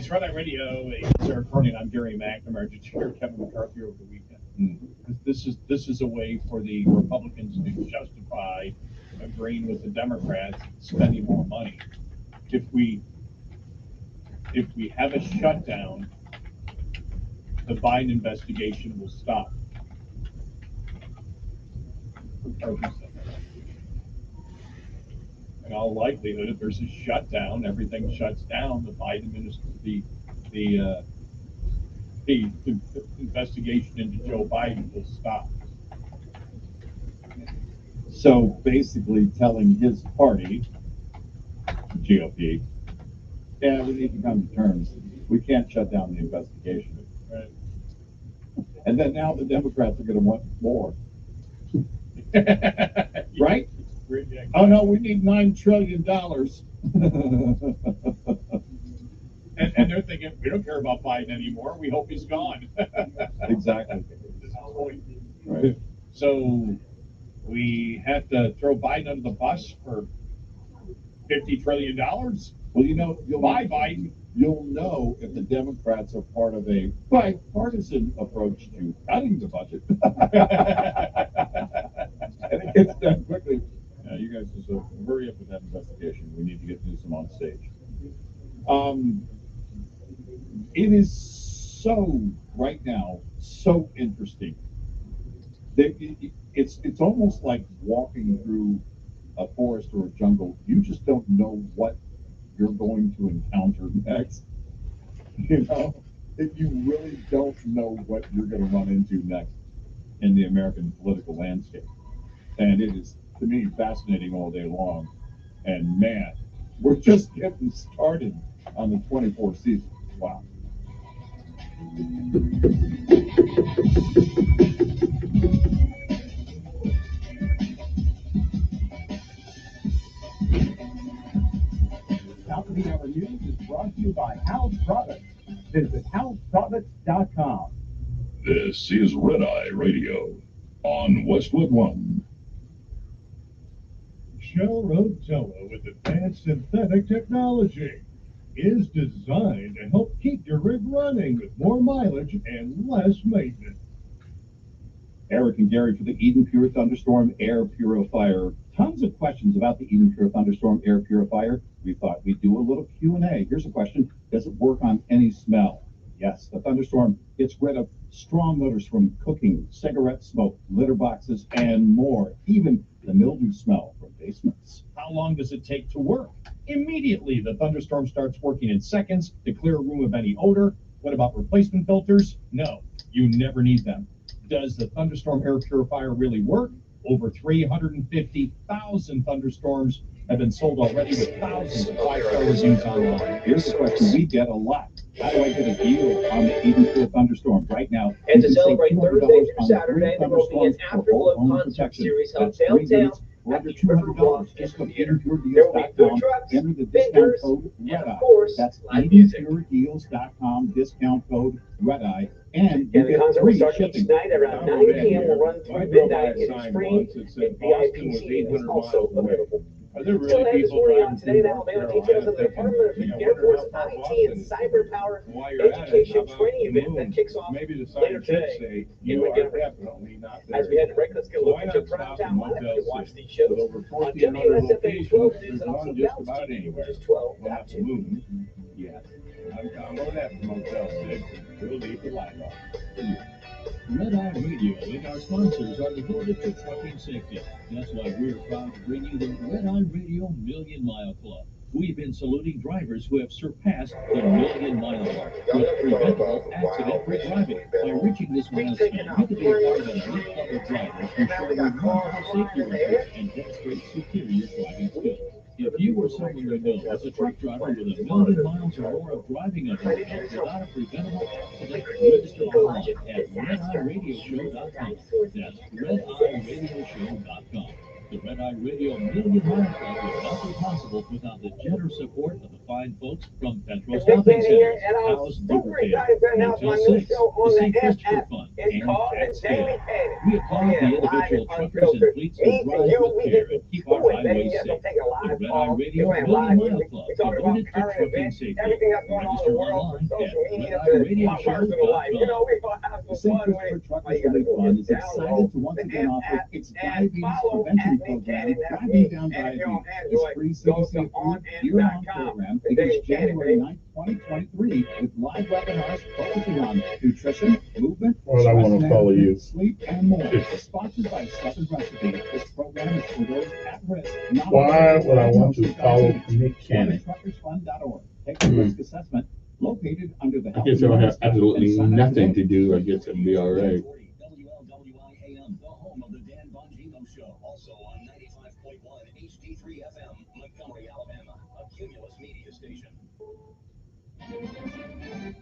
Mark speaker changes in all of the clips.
Speaker 1: It's Red Eye Radio. It's our recording. I'm Gary McNamara. Did you hear Kevin McCarthy over the weekend? This is a way for the Republicans to justify agreeing with the Democrats spending more money. If we have a shutdown, the Biden investigation will stop. In all likelihood, if there's a shutdown, everything shuts down. The Biden the investigation into Joe Biden will stop.
Speaker 2: So basically telling his party, GOP, yeah, we need to come to terms. We can't shut down the investigation.
Speaker 1: Right.
Speaker 2: And then now the Democrats are going to want more. Right? Oh no, we need $9 trillion.
Speaker 1: And they're thinking, we don't care about Biden anymore. We hope he's gone.
Speaker 2: Exactly. Right.
Speaker 1: So we have to throw Biden under the bus for $50 trillion.
Speaker 2: Well, you know,
Speaker 1: Bye, Biden.
Speaker 2: You'll know if the Democrats are part of a bipartisan approach to cutting the budget. And it gets done quickly. You guys just hurry up with that investigation. We need to get Newsom on stage. It is so, right now, so interesting. It's almost like walking through a forest or a jungle. You just don't know what you're going to encounter next. You know, you really don't know what you're going to run into next in the American political landscape. And it is, to me, fascinating all day long. And man, we're just getting started on the 24th season. Wow.
Speaker 3: Top of the Hour News is brought to you by House Products. Visit houseproducts.com.
Speaker 4: This is Red Eye Radio on Westwood One.
Speaker 5: Shell Rotella with advanced synthetic technology is designed to help keep your rig running with more mileage and less maintenance.
Speaker 2: Eric and Gary for the Eden Pure Thunderstorm Air Purifier. Tons of questions about the Eden Pure Thunderstorm Air Purifier. We thought we'd do a little Q&A. Here's a question. Does it work on any smell? Yes, the Thunderstorm gets rid of strong odors from cooking, cigarette smoke, litter boxes, and more. Even the mildew smell from basements.
Speaker 1: How long does it take to work? Immediately, the Thunderstorm starts working in seconds to clear a room of any odor. What about replacement filters? No, you never need them. Does the Thunderstorm Air Purifier really work? Over 350,000 Thunderstorms have been sold already with thousands of five-star reviews online.
Speaker 2: Here's the question we get a lot. How do I get a deal on the Eden Pure Thunderstorm right now?
Speaker 6: And to celebrate Thursday through Saturday, there will be an Afterglow concert series held downtown at the Riverwalk Theater. There will be food trucks,
Speaker 2: Enter the discount
Speaker 6: vendors,
Speaker 2: code
Speaker 6: and
Speaker 2: Red
Speaker 6: of
Speaker 2: Eye.
Speaker 6: course,
Speaker 2: That's
Speaker 6: live music.
Speaker 2: EdenPureDeals.com, discount code Red Eye. And
Speaker 6: And
Speaker 2: you
Speaker 6: the
Speaker 2: get
Speaker 6: concert will
Speaker 2: free
Speaker 6: start
Speaker 2: shipping.
Speaker 6: each night around 9 p.m. will run through midnight. It is free, and VIP seating is also available.
Speaker 5: Are there
Speaker 6: Still
Speaker 5: really
Speaker 6: ahead this
Speaker 5: people
Speaker 6: morning on
Speaker 5: driving
Speaker 6: Today in
Speaker 5: through
Speaker 6: Alabama,
Speaker 5: North
Speaker 6: details of the
Speaker 5: Carolina
Speaker 6: Department of
Speaker 5: thinking,
Speaker 6: Air Force
Speaker 5: how far
Speaker 6: IT and
Speaker 5: Boston
Speaker 6: Cyber Power
Speaker 5: is? While you're at it,
Speaker 6: Education
Speaker 5: how about
Speaker 6: Training
Speaker 5: the
Speaker 6: event
Speaker 5: moon?
Speaker 6: that kicks off
Speaker 5: Maybe the
Speaker 6: later
Speaker 5: sign should
Speaker 6: today
Speaker 5: say,
Speaker 6: in
Speaker 5: you are
Speaker 6: Montgomery.
Speaker 5: definitely not there.
Speaker 6: As we head to break, let's get a
Speaker 5: So
Speaker 6: look
Speaker 5: why
Speaker 6: into
Speaker 5: not stop
Speaker 6: Primetime
Speaker 5: in
Speaker 6: Live
Speaker 5: Motel
Speaker 6: to watch
Speaker 5: 6?
Speaker 6: these shows
Speaker 5: With over
Speaker 6: on
Speaker 5: 1,400
Speaker 6: WSFA 12
Speaker 5: locations,
Speaker 6: News and
Speaker 5: there's
Speaker 6: also
Speaker 5: one just
Speaker 6: Bounce
Speaker 5: about
Speaker 6: TV,
Speaker 5: anywhere.
Speaker 6: which is
Speaker 5: Well, not the
Speaker 6: 12.2.
Speaker 5: moon. Yes. I'm going after Motel 6. We'll leave the light on.
Speaker 7: Red Eye Radio and our sponsors are devoted to trucking safety. That's why we're proud to bring you the Red Eye Radio Million Mile Club. We've been saluting drivers who have surpassed the million-mile mark with preventable accident-free driving. By reaching this milestone, you can be a part of an elite club of drivers who share remarkable safety records and demonstrate superior driving skills. If you or someone you know is a truck driver with 1 million miles or more of driving under your belt without a preventable accident, register online at RedEyeRadioShow.com. That's RedEyeRadioShow.com. The Red Eye Radio Million Mile Club would not be possible possible without the generous support of the fine folks from Petro
Speaker 6: Nick
Speaker 7: Stopping
Speaker 6: Cannon here,
Speaker 7: Centers,
Speaker 6: and I'm
Speaker 7: House
Speaker 6: super
Speaker 7: Lubricator,
Speaker 6: excited to announce my
Speaker 7: Motel
Speaker 6: new
Speaker 7: 6,
Speaker 6: show
Speaker 7: the
Speaker 6: on
Speaker 7: St.
Speaker 6: the
Speaker 7: Christopher
Speaker 6: app.
Speaker 7: Fund,
Speaker 6: It's
Speaker 7: and
Speaker 6: called The
Speaker 7: Cat
Speaker 6: Daily
Speaker 7: Scale.
Speaker 6: Cannon.
Speaker 7: We applaud the
Speaker 6: Live
Speaker 7: individual
Speaker 6: and
Speaker 7: truckers and
Speaker 6: unfiltered.
Speaker 7: fleets
Speaker 6: Me
Speaker 7: who
Speaker 6: and
Speaker 7: drive
Speaker 6: you,
Speaker 7: with
Speaker 6: we
Speaker 7: care
Speaker 6: get to
Speaker 7: and keep
Speaker 6: do
Speaker 7: our
Speaker 6: it, baby.
Speaker 7: highways
Speaker 6: Yes,
Speaker 7: safe.
Speaker 6: we'll take a
Speaker 7: The
Speaker 6: live
Speaker 7: Red Eye
Speaker 6: call.
Speaker 7: Radio
Speaker 6: We're playing
Speaker 7: Million
Speaker 6: live
Speaker 7: Mile
Speaker 6: music.
Speaker 7: Club,
Speaker 6: We're talking about
Speaker 7: devoted to
Speaker 6: current
Speaker 7: trucking
Speaker 6: events,
Speaker 7: safety.
Speaker 6: everything that's going on in the
Speaker 7: Register
Speaker 6: world, from
Speaker 7: online
Speaker 6: social
Speaker 7: at
Speaker 6: media to my personal life. You know,
Speaker 7: redaradioshow.com.
Speaker 6: we're going to have
Speaker 2: The
Speaker 6: some
Speaker 2: St.
Speaker 6: fun with
Speaker 2: Christopher
Speaker 6: it. All
Speaker 2: Truckers
Speaker 6: you got to
Speaker 2: Relief
Speaker 6: do
Speaker 2: Fund
Speaker 6: is
Speaker 2: is excited to once
Speaker 6: download the
Speaker 2: again offer
Speaker 6: app
Speaker 2: its
Speaker 6: and
Speaker 2: diabetes
Speaker 6: follow
Speaker 2: prevention
Speaker 6: at Nick
Speaker 2: program,
Speaker 6: Cannon. That's
Speaker 2: Driving
Speaker 6: me.
Speaker 2: Down
Speaker 6: And if you're on
Speaker 2: Diabetes. This
Speaker 6: Android,
Speaker 2: free
Speaker 6: go
Speaker 2: CDC
Speaker 6: to
Speaker 2: approved year-round
Speaker 6: onant.com.
Speaker 2: program
Speaker 6: The
Speaker 2: begins
Speaker 6: Daily Cannon,
Speaker 2: January
Speaker 6: baby.
Speaker 2: 9th, 2023, with live webinars focusing on nutrition, movement,
Speaker 5: Well, I wanna
Speaker 2: stress
Speaker 5: follow you.
Speaker 2: management, sleep, and more. Sponsored by Stuff's Recipe, this program is for those at risk. Not
Speaker 5: Why would I want to follow
Speaker 2: diabetes.
Speaker 5: Nick Cannon?
Speaker 2: TruckersFund.org. Take a risk assessment located under the
Speaker 5: I
Speaker 2: Health
Speaker 5: guess I'll have
Speaker 2: and
Speaker 5: absolutely
Speaker 2: sign up
Speaker 5: nothing
Speaker 2: today.
Speaker 5: to do. I guess it'll be all right.
Speaker 8: WLWI-AM, the home of the Dan Bongino Show. Also on 95.1 HD3 FM, Montgomery, Alabama, a Cumulus media station.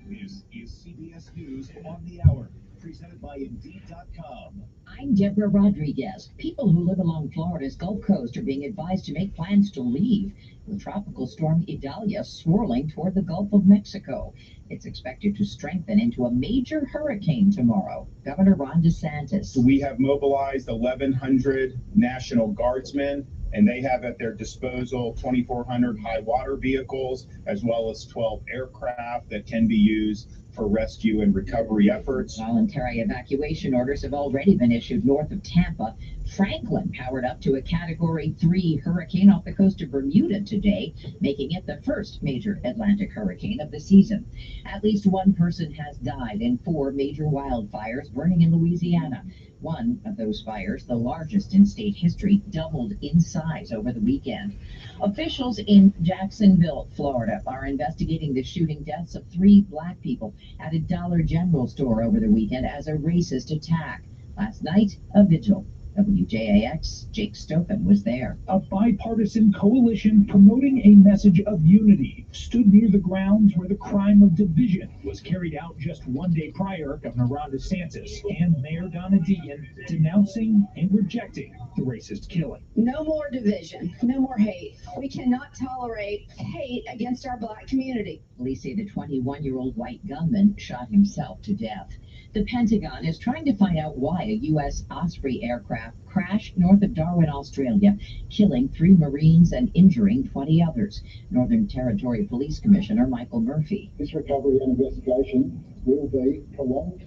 Speaker 8: This is CBS News on the Hour, presented by Indeed.com.
Speaker 9: I'm Deborah Rodriguez. People who live along Florida's Gulf Coast are being advised to make plans to leave, with Tropical Storm Idalia swirling toward the Gulf of Mexico. It's expected to strengthen into a major hurricane tomorrow. Governor Ron DeSantis.
Speaker 10: We have mobilized 1,100 National Guardsmen, and they have at their disposal 2,400 high water vehicles, as well as 12 aircraft that can be used for rescue and recovery efforts.
Speaker 9: Voluntary evacuation orders have already been issued north of Tampa. Franklin powered up to a Category 3 hurricane off the coast of Bermuda today, making it the first major Atlantic hurricane of the season. At least one person has died in 4 major wildfires burning in Louisiana. One of those fires, the largest in state history, doubled in size over the weekend. Officials in Jacksonville, Florida, are investigating the shooting deaths of 3 black people at a Dollar General store over the weekend as a racist attack. Last night, a vigil. WJAX Jake Stopin was there.
Speaker 11: A bipartisan coalition promoting a message of unity stood near the grounds where the crime of division was carried out just one day prior. Governor Ron DeSantis and Mayor Donna Deegan denouncing and rejecting the racist killing.
Speaker 12: No more division, no more hate. We cannot tolerate hate against our black community.
Speaker 9: Police say the 21-year-old white gunman shot himself to death. The Pentagon is trying to find out why a U.S. Osprey aircraft crashed north of Darwin, Australia, killing 3 Marines and injuring 20 others. Northern Territory Police Commissioner Michael Murphy.
Speaker 13: This recovery and investigation will be prolonged,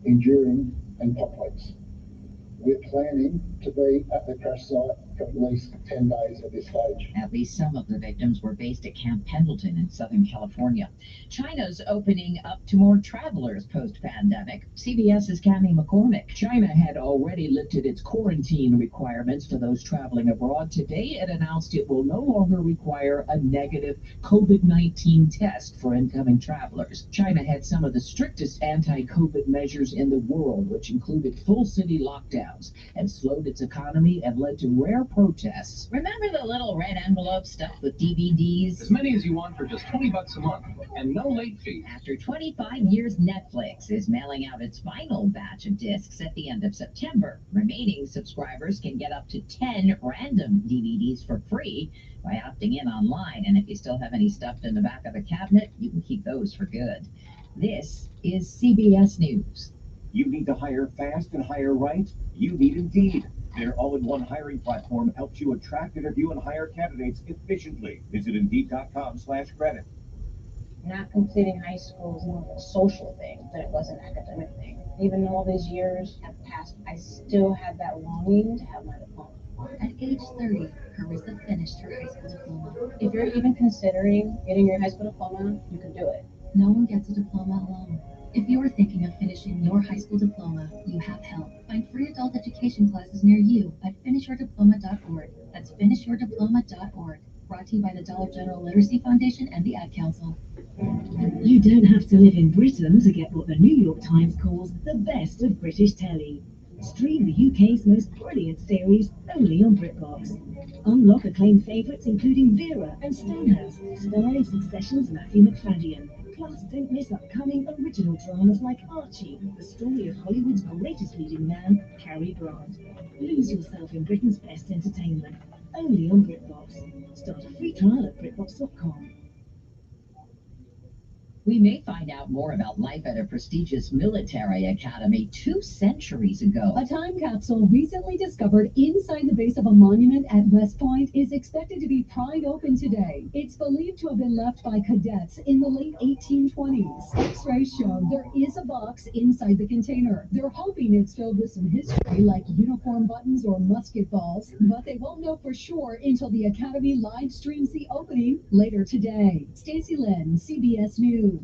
Speaker 13: enduring, and complex. We're planning to be at the crash site for at least 10 days at this stage.
Speaker 9: At least some of the victims were based at Camp Pendleton in Southern California. China's opening up to more travelers post-pandemic. CBS's Cammie McCormick.
Speaker 14: China had already lifted its quarantine requirements for those traveling abroad. Today, it announced it will no longer require a negative COVID-19 test for incoming travelers. China had some of the strictest anti-COVID measures in the world, which included full city lockdowns and slowed its economy and led to rare protests.
Speaker 9: Remember the little red envelope stuffed with DVDs?
Speaker 15: As many as you want for just $20 a month and no late fee.
Speaker 9: After 25 years, Netflix is mailing out its final batch of discs at the end of September. Remaining subscribers can get up to 10 random DVDs for free by opting in online. And if you still have any stuffed in the back of the cabinet, you can keep those for good. This is CBS News.
Speaker 3: You need to hire fast and hire right? You need Indeed. Their all-in-one hiring platform helps you attract, interview, and hire candidates efficiently. Visit Indeed.com/credit.
Speaker 16: Not completing high school is more of a social thing than it was an academic thing. Even though all these years have passed, I still have that longing to have my diploma.
Speaker 17: At age 30, Carissa finished her high school diploma.
Speaker 16: If you're even considering getting your high school diploma, you can do it.
Speaker 17: No one gets a diploma alone. If you are thinking of finishing your high school diploma, you have help. Find free adult education classes near you at finishyourdiploma.org. That's finishyourdiploma.org. Brought to you by the Dollar General Literacy Foundation and the Ad Council.
Speaker 18: You don't have to live in Britain to get what the New York Times calls the best of British telly. Stream the UK's most brilliant series only on BritBox. Unlock acclaimed favourites including Vera and Stonehouse, starring Succession's Matthew McFadden. Plus, don't miss upcoming original dramas like Archie, the story of Hollywood's greatest leading man, Cary Grant. Lose yourself in Britain's best entertainment, only on BritBox. Start a free trial at BritBox.com.
Speaker 9: We may find out more about life at a prestigious military academy 2 centuries ago.
Speaker 19: A time capsule recently discovered inside the base of a monument at West Point is expected to be pried open today. It's believed to have been left by cadets in the late 1820s. X-rays show there is a box inside the container. They're hoping it's filled with some history like uniform buttons or musket balls, but they won't know for sure until the academy live streams the opening later today. Stacey Lynn, CBS News.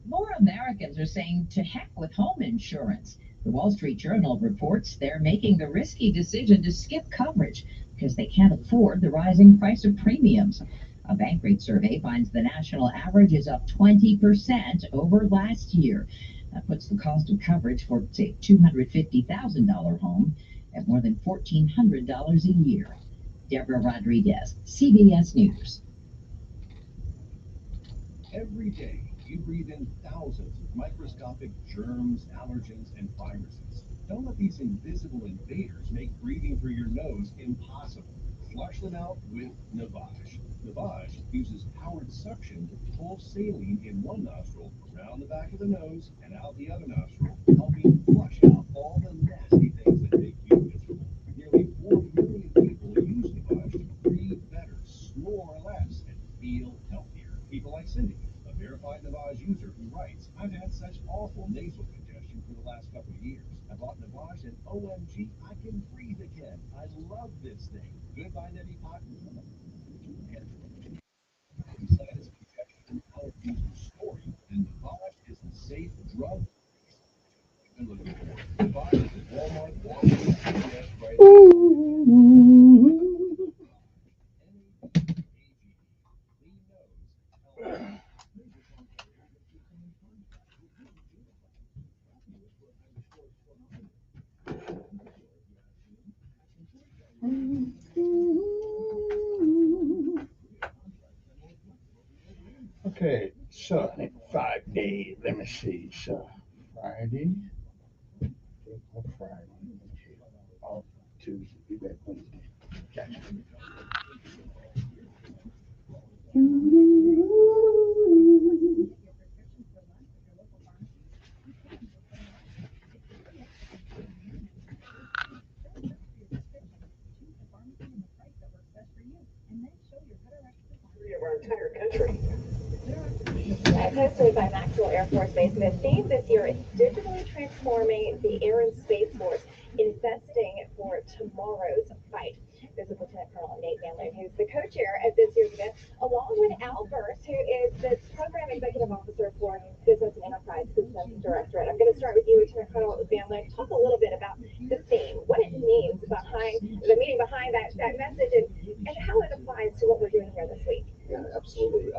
Speaker 9: More Americans are saying to heck with home insurance. The Wall Street Journal reports they're making the risky decision to skip coverage because they can't afford the rising price of premiums. A Bankrate survey finds the national average is up 20% over last year. That puts the cost of coverage for, say, $250,000 home at more than $1,400 a year. Deborah Rodriguez, CBS News.
Speaker 8: Every day, you breathe in thousands of microscopic germs, allergens, and viruses. Don't let these invisible invaders make breathing through your nose impossible. Flush them out with Navage. Navage uses powered suction to pull saline in one nostril, around the back of the nose, and out the other nostril, helping flush out all the nasty things that make you miserable. Nearly 4 million people use Navage to breathe better, snore less, and feel healthier. People like Cindy, a verified Navage user who writes, I've had such awful nasal congestion for the last couple of years. I bought Navage and OMG, I can breathe again. I love this thing. Goodbye, Neti Pot. Sinus congestion, allergies, and snoring, and Navage is the safe drug you've been looking for. Navage is at Walmart, Walgreens, CVS,
Speaker 20: Okay, so I think 5 days. Let me see. So Friday, Friday, off Tuesday, be back Wednesday. Gotcha.
Speaker 21: Of our entire country. Hosted by Maxwell Air Force Base, and the theme this year is digitally transforming the Air and Space Force, investing for tomorrow's fight. This is Lieutenant Colonel Nate Van Loon, who's the co-chair of this year's event, along with Al Burst, who is the Program Executive Officer for Business and Enterprise Systems Directorate. I'm going to start with you, Lieutenant Colonel Van Loon. Talk a little bit about the theme, what it means behind the meaning behind that message, and how it applies to what we're doing here this week.
Speaker 22: Yeah, absolutely.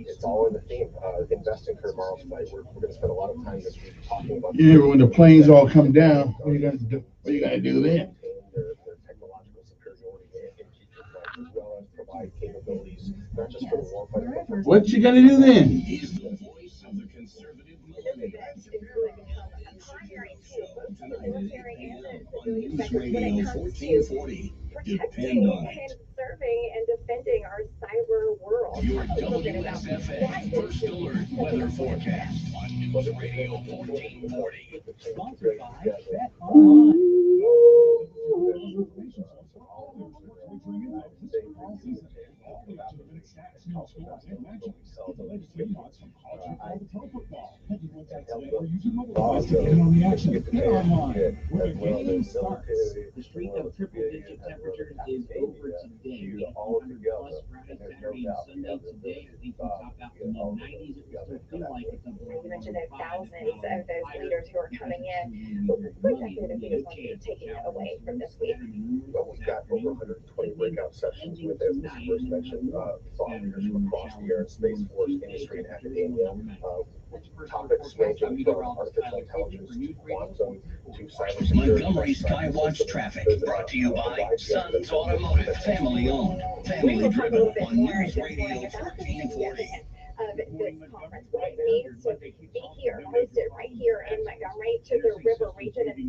Speaker 22: It's all in the theme. Investing for tomorrow's fight. We're going to spend a lot of time this week talking about.
Speaker 20: Yeah, when the planes all come down, what are you gonna do? What are you gonna do then?
Speaker 22: Their technological superiority in future flights, as well as provide capabilities not just for the warfighter, but for
Speaker 20: What you gonna do then?
Speaker 8: He's the voice of the conservative millennium. News Radio 1440. Depend on it.
Speaker 21: Serving and defending our cyber world.
Speaker 8: Your WSFA First Alert Weather Forecast on News Radio 1440.
Speaker 11: Sponsored by Bet Online.
Speaker 23: The streak of triple-digit temperatures is over today. 100+ Friday, Saturday, and Sunday today. I think we top out in the 90s. It will still feel like it's above.
Speaker 21: You mentioned that thousands of those leaders who are coming in. What exactly are the biggest ones you're taking away from this week?
Speaker 22: Well, we've got over 120 breakout sessions with, as Mr. Bruce mentioned, thought leaders from across the Air and Space Force, industry, and academia. Topics ranging from artificial intelligence to quantum to cybersecurity.
Speaker 8: Montgomery Skywatch Traffic, brought to you by Sons Automotive, family owned, family driven, on News Radio 1440.
Speaker 21: Of this conference, what it means to be here, hosted right here in Montgomery to the river region, and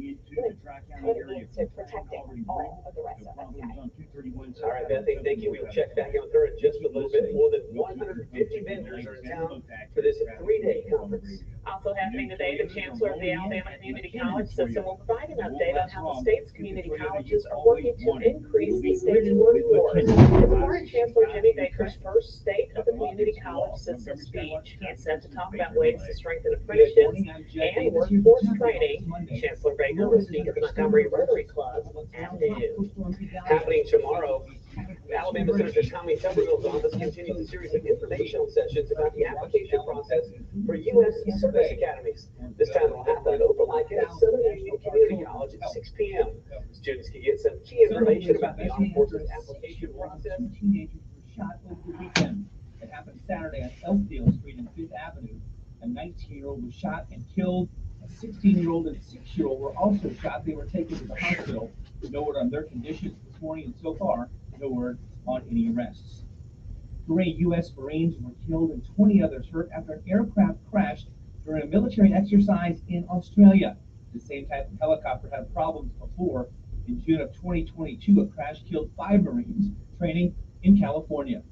Speaker 21: what it means to protecting all of the rest of us guys.
Speaker 6: All right, Bethany, thank you. We'll check back in with her in just a little bit. More than 150 vendors are in town for this 3-day conference.
Speaker 1: Also happening today, the Chancellor of the Alabama Community College System will provide an update on how the state's community colleges are working to increase the state's workforce. It's part of Chancellor Jimmy Baker's first State of the Community College System speech. He is set to talk about ways to strengthen apprenticeships and workforce training. Chancellor Baker will speak at the Montgomery Rotary Club at noon.
Speaker 6: Happening tomorrow, Alabama Senator Tommy Tuberville's office continues a series of informational sessions about the application process for U.S. service academies. This time it'll happen at Opelika at Southern Union Community College at 6 p.m. Students can get some key information about the Armed Forces application process.
Speaker 4: Teenagers were shot over the weekend. It happened Saturday on Elkdale Street and 5th Avenue. A 19-year-old was shot and killed. A 16-year-old and a 6-year-old were also shot. They were taken to the hospital. No word on their conditions this morning, and so far, no word on any arrests. 3 U.S. Marines were killed and 20 others hurt after an aircraft crashed during a military exercise in Australia. The same type of helicopter had problems before. In June of 2022, a crash killed 5 Marines training in California.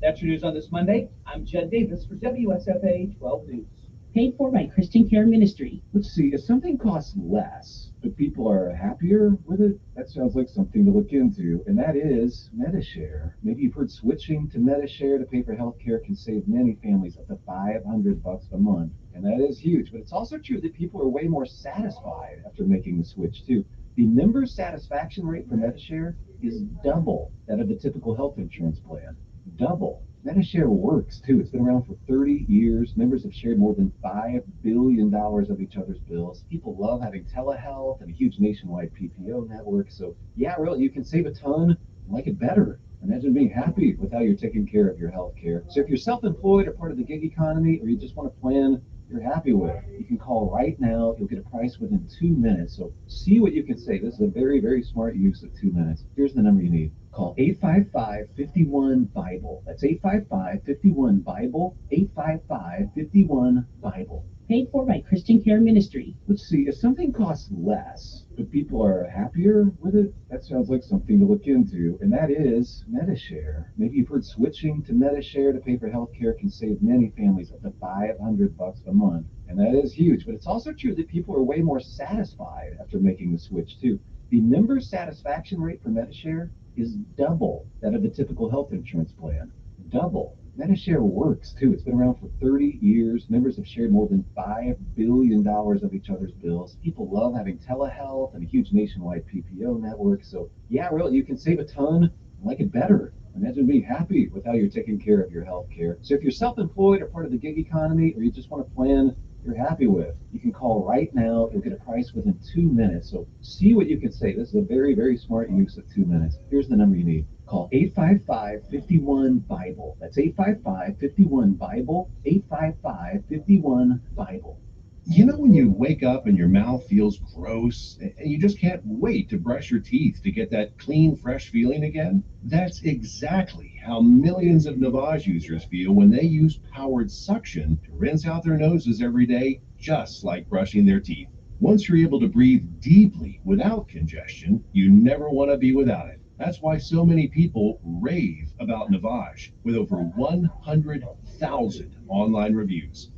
Speaker 4: That's your news on this Monday. I'm Judd Davis for WSFA 12 News.
Speaker 14: Paid for by Christian Care Ministry.
Speaker 7: Let's see, if something costs less, but people are happier with it, that sounds like something to look into, and that is Medi-Share. Maybe you've heard switching to Medi-Share to pay for healthcare can save many families up to $500 a month, and that is huge. But it's also true that people are way more satisfied after making the switch too. The member satisfaction rate for Medi-Share is double that of the typical health insurance plan. Double. Medi-Share works too. It's been around for 30 years. Members have shared more than $5 billion of each other's bills. People love having telehealth and a huge nationwide PPO network. So yeah, really, you can save a ton and like it better. Imagine being happy with how you're taking care of your health care. So if you're self-employed or part of the gig economy, or you just want a plan you're happy with, you can call right now. You'll get a price within 2 minutes. So see what you can save. This is a very, very smart use of 2 minutes. Here's the number you need. Call 855-51-BIBLE. That's 855-51-BIBLE, 855-51-BIBLE.
Speaker 14: Paid for by Christian Care Ministry.
Speaker 7: Let's see, if something costs less, but people are happier with it, that sounds like something to look into, and that is Medi-Share. Maybe you've heard switching to Medi-Share to pay for healthcare can save many families up to $500 a month, and that is huge. But it's also true that people are way more satisfied after making the switch too. The member satisfaction rate for Medi-Share is double that of the typical health insurance plan. Double. Medi-Share works too. It's been around for 30 years. Members have shared more than $5 billion of each other's bills. People love having telehealth and a huge nationwide PPO network. So yeah, really, you can save a ton and like it better. Imagine being happy with how you're taking care of your health care. So if you're self-employed or part of the gig economy, or you just want a plan you're happy with, you can call right now. You'll get a price within 2 minutes. So see what you can save. This is a very, very smart use of 2 minutes. Here's the number you need. Call 855-51-BIBLE. That's 855-51-BIBLE, 855-51-BIBLE.
Speaker 8: You know when you wake up and your mouth feels gross and you just can't wait to brush your teeth to get that clean, fresh feeling again? That's exactly how millions of Navage users feel when they use powered suction to rinse out their noses every day, just like brushing their teeth. Once you're able to breathe deeply without congestion, you never want to be without it. That's why so many people rave about Navage, with over 100,000 online reviews.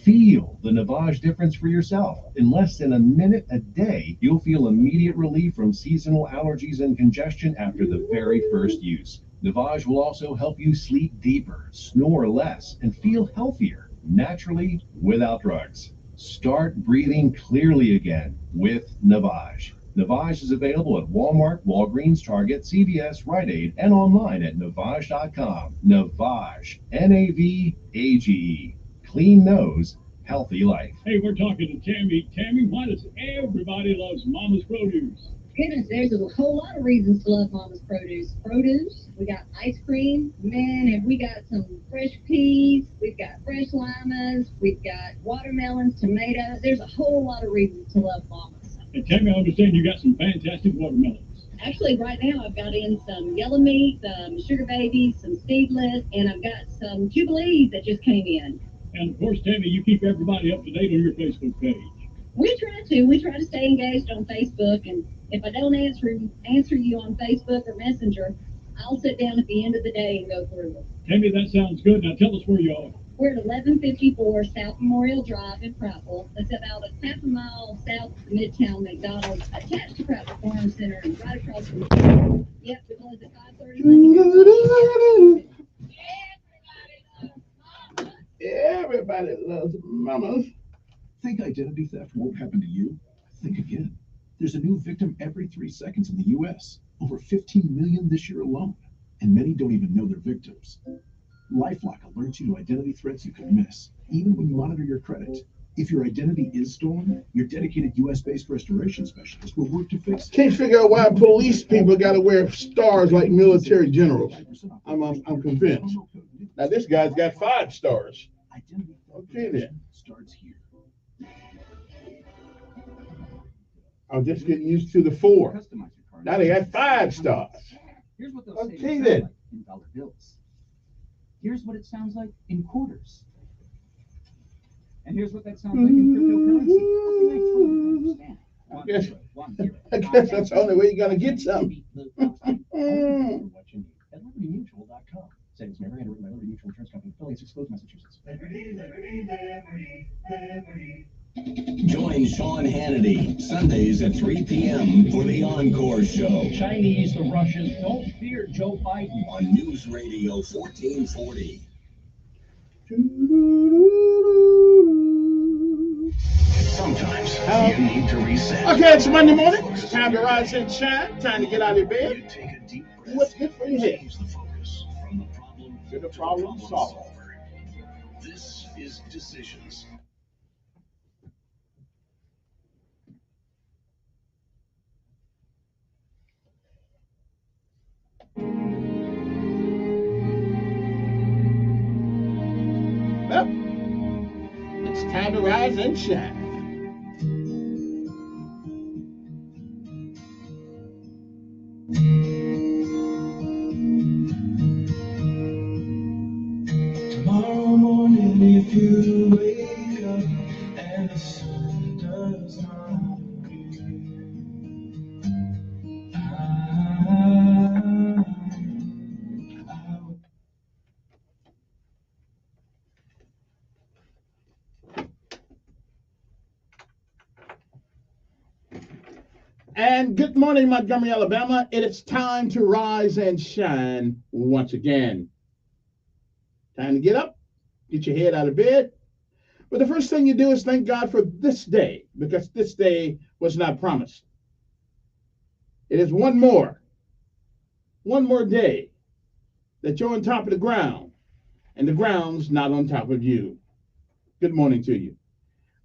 Speaker 8: Feel the Navage difference for yourself. In less than a minute a day, you'll feel immediate relief from seasonal allergies and congestion after the very first use. Navage will also help you sleep deeper, snore less, and feel healthier, naturally, without drugs. Start breathing clearly again with Navage. Navage is available at Walmart, Walgreens, Target, CVS, Rite Aid, and online at Navage.com. Navage, N-A-V-A-G-E. Clean nose, healthy life.
Speaker 24: Hey, we're talking to Tammy. Tammy, why does everybody loves Mama's Produce?
Speaker 25: Goodness, there's a whole lot of reasons to love Mama's Produce. Produce, we got ice cream. Man, have we got some fresh peas. We've got fresh limas. We've got watermelons, tomatoes. There's a whole lot of reasons to love Mama's.
Speaker 24: And Tammy, I understand you got some fantastic watermelons.
Speaker 25: Actually, right now I've got in some yellow meat, some sugar babies, some seedless, and I've got some jubilees that just came in.
Speaker 24: And of course, Tammy, you keep everybody up to date on your Facebook page.
Speaker 25: We try to stay engaged on Facebook, and if I don't answer you on Facebook or Messenger, I'll sit down at the end of the day and go through them.
Speaker 24: Tammy, that sounds good. Now tell us where you are.
Speaker 25: We're at 1154 South Memorial Drive in Prattville. It's about a half a mile south of Midtown McDonald's, attached to Prattville Farm Center, and right across from. Yep, we close at 5:30.
Speaker 20: Everybody loves mamas.
Speaker 11: Think identity theft won't happen to you? Think again. There's a new victim every 3 seconds in the U.S., over 15 million this year alone, and many don't even know they're victims. LifeLock alerts you to identity threats you could miss, even when you monitor your credit. If your identity is stolen, your dedicated U.S.-based restoration specialist will work to fix it.
Speaker 20: Can't figure out why police people got to wear stars like military generals. I'm convinced. Now this guy's got 5 stars. Okay then.
Speaker 11: Starts here.
Speaker 20: I'll just get used to the 4. Now they got 5 stars.
Speaker 2: Here's what they'll
Speaker 20: Okay
Speaker 2: say
Speaker 20: then.
Speaker 2: like in dollar bills. Here's what it sounds like in quarters. And here's what that sounds like in cryptocurrency.
Speaker 20: I guess that's the only way you're gonna get something.
Speaker 11: At libertymutual.com. Savings never underwritten by Liberty Mutual Insurance Company, affiliates, exclusive Massachusetts.
Speaker 3: Join Sean Hannity Sundays at 3 p.m. for the Encore Show.
Speaker 11: Chinese, the Russians, don't fear Joe Biden.
Speaker 3: On News Radio 1440. Sometimes you need to reset.
Speaker 20: Okay, it's Monday morning. It's time to rise and shine. Time to get out of bed. Do what's good for your head. To the problem solved.
Speaker 3: This is Decisions.
Speaker 20: Well, it's time to rise and shine.
Speaker 5: Tomorrow morning, if you wake up and the sun does not appear,
Speaker 20: And good morning, Montgomery, Alabama. It is time to rise and shine once again. Time to get up, get your head out of bed. But the first thing you do is thank God for this day, because this day was not promised. It is one more day that you're on top of the ground, and the ground's not on top of you. Good morning to you.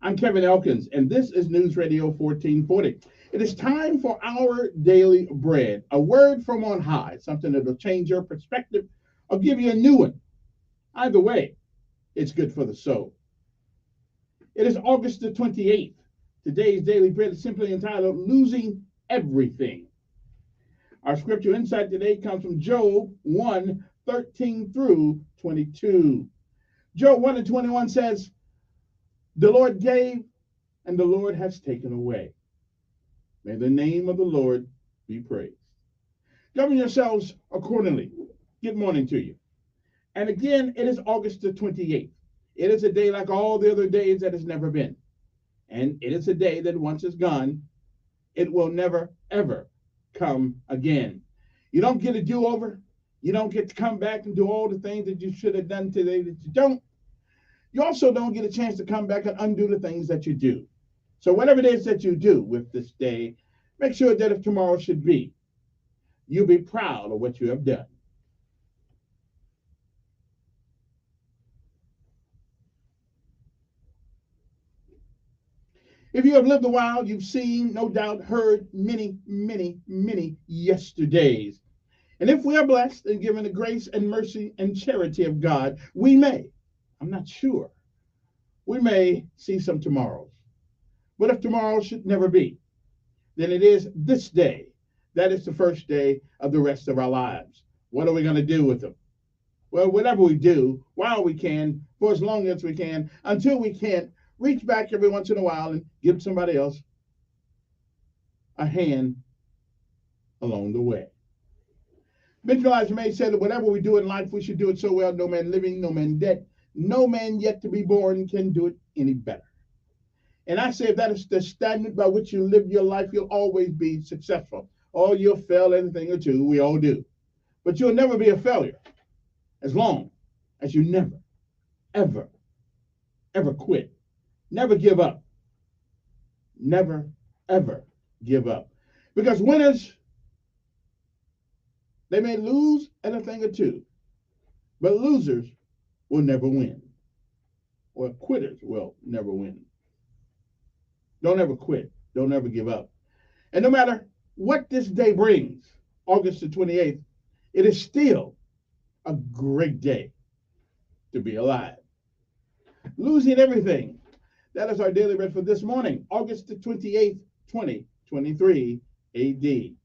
Speaker 20: I'm Kevin Elkins, and this is News Radio 1440. It is time for our daily bread, a word from on high, something that will change your perspective or give you a new one. Either way, it's good for the soul. It is August the 28th. Today's daily bread is simply entitled Losing Everything. Our scripture insight today comes from Job 1:13 through 22. Job 1:21 says, "The Lord gave, and the Lord has taken away. May the name of the Lord be praised." Govern yourselves accordingly. Good morning to you. And again, it is August the 28th. It is a day like all the other days that has never been. And it is a day that once it's gone, it will never, ever come again. You don't get a do-over. You don't get to come back and do all the things that you should have done today that you don't. You also don't get a chance to come back and undo the things that you do. So whatever it is that you do with this day, make sure that if tomorrow should be, you'll be proud of what you have done. If you have lived a while, you've seen, no doubt, heard many, many, many yesterdays. And if we are blessed and given the grace and mercy and charity of God, we may, I'm not sure, we may see some tomorrows. But if tomorrow should never be, then it is this day. That is the first day of the rest of our lives. What are we going to do with them? Well, whatever we do, while we can, for as long as we can, until we can't, reach back every once in a while and give somebody else a hand along the way. Benjamin Elijah May said that whatever we do in life, we should do it so well, no man living, no man dead, no man yet to be born can do it any better. And I say if that is the standard by which you live your life, you'll always be successful. Or you'll fail anything or two, we all do. But you'll never be a failure as long as you never, ever, ever quit. Never give up. Never, ever give up. Because winners, they may lose at a thing or two, but losers will never win. Or quitters will never win. Don't ever quit. Don't ever give up. And no matter what this day brings, August the 28th, it is still a great day to be alive. Losing everything. That is our daily bread for this morning, August the 28th, 2023 AD.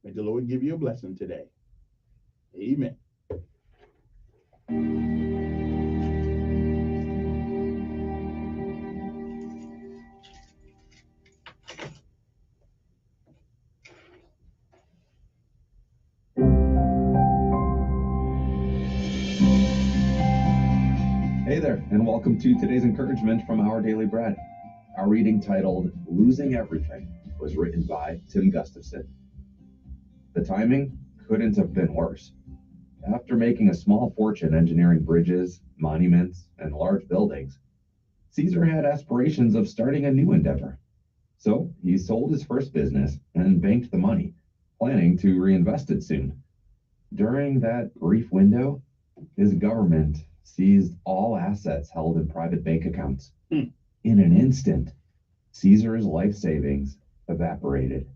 Speaker 20: May the Lord give you a blessing today. Amen.
Speaker 7: Hey there, and welcome to today's encouragement from Our Daily Bread. Our reading titled Losing Everything was written by Tim Gustafson. The timing couldn't have been worse. After making a small fortune engineering bridges, monuments, and large buildings, Caesar had aspirations of starting a new endeavor. So he sold his first business and banked the money, planning to reinvest it soon. During that brief window, his government seized all assets held in private bank accounts. In an instant, Caesar's life savings evaporated.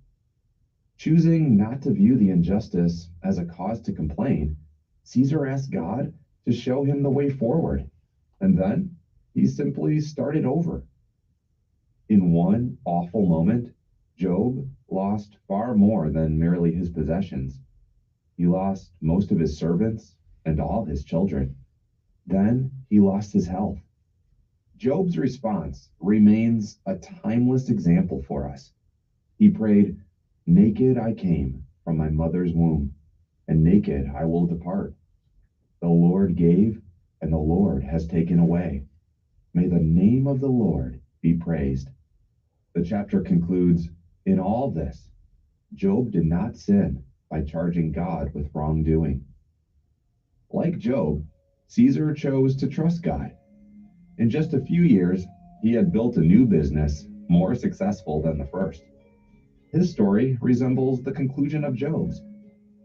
Speaker 7: Choosing not to view the injustice as a cause to complain, Caesar asked God to show him the way forward, and then he simply started over. In one awful moment, Job lost far more than merely his possessions. He lost most of his servants and all his children. Then he lost his health. Job's response remains a timeless example for us. He prayed, "Naked I came from my mother's womb, and naked I will depart. The Lord gave, and the Lord has taken away. May the name of the Lord be praised." The chapter concludes, in all this, Job did not sin by charging God with wrongdoing. Like Job, Caesar chose to trust God. In just a few years, he had built a new business more successful than the first. His story resembles the conclusion of Job's.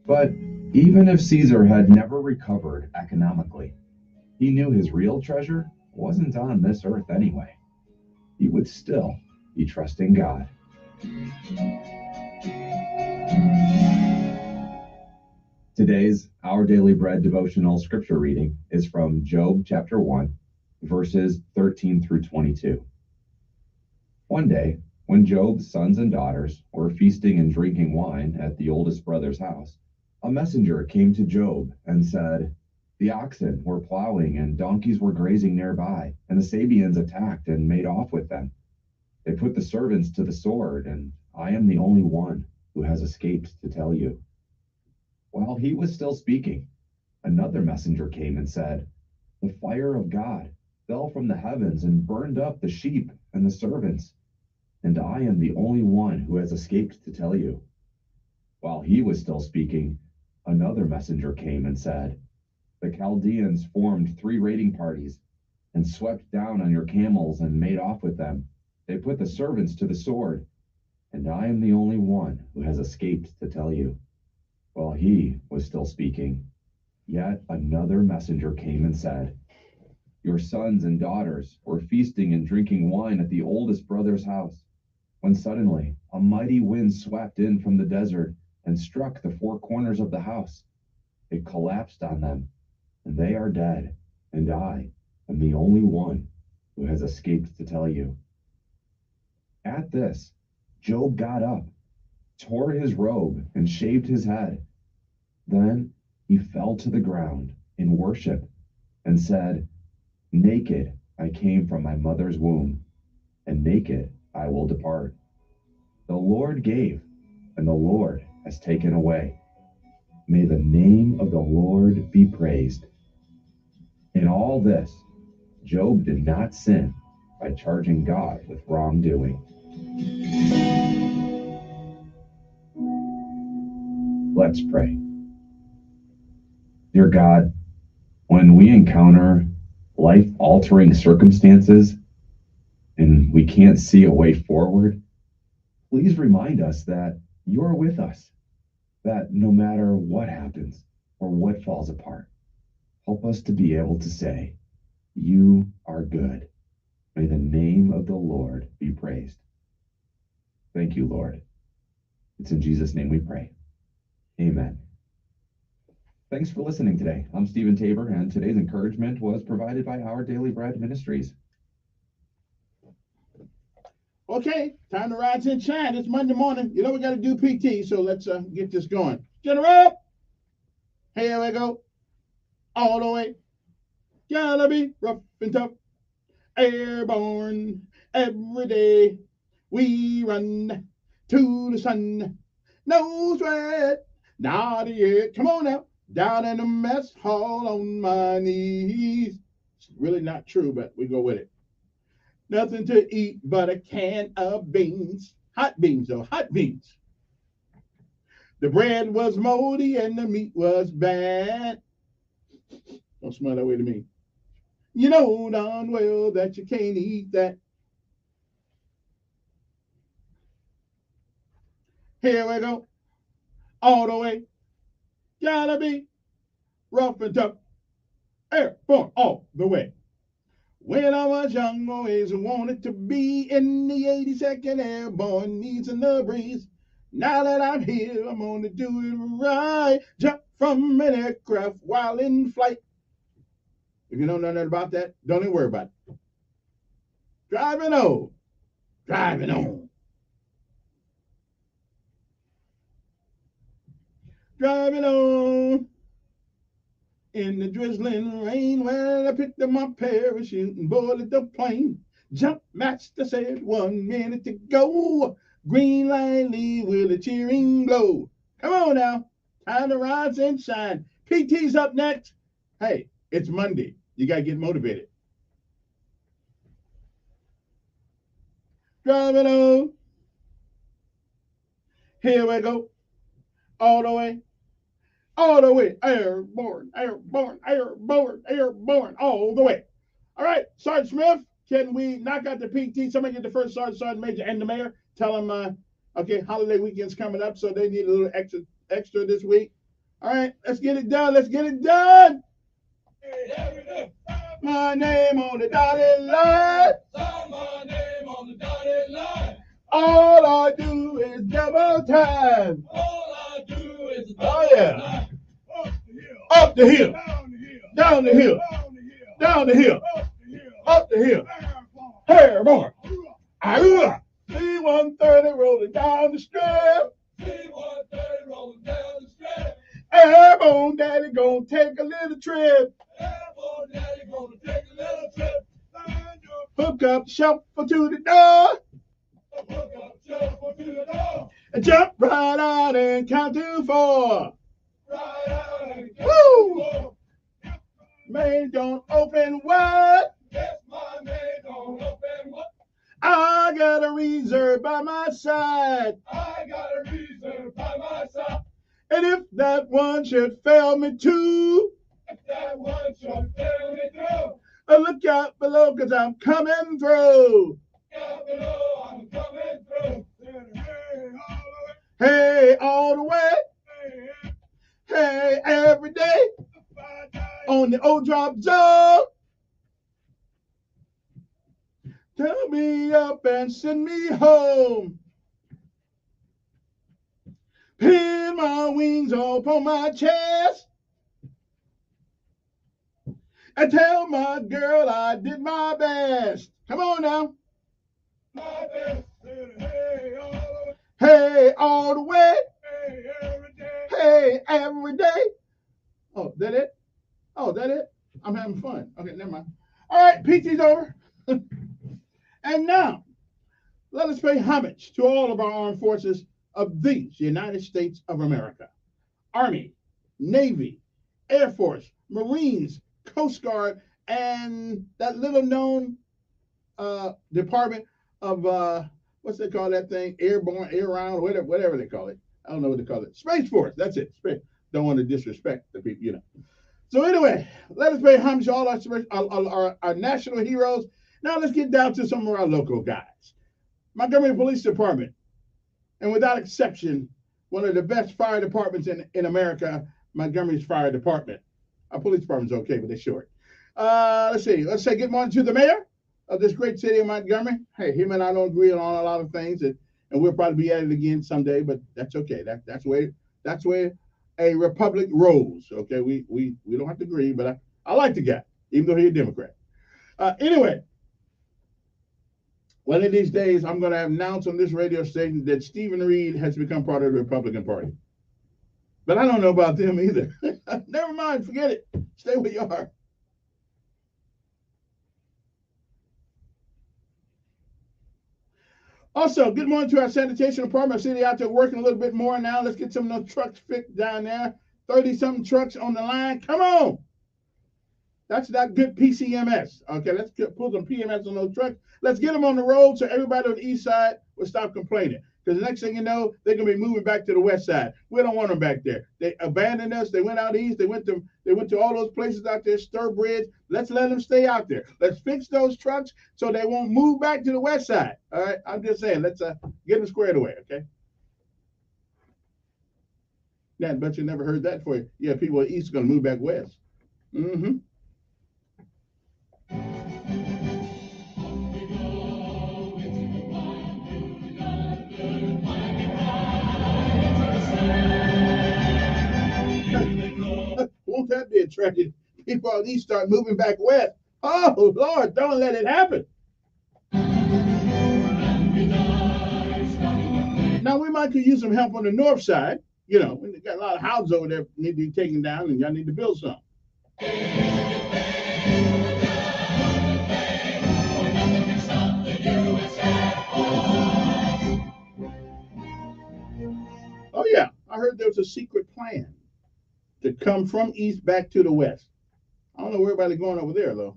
Speaker 7: But even if Caesar had never recovered economically, he knew his real treasure wasn't on this earth anyway. He would still be trusting God. Today's Our Daily Bread devotional scripture reading is from Job chapter 1, verses 13 through 22. One day, when Job's sons and daughters were feasting and drinking wine at the oldest brother's house, a messenger came to Job and said, "The oxen were plowing and donkeys were grazing nearby, and the Sabeans attacked and made off with them. They put the servants to the sword, and I am the only one who has escaped to tell you." While he was still speaking, another messenger came and said, "The fire of God fell from the heavens and burned up the sheep and the servants, and I am the only one who has escaped to tell you." While he was still speaking, another messenger came and said, "The Chaldeans formed 3 raiding parties and swept down on your camels and made off with them. They put the servants to the sword, and I am the only one who has escaped to tell you." While he was still speaking, yet another messenger came and said, "Your sons and daughters were feasting and drinking wine at the oldest brother's house, when suddenly a mighty wind swept in from the desert and struck the 4 corners of the house. It collapsed on them, and they are dead, and I am the only one who has escaped to tell you." At this, Job got up, tore his robe, and shaved his head. Then he fell to the ground in worship and said, "Naked I came from my mother's womb, and naked I will depart. The Lord gave, and the Lord has taken away. May the name of the Lord be praised. In all this, Job did not sin by charging God with wrongdoing. Let's pray. Dear God, when we encounter life-altering circumstances and we can't see a way forward, please remind us that you're with us, that no matter what happens or what falls apart, help us to be able to say, you are good. May the name of the Lord be praised. Thank you, Lord. It's in Jesus' name we pray. Amen. Thanks for listening today. I'm Stephen Tabor, and today's encouragement was provided by Our Daily Bread Ministries.
Speaker 20: Okay, time to rise and shine. It's Monday morning. You know we got to do PT, so let's get this going. General, here we go. All the way. Gotta be rough and tough. Airborne. Every day we run to the sun. No sweat. Not yet. Come on now. Down in the mess hall on my knees. It's really not true, but we go with it. Nothing to eat but a can of beans. Hot beans, though. Hot beans. The bread was moldy and the meat was bad. Don't smell that way to me. You know darn well that you can't eat that. Here we go. All the way. Gotta be rough and tough. Airborne all the way. When I was young, always wanted to be in the 82nd Airborne, needing the breeze. Now that I'm here, I'm gonna do it right. Jump from an aircraft while in flight. If you don't know nothing about that, don't even worry about it. Driving on. Driving on. Driving on. In the drizzling rain, well, I picked up my parachute and boarded the plane. Jump master said 1 minute to go. Green light leave with a cheering glow. Come on now. Time to rise and shine. PT's up next. Hey, it's Monday. You got to get motivated. Driving on. Here we go. All the way. All the way. Airborne, airborne, airborne, airborne. All the way. All right, Sergeant Smith, can we knock out the PT? Somebody get the first sergeant major, and the mayor. Tell them, okay, holiday weekend's coming up, so they need a little extra this week. All right, let's get it done. Let's get it done. My name on the dotted line. My name on the dotted line. All I do is double time. All I do is double time. Up the hill. Down the hill. Down the hill. Up the hill. Airborne. C-130 rolling down the strip. C-130 rolling down the strip. Airborne daddy gonna take a little trip. Airborne daddy gonna take a little trip. Hook up, shuffle to the door. Hook up, shuffle to the door. And jump right out and count to 4. Right out and count to 4. Man, don't open wide. Yes, my man, don't open wide. I got a reserve by my side. I got a reserve by my side. And if that one should fail me too, if that one should fail me through, look out below, 'cause I'm coming through. Out below, I'm coming through. Hey, all the way. Hey, every day. On the old drop zone. Tell me up and send me home. Pin my wings up on my chest. And tell my girl I did my best. Come on now. My best. Hey, all the way. Hey, every day. Hey, every day. Oh, that it? Oh, that it? I'm having fun. Okay, never mind. All right, PT's over. And now, let us pay homage to all of our armed forces of these United States of America. Army, Navy, Air Force, Marines, Coast Guard, and that little known department of what's they call that thing? Airborne, air around, whatever they call it. I don't know what they call it. Space Force. That's it. Don't want to disrespect the people, you know. So anyway, let us pay homage to all our national heroes. Now let's get down to some of our local guys. Montgomery Police Department, and without exception, one of the best fire departments in America, Montgomery's Fire Department. Our police department's okay, but they're short. Let's see. Let's say good morning to the mayor of this great city of Montgomery. Hey, him and I don't agree on a lot of things, and we'll probably be at it again someday, but that's okay. That's where a republic rolls. Okay, we don't have to agree, but I like the guy, even though he's a Democrat. Anyway, one of these days I'm going to announce on this radio station that Stephen Reed has become part of the Republican Party. But I don't know about them either. Never mind, forget it. Stay where you are. Also, good morning to our sanitation department. I see they out there working a little bit more now. Let's get some of those trucks fixed down there. 30-something trucks on the line. Come on. That's not good PCMS. Okay, let's put some PMS on those trucks. Let's get them on the road so everybody on the east side will stop complaining. Because the next thing you know, they're going to be moving back to the west side. We don't want them back there. They abandoned us. They went out east. They went to all those places out there, Sturbridge. Let's let them stay out there. Let's fix those trucks so they won't move back to the west side. All right, I'm just saying, let's get them squared away, okay? Yeah, but you never heard that before. Yeah, people at east are going to move back west. Mm-hmm. Won't that be a tragedy? People on the east start moving back west. Oh, Lord, don't let it happen. Now, we might could use some help on the north side. You know, we got a lot of houses over there need to be taken down, and y'all need to build some. Oh, yeah. I heard there was a secret plan to come from east back to the west. I don't know where everybody's going over there, though.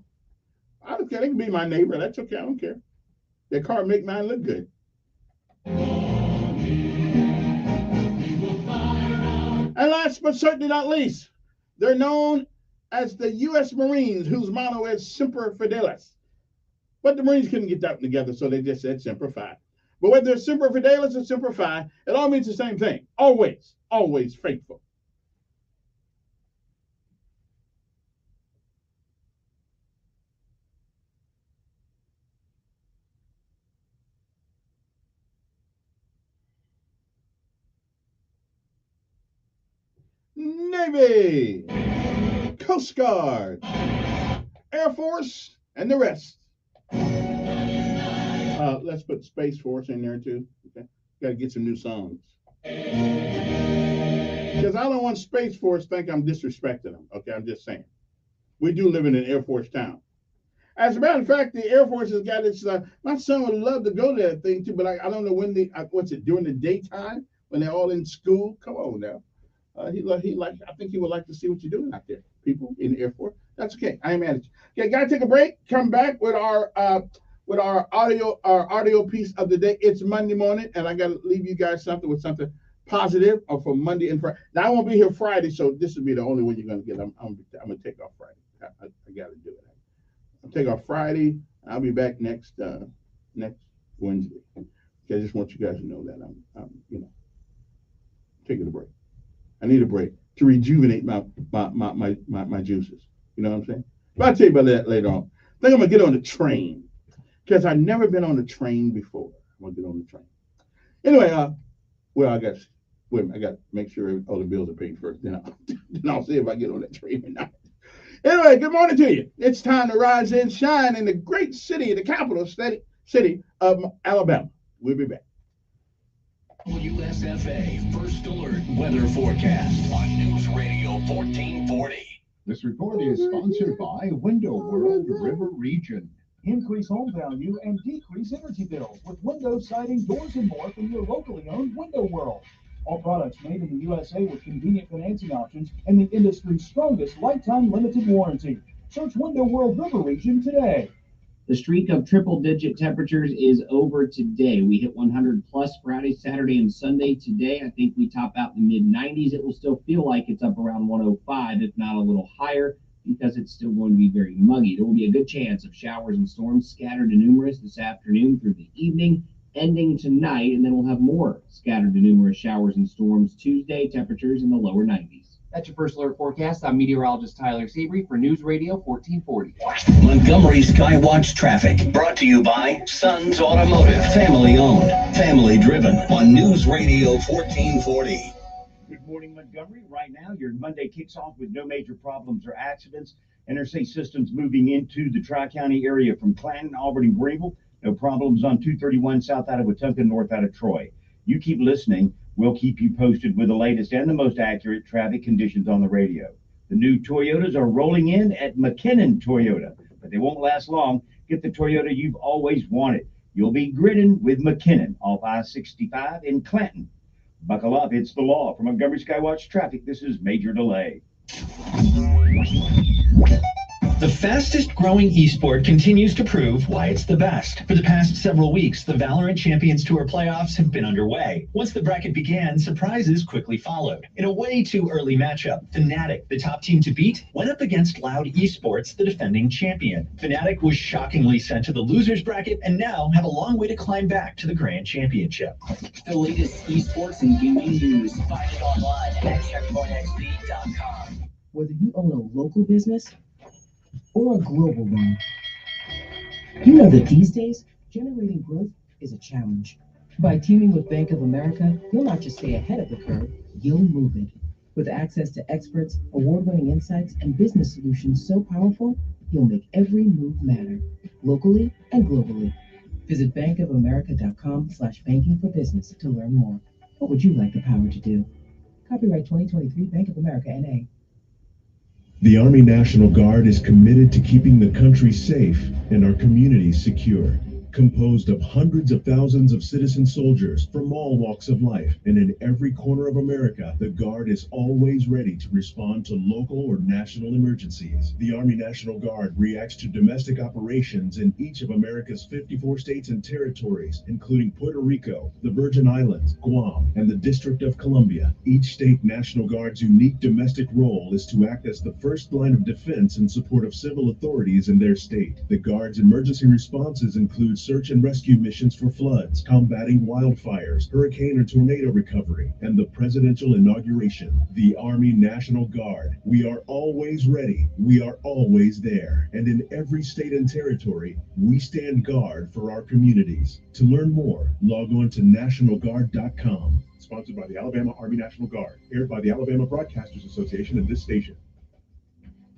Speaker 20: I don't care. They can be my neighbor. That's okay. I don't care. Their car make mine look good. And last but certainly not least, they're known as the U.S. Marines, whose motto is Semper Fidelis. But the Marines couldn't get that together, so they just said Semper Fi. But whether it's Semper Fidelis or Semper Fi, it all means the same thing. Always, always faithful. Navy, Coast Guard, Air Force, and the rest. Let's put Space Force in there too. Okay, got to get some new songs. Because I don't want Space Force to think I'm disrespecting them. Okay, I'm just saying. We do live in an Air Force town. As a matter of fact, the Air Force has got its. My son would love to go to that thing too, but I don't know when what's it, during the daytime when they're all in school? Come on now. I think he would like to see what you're doing out there, people in the Air Force. That's okay. I ain't mad at you. Okay, gotta take a break. Come back with our audio piece of the day. It's Monday morning, and I gotta leave you guys something positive for Monday and Friday. Now I won't be here Friday, so this will be the only one you're gonna get. I'm gonna take off Friday. I gotta do it. I'll take off Friday. I'll be back next Wednesday. Okay, I just want you guys to know that I'm taking a break. I need a break to rejuvenate my juices. You know what I'm saying? But I'll tell you about that later on. I think I'm gonna get on the train because I've never been on the train before. I'm gonna get on the train. Anyway, I got to make sure all the bills are paid first. Then I'll see if I get on that train or not. Anyway, good morning to you. It's time to rise and shine in the great city, the capital city of Alabama. We'll be back.
Speaker 8: WSFA First Alert Weather Forecast on News Radio 1440.
Speaker 10: This report is sponsored by Window World River Region.
Speaker 11: Increase home value and decrease energy bills with windows, siding, doors, and more from your locally owned Window World.
Speaker 12: All products made in the USA with convenient financing options and the industry's strongest lifetime limited warranty. Search Window World River Region today.
Speaker 13: The streak of triple-digit temperatures is over today. We hit 100 plus Friday, Saturday, and Sunday. Today, I think we top out in the mid-90s. It will still feel like it's up around 105, if not a little higher, because it's still going to be very muggy. There will be a good chance of showers and storms scattered and numerous this afternoon through the evening, ending tonight, and then we'll have more scattered and numerous showers and storms Tuesday, temperatures in the lower 90s.
Speaker 15: That's your first alert forecast. I'm meteorologist Tyler Sabry for News Radio 1440.
Speaker 16: Montgomery Skywatch traffic brought to you by Sons Automotive, family owned, family driven on News Radio 1440.
Speaker 17: Good morning, Montgomery. Right now, your Monday kicks off with no major problems or accidents. Interstate systems moving into the Tri-County area from Clanton, Auburn, and Greenville. No problems on 231 south out of Wetumpka, north out of Troy. You keep listening. We'll keep you posted with the latest and the most accurate traffic conditions on the radio. The new Toyotas are rolling in at McKinnon Toyota, but they won't last long. Get the Toyota you've always wanted. You'll be grinning with McKinnon off I-65 in Clanton. Buckle up, it's the law. From Montgomery Skywatch Traffic, this is Major Delay.
Speaker 26: The fastest growing esport continues to prove why it's the best. For the past several weeks, the Valorant Champions Tour playoffs have been underway. Once the bracket began, surprises quickly followed. In a way too early matchup, Fnatic, the top team to beat, went up against Loud Esports, the defending champion. Fnatic was shockingly sent to the losers bracket and now have a long way to climb back to the Grand Championship.
Speaker 27: The latest esports and gaming news. Find it online at checkpointxp.com.
Speaker 28: Whether you own a local business or a global one, you know that these days, generating growth is a challenge. By teaming with Bank of America, you'll not just stay ahead of the curve, you'll move it. With access to experts, award-winning insights, and business solutions so powerful, you'll make every move matter, locally and globally. Visit bankofamerica.com/banking for business to learn more. What would you like the power to do? Copyright 2023 Bank of America, N.A.
Speaker 29: The Army National Guard is committed to keeping the country safe and our communities secure. Composed of hundreds of thousands of citizen soldiers from all walks of life and in every corner of America, the Guard is always ready to respond to local or national emergencies. The Army National Guard reacts to domestic operations in each of America's 54 states and territories, including Puerto Rico, the Virgin Islands, Guam, and the District of Columbia. Each state National Guard's unique domestic role is to act as the first line of defense in support of civil authorities in their state. The Guard's emergency responses include search and rescue missions for floods, combating wildfires, hurricane and tornado recovery, and the presidential inauguration. The Army National Guard. We are always ready. We are always there. And in every state and territory, we stand guard for our communities. To learn more, log on to nationalguard.com. Sponsored by the Alabama Army National Guard. Aired by the Alabama Broadcasters Association and this station.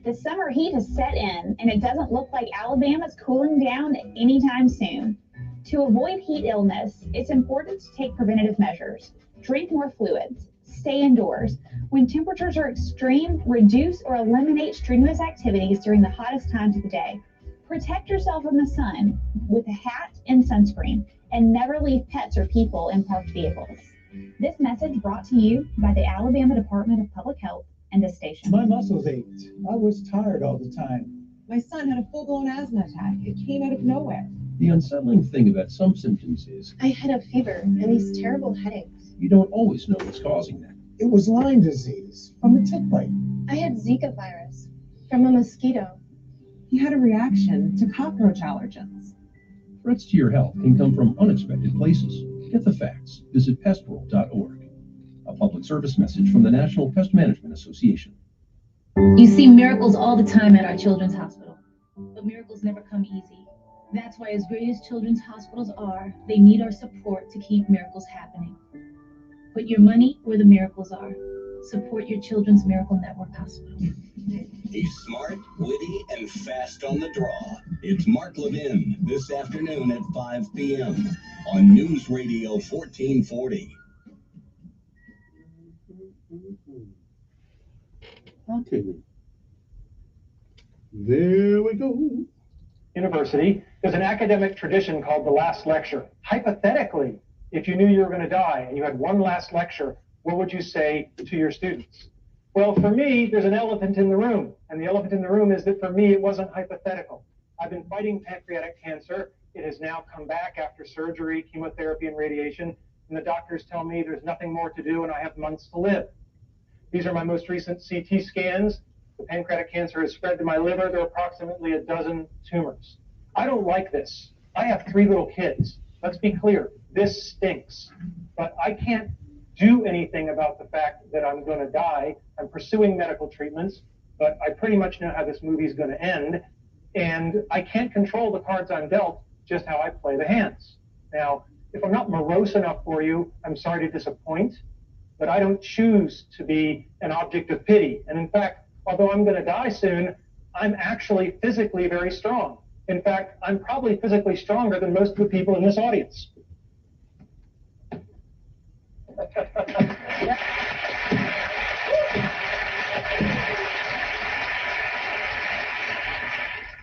Speaker 30: The summer heat has set in, and it doesn't look like Alabama's cooling down anytime soon. To avoid heat illness, it's important to take preventative measures. Drink more fluids. Stay indoors. When temperatures are extreme, reduce or eliminate strenuous activities during the hottest times of the day. Protect yourself from the sun with a hat and sunscreen, and never leave pets or people in parked vehicles. This message brought to you by the Alabama Department of Public Health and this station.
Speaker 31: My muscles ached. I was tired all the time.
Speaker 32: My son had a full-blown asthma attack. It came out of nowhere.
Speaker 33: The unsettling thing about some symptoms is
Speaker 32: I had a fever and these terrible headaches.
Speaker 33: you don't always know what's causing that.
Speaker 31: It was Lyme disease from a tick bite.
Speaker 32: I had Zika virus from a mosquito.
Speaker 34: He had a reaction to cockroach allergens.
Speaker 33: Threats to your health can come from unexpected places. Get the facts. Visit pestworld.org. A public service message from the National Pest Management Association.
Speaker 35: You see miracles all the time at our children's hospital, but miracles never come easy. That's why, as great as children's hospitals are, they need our support to keep miracles happening. Put your money where the miracles are. Support your Children's Miracle Network Hospital.
Speaker 16: He's smart, witty, and fast on the draw. It's Mark Levin this afternoon at 5 p.m. on News Radio 1440.
Speaker 20: Okay. There we go.
Speaker 36: University, there's an academic tradition called the last lecture. Hypothetically, if you knew you were going to die and you had one last lecture, what would you say to your students? Well, for me, there's an elephant in the room. And the elephant in the room is that for me, it wasn't hypothetical. I've been fighting pancreatic cancer. It has now come back after surgery, chemotherapy, and radiation. And the doctors tell me there's nothing more to do and I have months to live. These are my most recent CT scans. The pancreatic cancer has spread to my liver. There are approximately a dozen tumors. I don't like this. I have 3 little kids. Let's be clear. This stinks. But I can't do anything about the fact that I'm going to die. I'm pursuing medical treatments, but I pretty much know how this movie is going to end. And I can't control the cards I'm dealt, just how I play the hands. Now, if I'm not morose enough for you, I'm sorry to disappoint, but I don't choose to be an object of pity. And in fact, although I'm going to die soon, I'm actually physically very strong. In fact, I'm probably physically stronger than most of the people in this audience.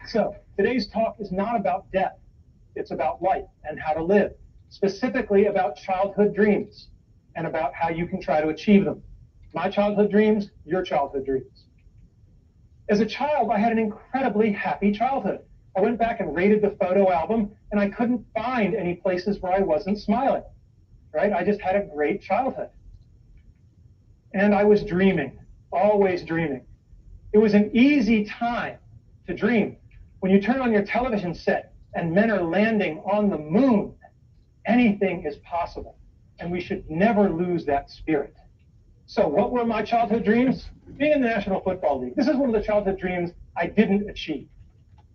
Speaker 36: So, today's talk is not about death. It's about life and how to live, specifically about childhood dreams and about how you can try to achieve them. My childhood dreams, your childhood dreams. As a child, I had an incredibly happy childhood. I went back and rated the photo album, and I couldn't find any places where I wasn't smiling, right? I just had a great childhood. And I was dreaming, always dreaming. It was an easy time to dream. When you turn on your television set and men are landing on the moon, anything is possible. And we should never lose that spirit. So what were my childhood dreams? Being in the National Football League. This is one of the childhood dreams I didn't achieve,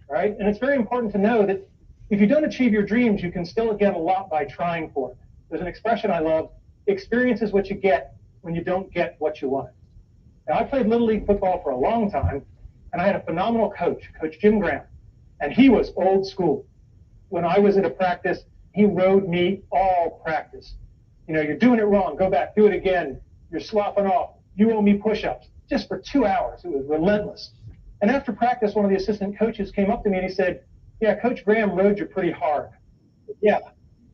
Speaker 36: right? And it's very important to know that if you don't achieve your dreams, you can still get a lot by trying for it. There's an expression I love, experience is what you get when you don't get what you want. Now, I played Little League football for a long time, and I had a phenomenal coach, Coach Jim Graham, and he was old school. When I was at a practice, he rode me all practice. You know, you're doing it wrong, go back, do it again. You're sloughing off, you owe me push-ups, just for 2 hours. It was relentless. And after practice, one of the assistant coaches came up to me and he said, yeah, Coach Graham rode you pretty hard. Yeah.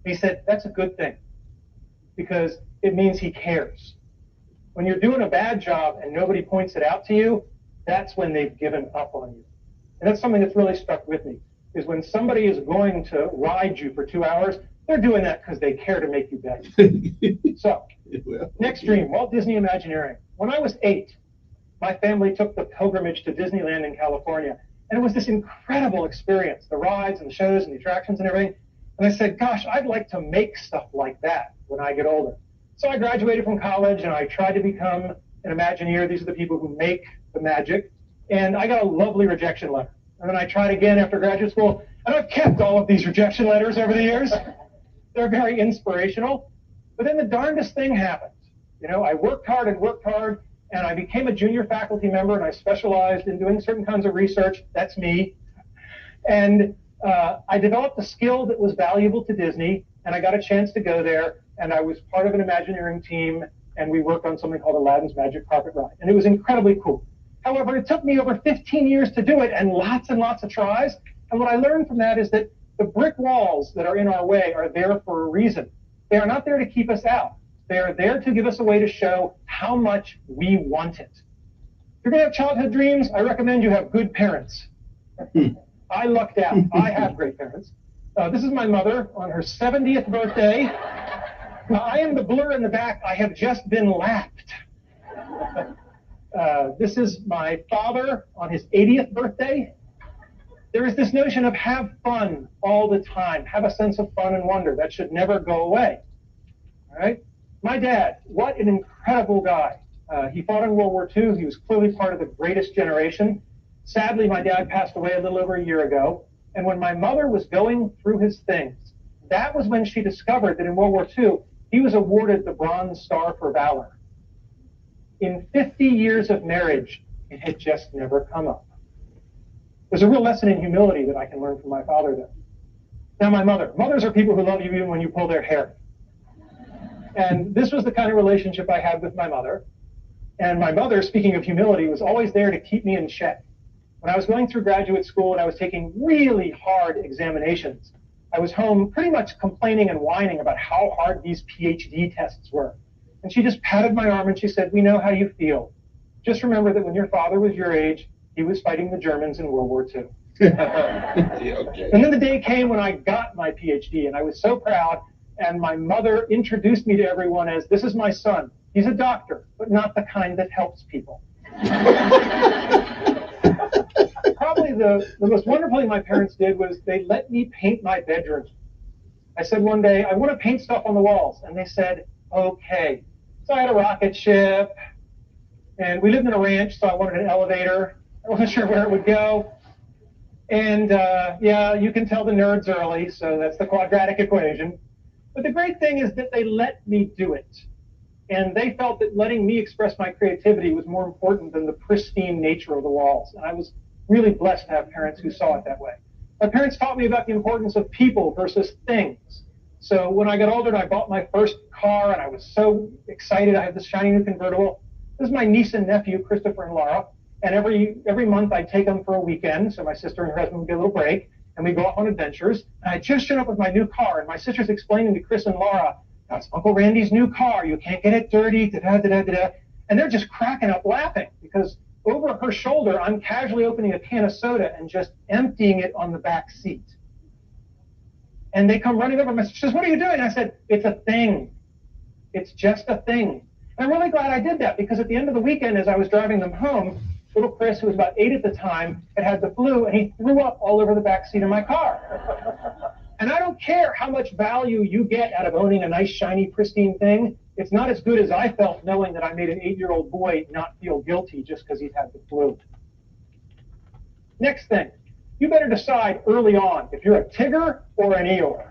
Speaker 36: He said, that's a good thing, because it means he cares. When you're doing a bad job and nobody points it out to you, that's when they've given up on you. And that's something that's really stuck with me, is when somebody is going to ride you for 2 hours, they're doing that because they care to make you better. So, next dream, Walt Disney Imagineering. When I was 8, my family took the pilgrimage to Disneyland in California. And it was this incredible experience, the rides and the shows and the attractions and everything. And I said, gosh, I'd like to make stuff like that when I get older. So I graduated from college and I tried to become an Imagineer. These are the people who make the magic. And I got a lovely rejection letter. And then I tried again after graduate school. And I've kept all of these rejection letters over the years. They're very inspirational. But then the darndest thing happened. You know, I worked hard, and I became a junior faculty member, and I specialized in doing certain kinds of research. That's me. And I developed a skill that was valuable to Disney, and I got a chance to go there, and I was part of an Imagineering team, and we worked on something called Aladdin's Magic Carpet Ride, and it was incredibly cool. However, it took me over 15 years to do it, and lots of tries. And what I learned from that is that the brick walls that are in our way are there for a reason. They are not there to keep us out. They are there to give us a way to show how much we want it. If you're going to have childhood dreams, I recommend you have good parents. I lucked out. I have great parents. This is my mother on her 70th birthday. I am the blur in the back. I have just been lapped. This is my father on his 80th birthday. There is this notion of have fun all the time. Have a sense of fun and wonder. That should never go away. All right? My dad, what an incredible guy. He fought in World War II. He was clearly part of the greatest generation. Sadly, my dad passed away a little over a year ago. And when my mother was going through his things, that was when she discovered that in World War II, he was awarded the Bronze Star for Valor. In 50 years of marriage, it had just never come up. There's a real lesson in humility that I can learn from my father, though. Now, my mother. Mothers are people who love you even when you pull their hair. And this was the kind of relationship I had with my mother. And my mother, speaking of humility, was always there to keep me in check. When I was going through graduate school and I was taking really hard examinations, I was home pretty much complaining and whining about how hard these PhD tests were. And she just patted my arm and she said, we know how you feel. Just remember that when your father was your age, he was fighting the Germans in World War II.
Speaker 20: Okay.
Speaker 36: And then the day came when I got my PhD, and I was so proud. And my mother introduced me to everyone as, this is my son. He's a doctor, but not the kind that helps people. Probably the most wonderful thing my parents did was they let me paint my bedroom. I said one day, I want to paint stuff on the walls. And they said, okay. So I had a rocket ship, and we lived in a ranch, so I wanted an elevator. I wasn't sure where it would go. And yeah, you can tell the nerds early, so that's the quadratic equation. But the great thing is that they let me do it. And they felt that letting me express my creativity was more important than the pristine nature of the walls. And I was really blessed to have parents who saw it that way. My parents taught me about the importance of people versus things. So when I got older and I bought my first car, and I was so excited, I had this shiny new convertible. This is my niece and nephew, Christopher and Laura. And every month I'd take them for a weekend, so my sister and her husband would get a little break, and we'd go off on adventures. And I just showed up with my new car, and my sister's explaining to Chris and Laura, that's Uncle Randy's new car, you can't get it dirty, da-da-da-da-da. And they're just cracking up laughing, because over her shoulder, I'm casually opening a can of soda and just emptying it on the back seat. And they come running over, and my sister says, what are you doing? I said, it's a thing. It's just a thing. And I'm really glad I did that, because at the end of the weekend, as I was driving them home, little Chris, who was about 8 at the time, had the flu, and he threw up all over the back seat of my car. And I don't care how much value you get out of owning a nice, shiny, pristine thing. It's not as good as I felt knowing that I made an 8-year-old boy not feel guilty just because he'd had the flu. Next thing, you better decide early on if you're a Tigger or an Eeyore.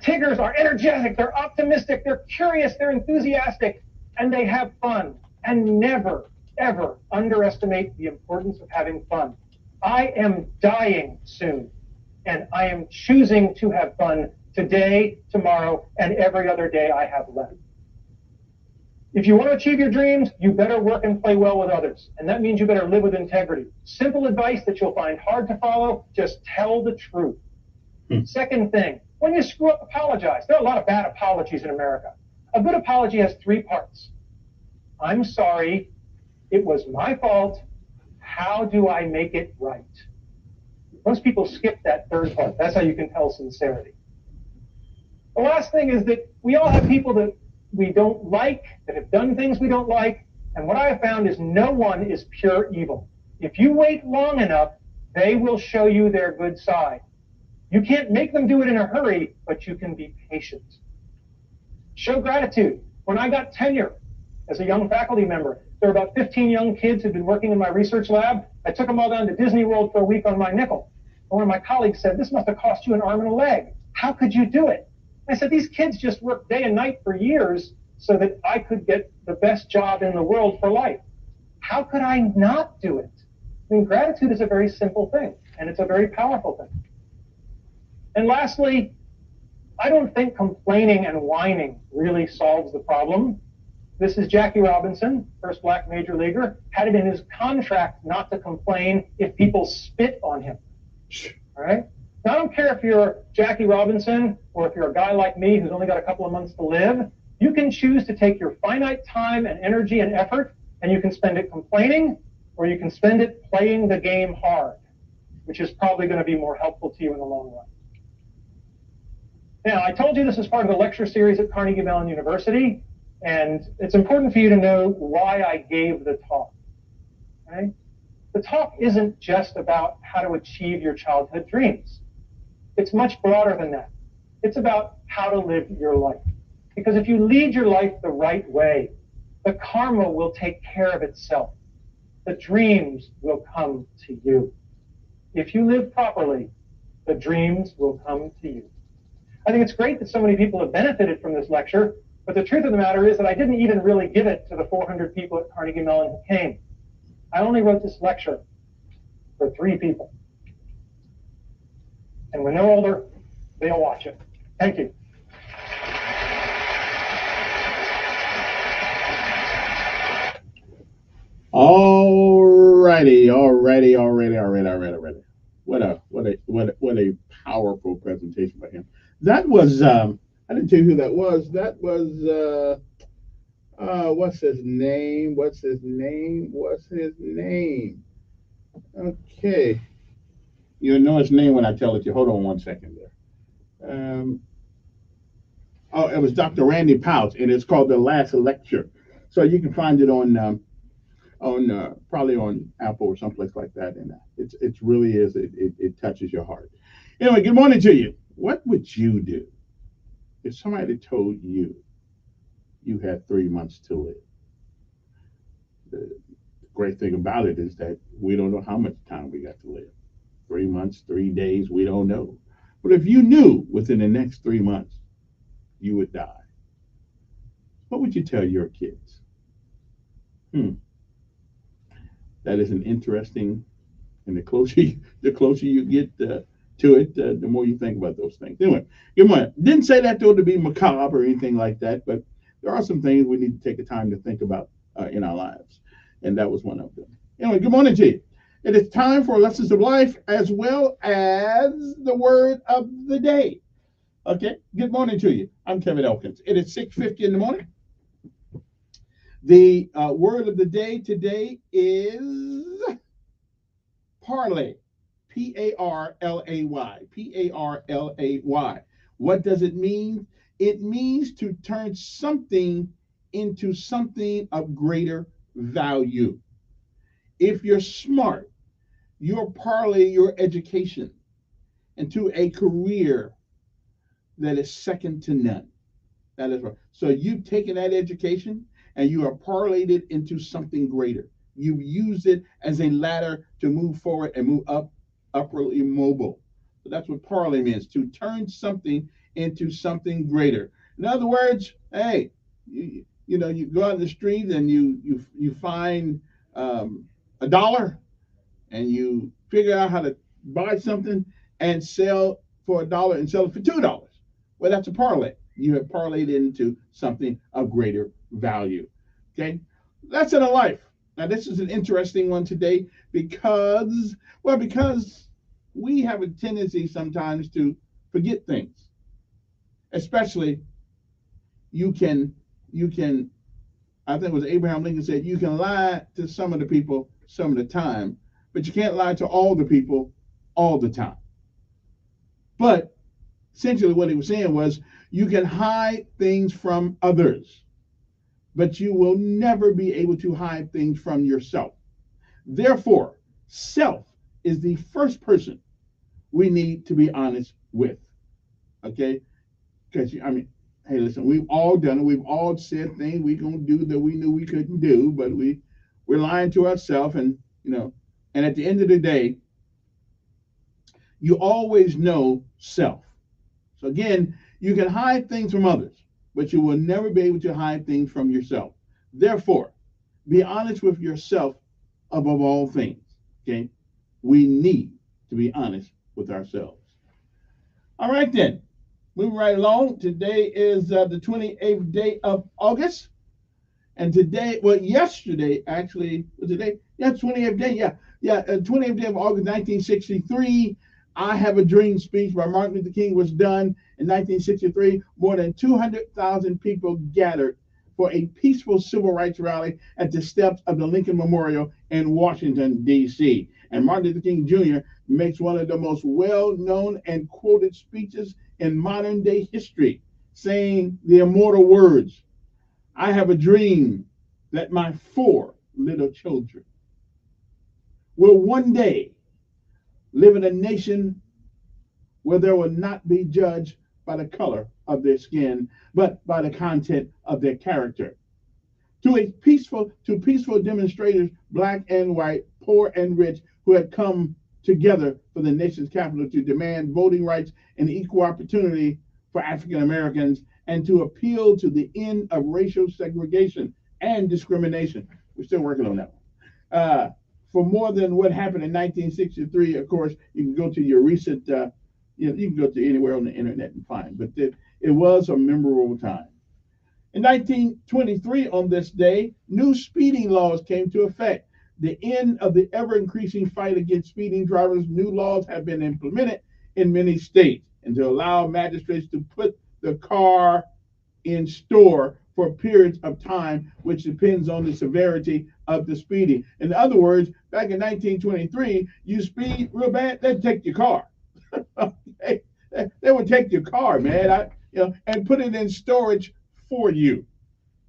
Speaker 36: Tiggers are energetic, they're optimistic, they're curious, they're enthusiastic, and they have fun. And never, ever underestimate the importance of having fun. I am dying soon, and I am choosing to have fun today, tomorrow, and every other day I have left. If you want to achieve your dreams, you better work and play well with others. And that means you better live with integrity. Simple advice that you'll find hard to follow, just tell the truth. Second thing, when you screw up, apologize. There are a lot of bad apologies in America. A good apology has 3 parts. I'm sorry. It was my fault. How do I make it right? Most people skip that 3rd part. That's how you can tell sincerity. The last thing is that we all have people that we don't like, that have done things we don't like, and what I have found is no one is pure evil. If you wait long enough, they will show you their good side. You can't make them do it in a hurry, but you can be patient. Show gratitude. When I got tenure as a young faculty member, there were about 15 young kids who'd been working in my research lab. I took them all down to Disney World for a week on my nickel. And one of my colleagues said, this must have cost you an arm and a leg. How could you do it? I said, these kids just worked day and night for years so that I could get the best job in the world for life. How could I not do it? I mean, gratitude is a very simple thing, and it's a very powerful thing. And lastly, I don't think complaining and whining really solves the problem. This is Jackie Robinson, first black major leaguer, had it in his contract not to complain if people spit on him. All right? Now, I don't care if you're Jackie Robinson or if you're a guy like me who's only got a couple of months to live. You can choose to take your finite time and energy and effort, and you can spend it complaining, or you can spend it playing the game hard, which is probably going to be more helpful to you in the long run. Now, I told you this is part of the lecture series at Carnegie Mellon University, and it's important for you to know why I gave the talk. Okay? The talk isn't just about how to achieve your childhood dreams. It's much broader than that. It's about how to live your life. Because if you lead your life the right way, the karma will take care of itself. The dreams will come to you. If you live properly, the dreams will come to you. I think it's great that so many people have benefited from this lecture, but the truth of the matter is that I didn't even really give it to the 400 people at Carnegie Mellon who came. I only wrote this lecture for 3 people. And when they're older, they'll watch it. Thank you.
Speaker 20: Alrighty. What a powerful presentation by him. That was I didn't tell you who that was. That was What's his name? What's his name? What's his name? Okay. You'll know his name when I tell it to you. Hold on one second there. Oh, it was Dr. Randy Pouch, and it's called The Last Lecture. So you can find it on probably on Apple or someplace like that. And it really is. It touches your heart. Anyway, good morning to you. What would you do if somebody told you you had 3 months to live? The great thing about it is that we don't know how much time we got to live. 3 months, 3 days, we don't know. But if you knew within the next 3 months you would die, what would you tell your kids? That is an interesting, and the closer you get to it, the more you think about those things. Anyway, good morning. Didn't say that though to be macabre or anything like that, but there are some things we need to take the time to think about in our lives, and that was one of them. Anyway, good morning to you. It is time for Lessons of Life as well as the Word of the Day. Okay, good morning to you. I'm Kevin Elkins. It is 6:50 in the morning. The word of the day today is parlay. P-A-R-L-A-Y. P-A-R-L-A-Y. What does it mean? It means to turn something into something of greater value. If you're smart, you'll parlay your education into a career that is second to none. That is right. So you've taken that education and you have parlayed it into something greater. You've used it as a ladder to move forward and move up, upwardly mobile. So that's what parlay means, to turn something into something greater. In other words, hey, you go out in the street and you find $1 and you figure out how to buy something and sell for $1 and sell it for $2. Well, that's a parlay. You have parlayed it into something of greater value. Okay, lesson of life. Now, this is an interesting one today because we have a tendency sometimes to forget things. Especially, you can. I think it was Abraham Lincoln said, you can lie to some of the people some of the time, but you can't lie to all the people all the time. But essentially what he was saying was, you can hide things from others, but you will never be able to hide things from yourself. Therefore, self is the first person we need to be honest with. Okay? Because, hey, listen, we've all done it. We've all said things we're going to do that we knew we couldn't do, but we're lying to ourselves. And, and at the end of the day, you always know self. So again, you can hide things from others, but you will never be able to hide things from yourself. Therefore, be honest with yourself above all things. Okay? We need to be honest with ourselves. All right, then. Moving right along. Today is the 28th day of August. And yesterday, actually, was today? Yeah, 28th day. Yeah, 28th day of August, 1963. I Have a Dream speech by Martin Luther King was done in 1963. More than 200,000 people gathered for a peaceful civil rights rally at the steps of the Lincoln Memorial in Washington, D.C. And Martin Luther King Jr. makes one of the most well-known and quoted speeches in modern-day history, saying the immortal words, "I have a dream that my 4 little children will one day live in a nation where there will not be judged by the color of their skin, but by the content of their character." To peaceful demonstrators, black and white, poor and rich, who had come together for the nation's capital to demand voting rights and equal opportunity for African Americans, and to appeal to the end of racial segregation and discrimination. We're still working on that one. For more than what happened in 1963, of course, you can go to your recent, you can go to anywhere on the internet and find, but it was a memorable time. In 1923, on this day, new speeding laws came to effect. The end of the ever-increasing fight against speeding drivers, new laws have been implemented in many states, and to allow magistrates to put the car in store for periods of time, which depends on the severity of the speeding. In other words, back in 1923, you speed real bad, they'd take your car. Okay? They would take your car, man, and put it in storage for you.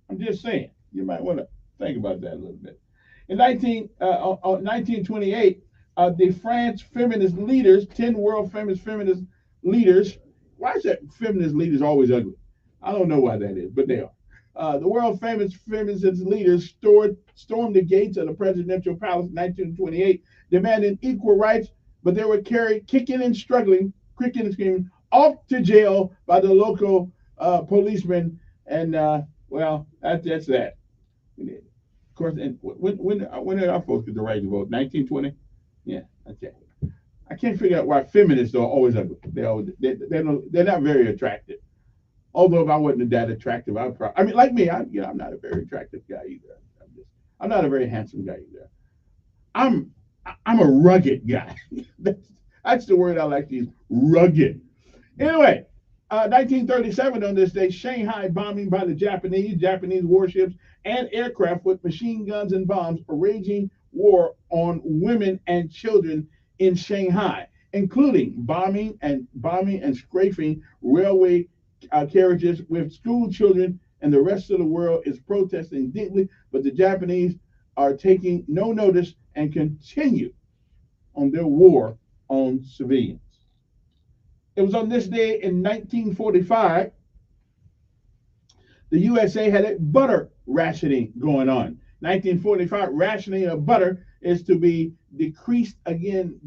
Speaker 20: I'm just saying, you might want to think about that a little bit. In 1928, the France feminist leaders, 10 world famous feminist leaders. Why is that feminist leaders always ugly? I don't know why that is, but they are. The world famous feminist leaders stormed the gates of the presidential palace in 1928, demanding equal rights, but they were carried kicking and screaming, off to jail by the local policemen. And well, that's that. Of course, and when did our folks get the right to vote? 1920? Yeah, okay. I can't figure out why feminists are always ugly. They're not very attractive. Although if I wasn't that attractive, like me, I'm not a very attractive guy either. I'm not a very handsome guy either. I'm a rugged guy. That's the word I like to use, rugged. Anyway, 1937 on this day, Shanghai bombing by the Japanese warships and aircraft with machine guns and bombs, a raging war on women and children in Shanghai, including bombing and strafing railway carriages with school children, and the rest of the world is protesting deeply, but the Japanese are taking no notice and continue on their war on civilians. It was on this day in 1945, the USA had a butter rationing going on. 1945, rationing of butter is to be decreased again.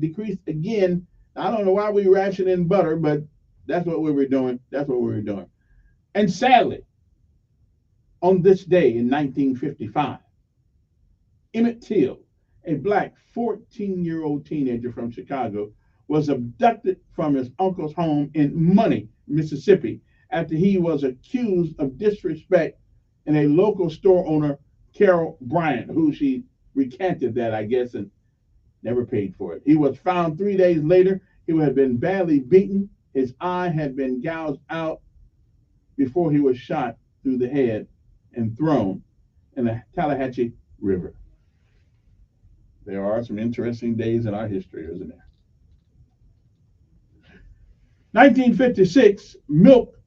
Speaker 20: I don't know why we rationing butter, but that's what we were doing. And sadly, on this day in 1955, Emmett Till, a black 14-year-old teenager from Chicago, was abducted from his uncle's home in Money, Mississippi, after he was accused of disrespect and a local store owner, Carol Bryant, who she recanted that, I guess, and never paid for it. He was found 3 days later. He had been badly beaten. His eye had been gouged out before he was shot through the head and thrown in the Tallahatchie River. There are some interesting days in our history, isn't there? 1956, milk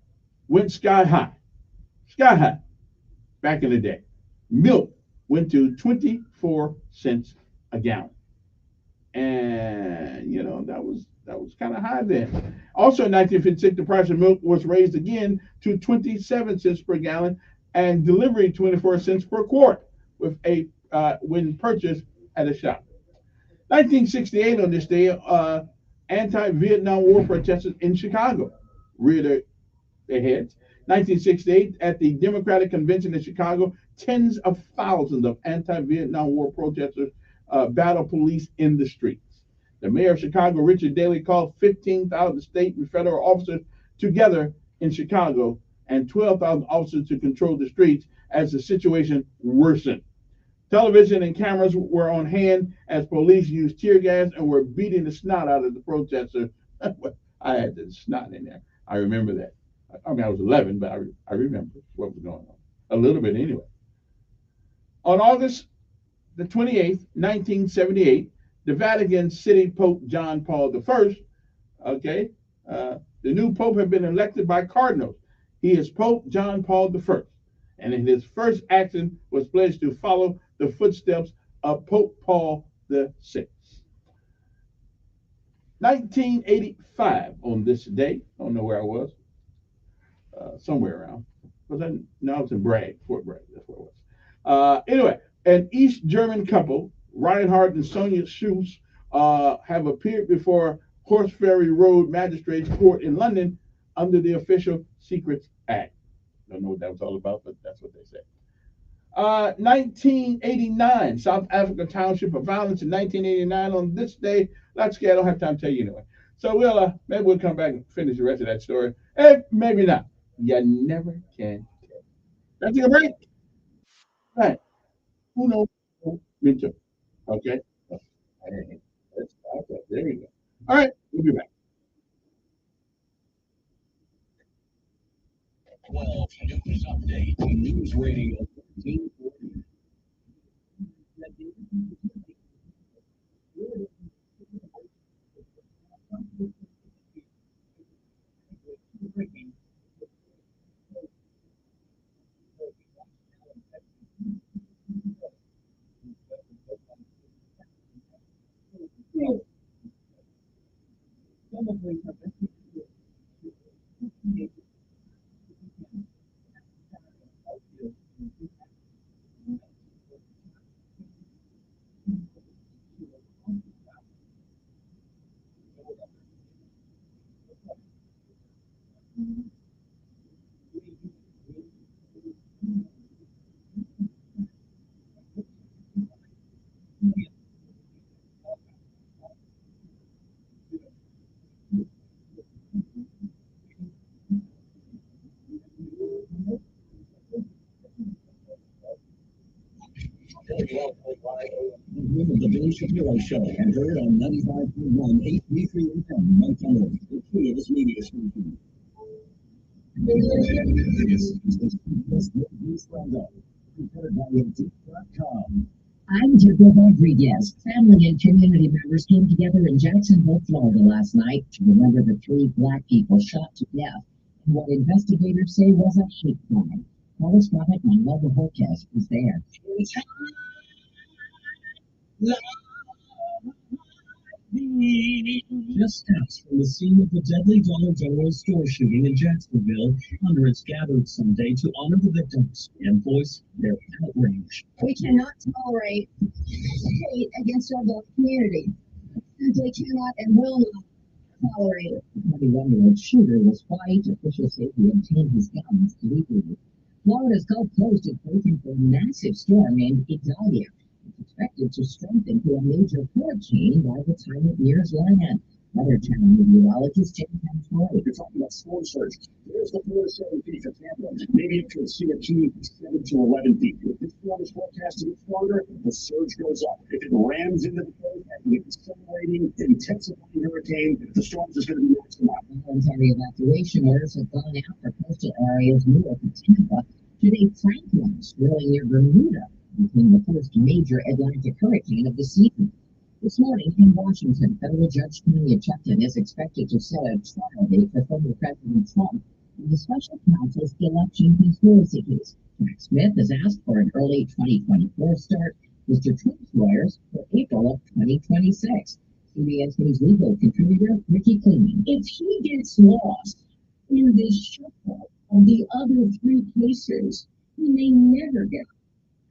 Speaker 20: went sky high. Back in the day. Milk went to 24 cents a gallon. And, that was kind of high then. Also in 1956, the price of milk was raised again to 27 cents per gallon and delivery 24 cents per quart when purchased at a shop. 1968 on this day, anti-Vietnam War protesters in Chicago reared their heads. 1968, at the Democratic Convention in Chicago, tens of thousands of anti-Vietnam War protesters battled police in the streets. The mayor of Chicago, Richard Daley, called 15,000 state and federal officers together in Chicago and 12,000 officers to control the streets as the situation worsened. Television and cameras were on hand as police used tear gas and were beating the snot out of the protesters. I had the snot in there. I remember that. I was 11, but I remember what was going on. A little bit anyway. On August the 28th, 1978, the Vatican City Pope John Paul I, the new Pope had been elected by cardinals. He is Pope John Paul I, and in his first action was pledged to follow the footsteps of Pope Paul VI. 1985 on this day, I don't know where I was, somewhere around. I was in Bragg, Fort Bragg, that's where it was. Anyway, an East German couple, Reinhard and Sonia Schuss, have appeared before Horse Ferry Road Magistrates Court in London under the Official Secrets Act. Don't know what that was all about, but that's what they said. 1989, South Africa Township of Violence in 1989 on this day. Let's get, I don't have time to tell you anyway. So maybe we'll come back and finish the rest of that story. Maybe not. You never can tell. Let's take a break. All right. Who knows? Me too. Okay. There we go. All right. We'll be back.
Speaker 16: 12 News Update on News Radio 1440. The Ben Shapiro Show and heard on 95.1 833 FM Montgomery, the Creative Media Station.
Speaker 1: I'm Deborah Rodriguez. Family and community members came together in Jacksonville, Florida last night to remember the 3 Black people shot to death in what investigators say was a hate crime. Correspondent Manuel Borges was there.
Speaker 2: Just steps from the scene of the deadly Dollar General store shooting in Jacksonville, hundreds gathered Sunday to honor the victims and voice their outrage.
Speaker 3: We cannot tolerate hate against our Black community. Simply cannot and will not tolerate it.
Speaker 1: The 21-year-old shooter was white. Officials say he obtained his guns illegally. Florida's Gulf Coast is bracing for a massive storm named Idalia. It's expected to strengthen to a major hurricane by the time it nears land. Weather Channel meteorologist Jim Conroy.
Speaker 4: You're talking about storm surge. There's the 4 to 7 feet for Tampa. Maybe it could see a 7 to 11 feet. If this storm is forecast to get stronger, the surge goes up. If it rams into the coast and it's accelerating, intensifying hurricane, the storm is going to be next to that.
Speaker 1: Voluntary evacuation orders have gone out for coastal areas north of Tampa. Today, Franklin is drilling near Bermuda, became the first major Atlantic hurricane of the season. This morning in Washington, federal judge Tanya Chutkan is expected to set a trial date for former President Trump in the special counsel's election conspiracy case. Jack Smith has asked for an early 2024 start. Mr. Trump's lawyers for April of 2026. CBS News legal contributor Ricky Kleeman.
Speaker 5: If he gets lost in this shuffle of the other 3 cases, he may never get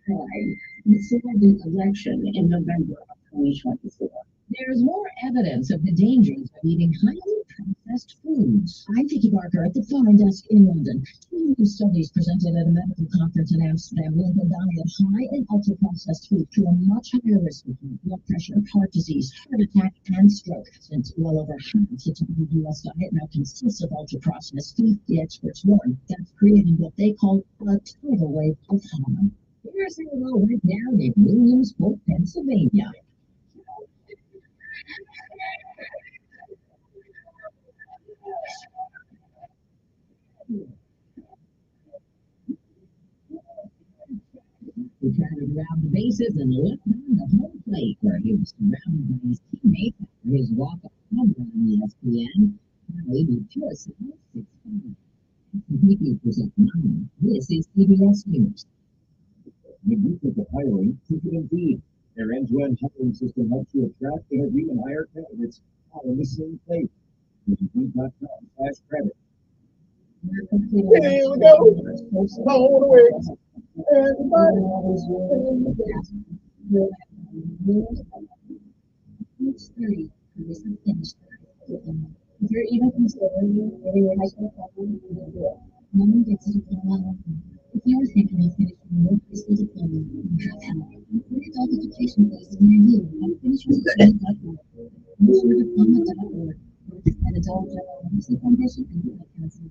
Speaker 5: tried before the election in November of 2024.
Speaker 1: There is more evidence of the dangers of eating highly processed foods.
Speaker 5: I'm Vicky Barker at the Foreign Desk in London. Two new studies presented at a medical conference in Amsterdam link a diet high in ultra-processed food to a much higher risk of blood pressure, heart disease, heart attack, and stroke. Since well over half the typical U.S. diet now consists of ultra-processed food, the experts warn that's creating what they call a tidal wave of harm.
Speaker 1: Here's how it all went down in Williamsport, Pennsylvania. He batted around the bases and left on the home plate, where he was surrounded by his teammates after his walk-off home run on ESPN. Now 82 is 6-5. Completely present 9. This is CBS News.
Speaker 4: When you think of hiring, think of Indeed. Their end-to-end hiring system helps you attract, interview, and hire candidates all in the same place. Indeed.com/credit.
Speaker 5: Here we go. All the way. Everybody. Each study is finished. If you're even considering getting a high school diploma, no one gets a diploma. If you're thinking of finishing your high school diploma, you have help. For adult education classes near you at finishyourstudy.org. Finishyourdiploma.org. An adult literacy foundation and the council.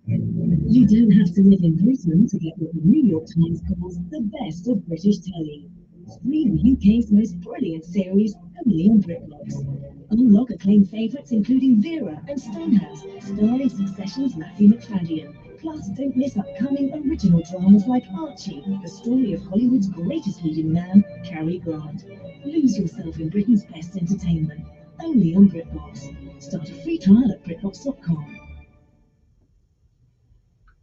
Speaker 5: You don't have to live in Britain to get what the New York Times calls the best of British telly. Stream the UK's most brilliant series, Emily on Bricklocks. Unlock acclaimed favourites including Vera and Stonehouse, starring Succession's Matthew McFadden.
Speaker 6: Plus, don't miss upcoming original dramas like Archie, the story of Hollywood's greatest leading man, Cary Grant. Lose yourself in Britain's best entertainment, only on BritBox. Start a free trial at BritBox.com.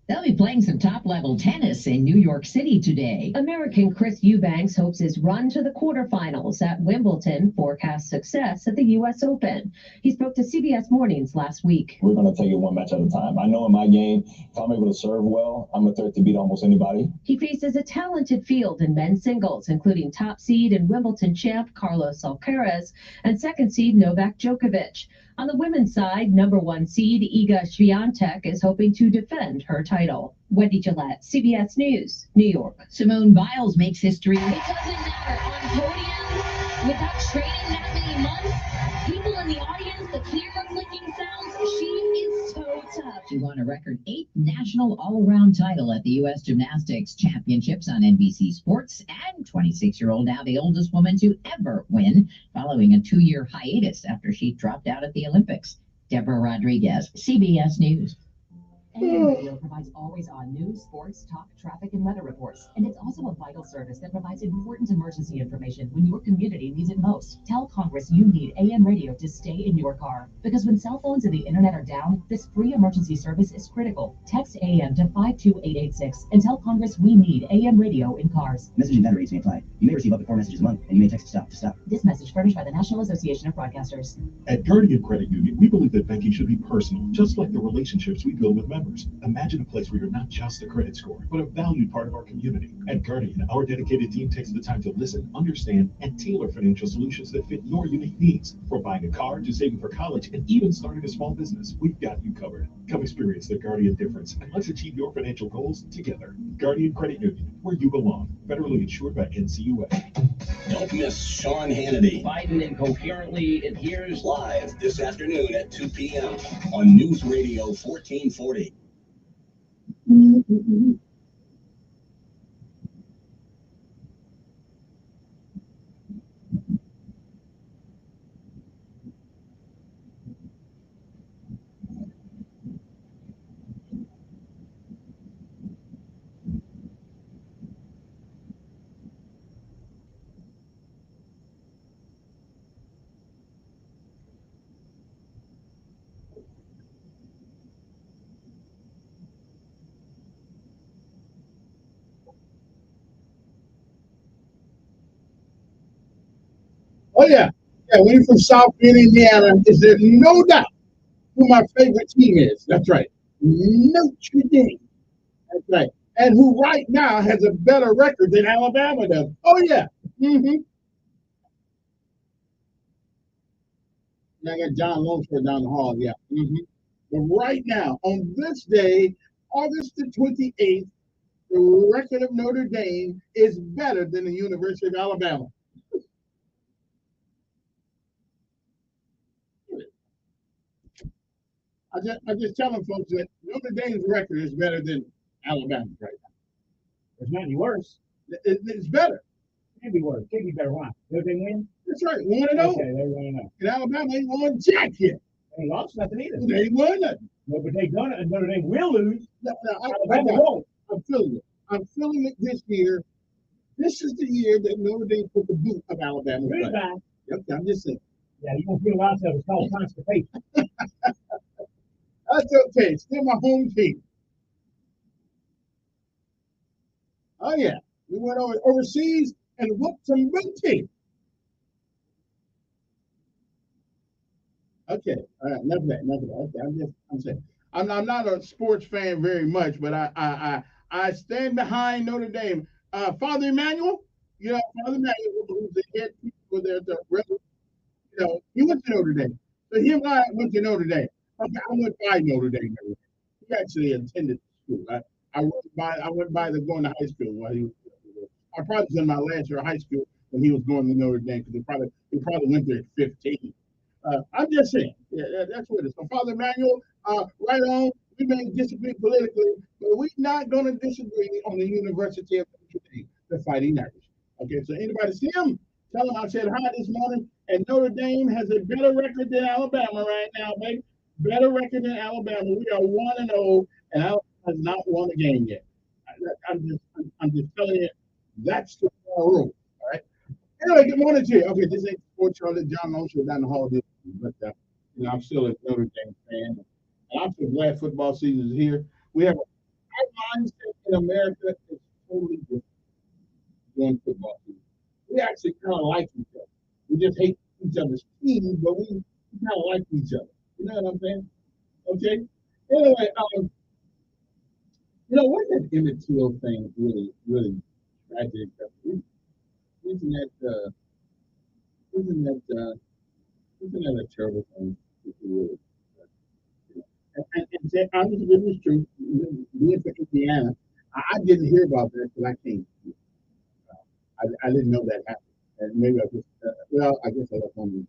Speaker 1: They'll be playing some top-level tennis in New York City today.
Speaker 7: American Chris Eubanks hopes his run to the quarterfinals at Wimbledon forecasts success at the U.S. Open. He spoke to CBS Mornings last week.
Speaker 8: We're going to take it one match at a time. I know in my game, if I'm able to serve well, I'm a threat to beat almost anybody.
Speaker 7: He faces a talented field in men's singles, including top seed and Wimbledon champ Carlos Alcaraz and second seed Novak Djokovic. On the women's side, number 1 seed Iga Swiatek is hoping to defend her title. Wendy Gillette, CBS News, New York.
Speaker 1: Simone Biles makes history.
Speaker 5: It doesn't matter. On podium, without training that many months, people in the audience, the camera clicking sounds, she is so tough.
Speaker 1: She won a record 8th national all-around title at the U.S. Gymnastics Championships on NBC Sports, and 26-year-old now the oldest woman to ever win, following a 2-year hiatus after she dropped out at the Olympics. Deborah Rodriguez, CBS News.
Speaker 9: AM Radio provides always-on news, sports, talk, traffic, and weather reports. And it's also a vital service that provides important emergency information when your community needs it most. Tell Congress you need AM radio to stay in your car. Because when cell phones and the internet are down, this free emergency service is critical. Text AM to 52886 and tell Congress we need AM radio in cars.
Speaker 10: Message and data rates may apply. You may receive up to 4 messages a month, and you may text to stop.
Speaker 9: This message furnished by the National Association of Broadcasters.
Speaker 29: At Guardian Credit Union, we believe that banking should be personal, just like the relationships we build with members. Imagine a place where you're not just a credit score, but a valued part of our community. At Guardian, our dedicated team takes the time to listen, understand, and tailor financial solutions that fit your unique needs. From buying a car to saving for college and even starting a small business, we've got you covered. Come experience the Guardian difference and let's achieve your financial goals together. Guardian Credit Union, where you belong. Federally insured by NCUA.
Speaker 16: Don't miss Sean Hannity.
Speaker 11: Biden incoherently adheres
Speaker 16: Live this afternoon at 2 p.m. on News Radio 1440.
Speaker 20: Oh, yeah. Yeah, we're from South Bend, Indiana. Is there no doubt who my favorite team is? That's right. Notre Dame. That's right. And who right now has a better record than Alabama does. Oh, yeah. Mm-hmm. And I got John Longford down the hall. Yeah. Mm-hmm. But right now, on this day, August the 28th, the record of Notre Dame is better than the University of Alabama. I just telling folks that Notre Dame's record is better than Alabama's right now.
Speaker 10: It's not any worse.
Speaker 20: It's better.
Speaker 10: Can't be worse. Can't be better. Why? Notre Dame win?
Speaker 20: That's right. 1-0.
Speaker 10: Okay, they're 1-0.
Speaker 20: And Alabama ain't won jack yet.
Speaker 10: They ain't lost nothing either.
Speaker 20: They ain't won nothing.
Speaker 10: No, but they done it, and Notre Dame will lose.
Speaker 20: Alabama won't. I'm feeling it. I'm feeling it this year. This is the year that Notre Dame put the boot of Alabama.
Speaker 10: Goodbye.
Speaker 20: Yep, I'm just saying.
Speaker 10: Yeah, you won't feel a lot of it's called constipation.
Speaker 20: That's okay. It's still my home team. Oh, yeah. We went overseas and whooped some good teams. Okay. All right. Enough of that. Okay. I'm saying. I'm not a sports fan very much, but I stand behind Notre Dame. Father Emmanuel, Father Emmanuel, who's the head teacher there at the he went to Notre Dame. So him and I went to Notre Dame. Okay, I went by Notre Dame. He actually attended school. I went by the going to high school while he was. I probably was in my last year of high school when he was going to Notre Dame because he probably went there at 15. I'm just saying, yeah, that's what it is. So Father Emmanuel, right on. We may disagree politically, but we're not going to disagree on the University of Notre Dame, the Fighting Irish. Okay, so anybody see him? Tell him I said hi this morning. And Notre Dame has a better record than Alabama right now, baby. Better record than Alabama. We are 1-0, and Alabama has not won a game yet. I'm just telling you, that's the rule. All right. Anyway, good morning to you. Okay, this ain't Sports Charlotte. John Longshore down the hall, but I'm still a Notre Dame fan, and I'm so glad football season is here. We have our mindset in America is totally different during football season. We actually kind of like each other. We just hate each other's teams, but we kind of like each other. You know what I'm saying? Okay. Anyway, what that Emmett Till thing really, really tragic. Isn't that a terrible thing? Really, and honestly, it was true. Being from Indiana, I didn't hear about that until I came. I didn't know that happened. And maybe I just, I guess I left home in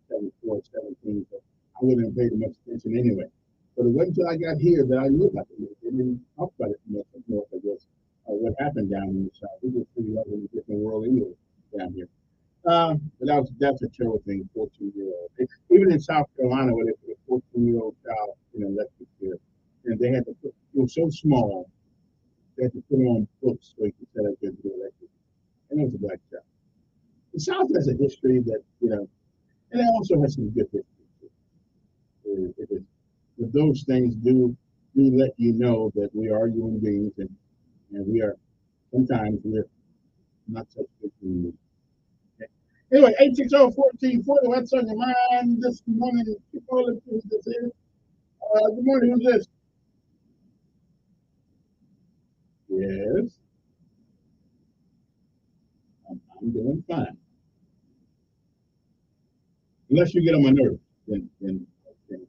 Speaker 20: 17, so I wouldn't have paid much attention anyway. But it wasn't until I got here that I knew about it. They didn't talk about it much up north, I guess, what happened down in the south. We just figured out in a different world anyway down here. But that's a terrible thing, 14-year-old. Even in South Carolina, where they put a 14-year-old child in electric chair, and they had to put, it was so small, they had to put on books so he could set up into the electric. And it was a black child. The South has a history that, and it also has some good history. But those things do let you know that we are human beings, and we are, sometimes we're not such good human beings. Anyway, 860-1440, what's on your mind this morning? People, who's this here? Good morning, who's this? Yes. I'm doing fine. Unless you get on my nerves, then okay.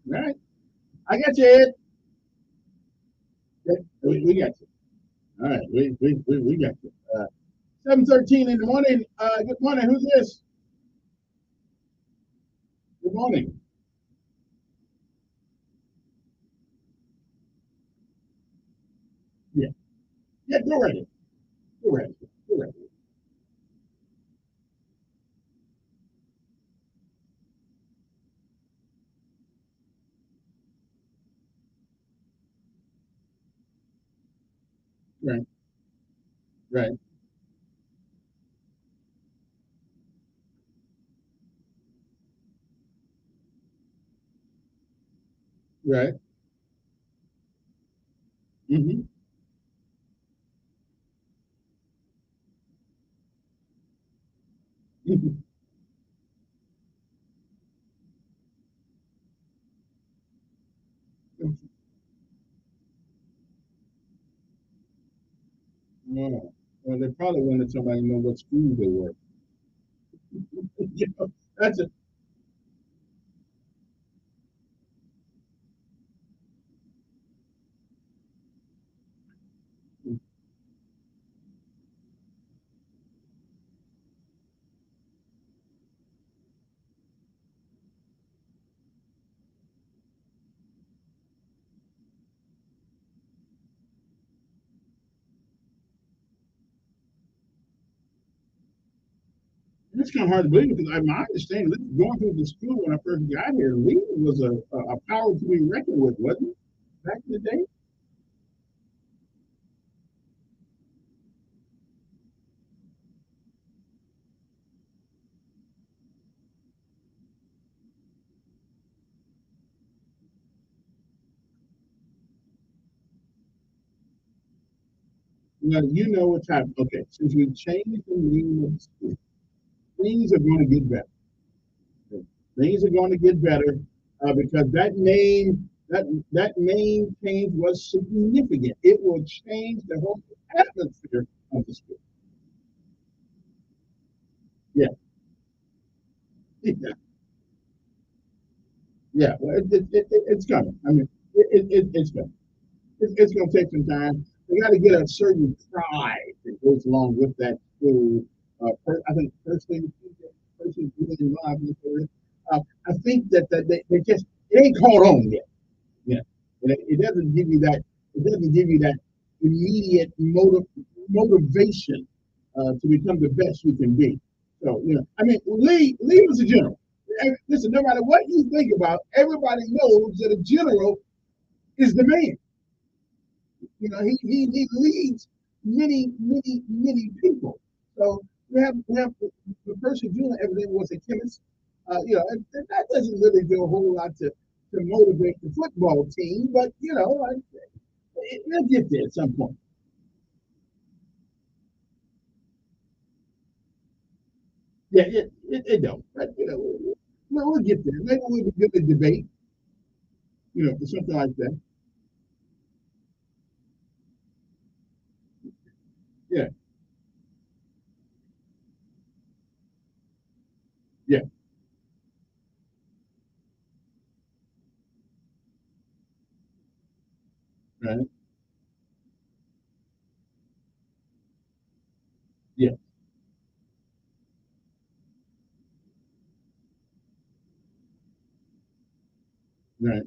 Speaker 20: All right. I got you, Ed. We got you. All right. We got you. 7:13 in the morning. Good morning. Who's this? Good morning. Yeah. Yeah, go right ahead. Go right ahead. Go right ahead. Right. Right. Right. Mm-hmm. Yeah. Well, they probably wanted somebody to know what school they were. You know, that's it. It's kind of hard to believe because my understanding, going through the school when I first got here, Lee was a power to be reckoned with, wasn't it? Back in the day? Well, you know what's happening. Okay, since we changed the name of the school, things are going to get better. Things are going to get better because that name change was significant. It will change the whole atmosphere of the school. Yeah, yeah, yeah. Well, it's coming. I mean, it's coming. It's going to take some time. We got to get a certain pride that goes along with that. To, I think personally, really involved with it. I think that they just it ain't caught on yet. Yeah, it doesn't give you that. It doesn't give you that immediate motivation to become the best you can be. So I mean, Lee was a general. Listen, no matter what you think about, everybody knows that a general is the man. He leads many people. So we have the person doing everything was a chemist. And that doesn't really do a whole lot to motivate the football team, but we'll get there at some point. Yeah, it don't. But, we'll get there. Maybe we'll get a debate, for something like that. Yeah, yeah, right, yeah, right,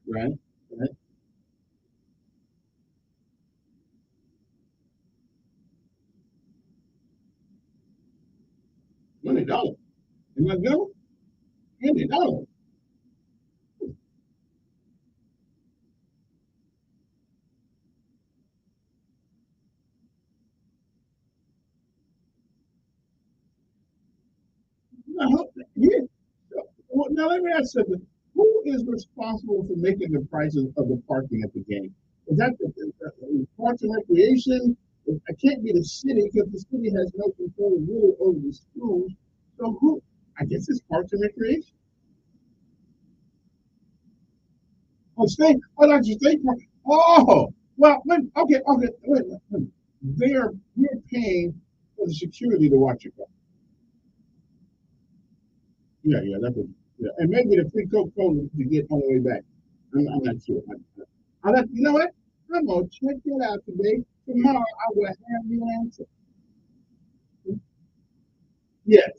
Speaker 20: right, right. $20. Am I good? $20. Now, yeah. Well, now let me ask you something. Who is responsible for making the prices of the parking at the game? Is that the Parks and Recreation? It can't be the city because the city has no control really over the schools. So who? I guess it's Parks and Recreation. Oh, state. Oh, that's your state park. Oh, well, okay. Wait. We're paying for the security to watch your car. Yeah, that's what. Yeah, and maybe the free Coca-Cola to get on the way back. I'm not sure. You know what? I'm gonna check that out today. Tomorrow I will have the answer. Yes,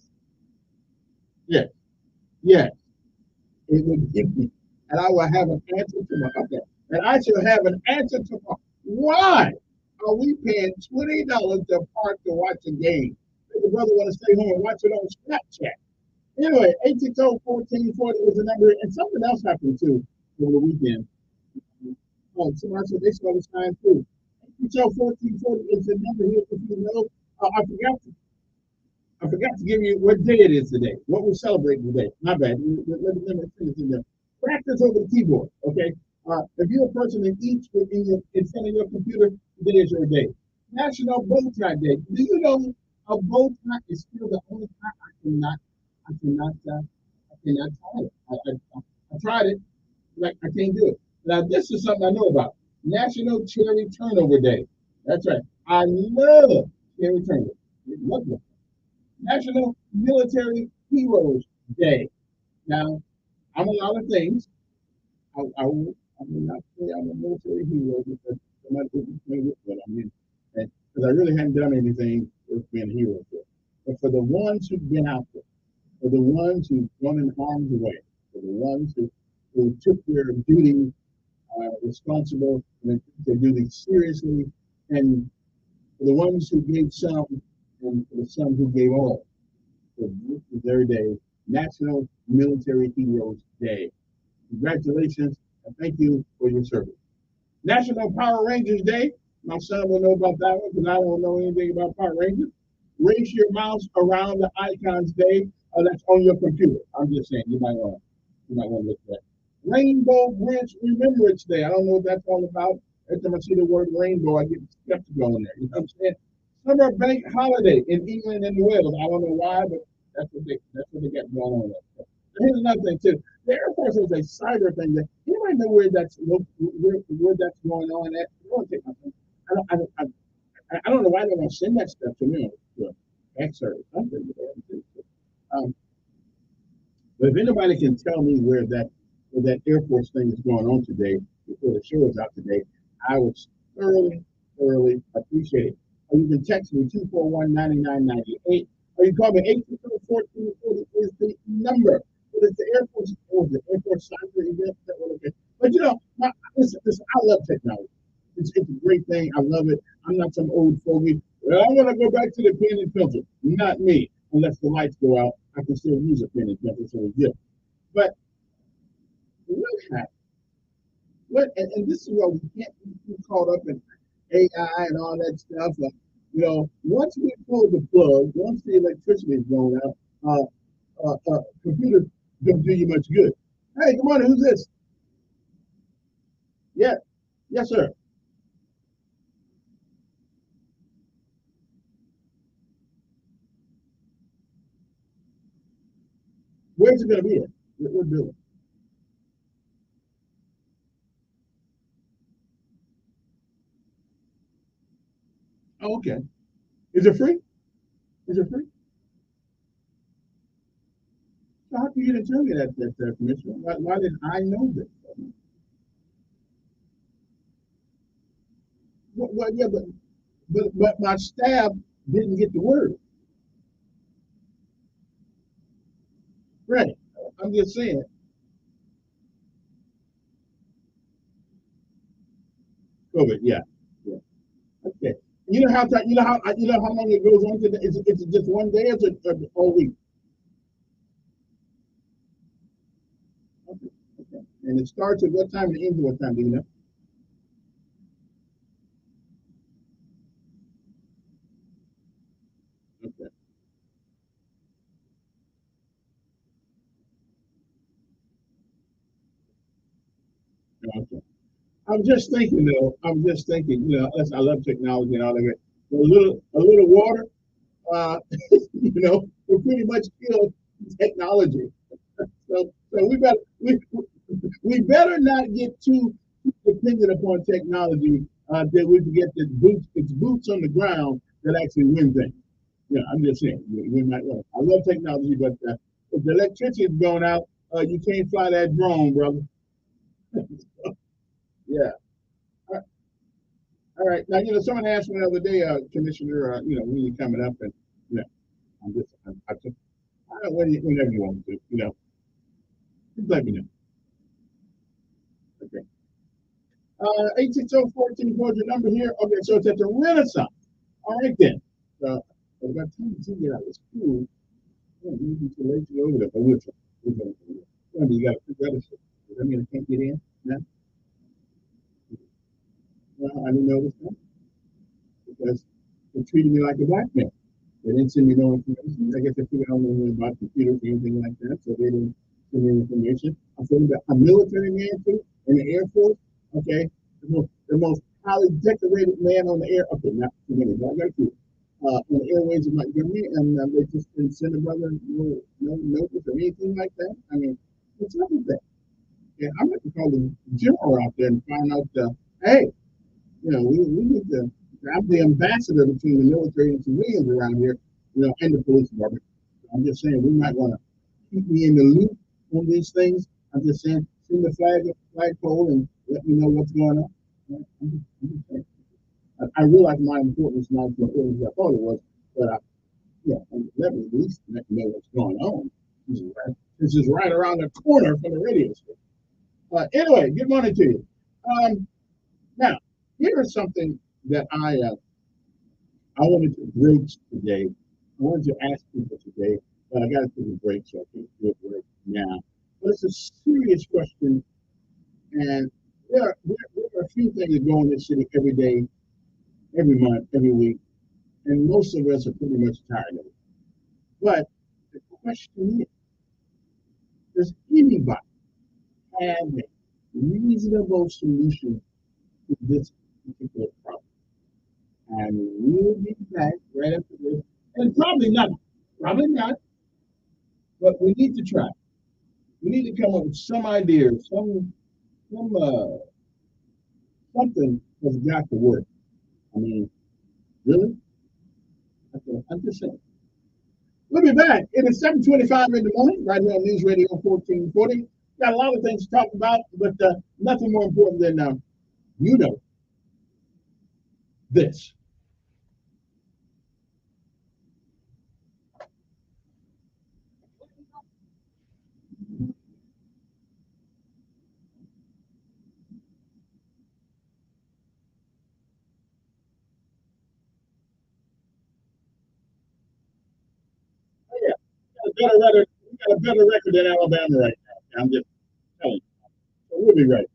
Speaker 20: yes, yes. It will give me, and I will have an answer tomorrow. Okay, and I shall have an answer tomorrow. Why are we paying $20 to park to watch a game? The brother want to stay home and watch it on Snapchat. Anyway, 860-1440 is the number, and something else happened too over the weekend. Oh, somebody said they saw the sign too. 860-1440 is the number here if you know. I forgot. I forgot to give you what day it is today, what we're celebrating today. My bad. Let me finish in there. Practice over the keyboard, okay? If you're a person that eats in front of your computer, today is your day. National Bow Tie Day. Do you know a bow tie is still the only tie I cannot tie it. I tried it, like I can't do it. Now this is something I know about. National Cherry Turnover Day. That's right. I love cherry turnover. Love it. National Military Heroes Day. Now, I'm a lot of things. I will not say I'm a military hero because somebody wouldn't say what I'm in. Because I really haven't done anything worth being a hero for. But for the ones who've been out there, for the ones who've gone in harm's way, for the ones who took their duty responsible and took their duty seriously, and for the ones who gave some, and for the some who gave all. So this is their day, National Military Heroes Day. Congratulations, and thank you for your service. National Power Rangers Day. My son will know about that one because I don't know anything about Power Rangers. Race your mouse around the icons day. That's on your computer. I'm just saying, you might want to look at that. Rainbow Bridge Remembrance Day. I don't know what that's all about. Every time I see the word rainbow, I get skeptical in there. You know what I'm saying? Summer Bank Holiday in England and Wales. I don't know why, but that's what they got going on there. Here's another thing too. The Air Force has a cyber thing that anybody know where that's going on at? I don't know why they want to send that stuff to me or X or something. But if anybody can tell me where that Air Force thing is going on today, before the show is out today, I would thoroughly appreciate it. Or you can text me 241-9998, or you call me 822-1440 is the number. But it's the Air Force cyber event. But you know, listen, I love technology. It's a great thing. I love it. I'm not some old fogey. Well, I want to go back to the pen and pencil. Not me. Unless the lights go out, I can still use a pen and pencil, so it's good. But what happened? And this is where we can't be caught up in AI and all that stuff. You know, once we pull the plug, once the electricity is going out, computers don't do you much good. Hey, good morning. Who's this? Yeah. Yes, sir. Where's it going to be at? What building? Oh, okay. Is it free? Is it free? So how come you didn't tell me that Commissioner? Why didn't I know this? Well, yeah, but my staff didn't get the word. Right. I'm just saying. COVID, yeah. Okay. You know how long it goes on today? Is it just one day or is it all week? Okay. And it starts at what time and ends at what time, do you know? Okay. Okay. I'm just thinking, you know, I love technology and all that. A little water, you know, we're pretty much killed technology. So we better not get too dependent upon technology that we can get it's boots on the ground that actually win things. Yeah, I'm just saying we might. I love technology, but if the electricity is going out, you can't fly that drone, brother. Yeah. All right. Now, you know, someone asked me the other day, Commissioner, you know, when you coming up, and you know, whenever you want to, you know, just let me know. Okay. 860-14 was your number here. Okay, so it's at the Renaissance. All right then. By the time you get out of school, maybe too late to go over there, but we'll try. You got to figure out. Does that mean I can't get in? No? Well, I didn't know this because they treated me like a black man. They didn't send me no information. I guess they figured I don't know anything about computers or anything like that, so they didn't send me information. I'm saying that a military man too, in the Air Force, okay, the most highly decorated man on the air, okay, not too many, but I got two. On the airways of my government, and they just didn't send a brother no notice or anything like that. I mean, what's up with that? And I'm going to call the general out there and find out, hey, we need to. I'm the ambassador between the military and civilians around here, and the police department. I'm just saying we might want to keep me in the loop on these things. I'm just saying send the flagpole and let me know what's going on. I'm just saying. I realize my importance is not as important as I thought it was, but on the level at least let me know what's going on. This is right around the corner from the radio station. Anyway, good morning to you. Now, here is something that I wanted to bridge today. I wanted to ask people today, but I got to take a break, so I can't do it right now. But it's a serious question, and there are a few things that go in this city every day, every month, every week, and most of us are pretty much tired of it. But the question is, does anybody have a reasonable solution to this particular problem? And we'll be back right after this. And probably not, but we need to try. We need to come up with some ideas, something that's got to work. I mean, really? I'm just saying. We'll be back. It is 7:25 in the morning, right here on News Radio 1440. Got a lot of things to talk about, but nothing more important than this. We got a better record than Alabama right now. I'm just telling you. So we'll be right.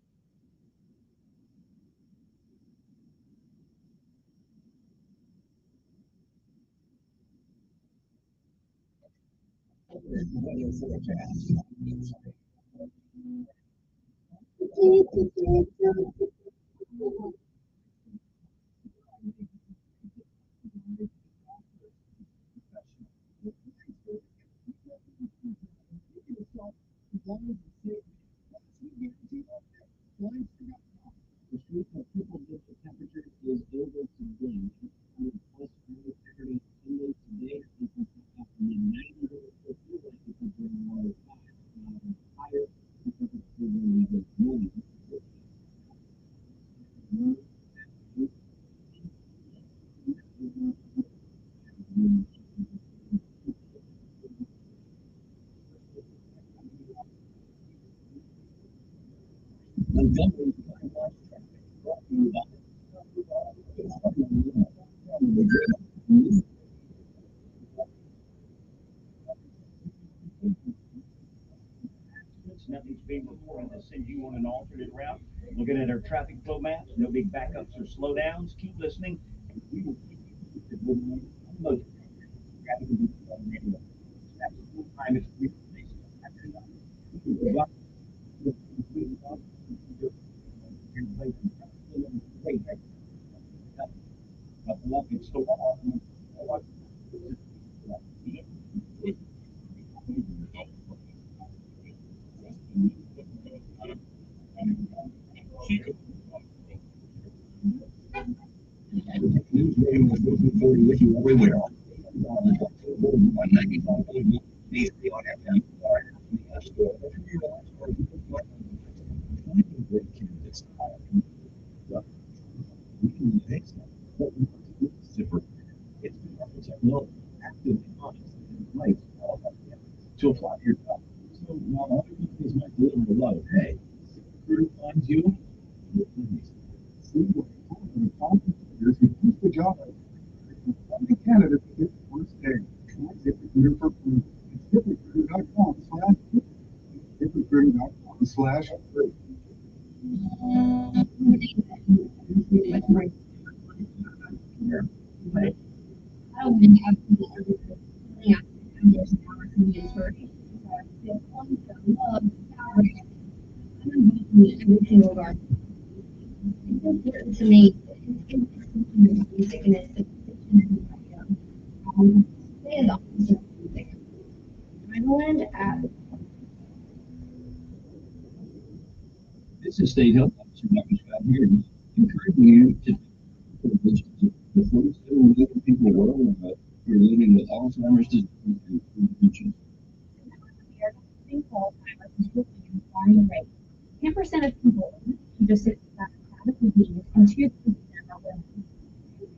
Speaker 11: Nothing's being reported to send you on an alternate route. Looking at our traffic flow maps, no big backups or slowdowns. Keep listening. We will keep you most traffic will be on radio. That's full time information. It's the wall. News Radio 1440 with you everywhere. 195.1 DC on FM. To apply your job. So while other companies might deliver a lot of pay, recruiter finds you. See what competitors who keep the job. Every candidate to get the first day. Try ZipRecruiter for free. It's ZipRecruiter.com/free. ZipRecruiter.com/free.
Speaker 3: and absolutely yeah, there's power from the inspiration. The point of love, power, I'm involved in every single garden. It's important to me. It's music and it's say the opposite of music. Ireland as
Speaker 33: This is State Health Officer Dr. Scott Meredith, encouraging you to the folks that are living people worldwide who are living with Alzheimer's disease and dementia.
Speaker 35: Alzheimer's is quickly and alarming rate. 10% of people who just sit back have a disease, and 2% are women.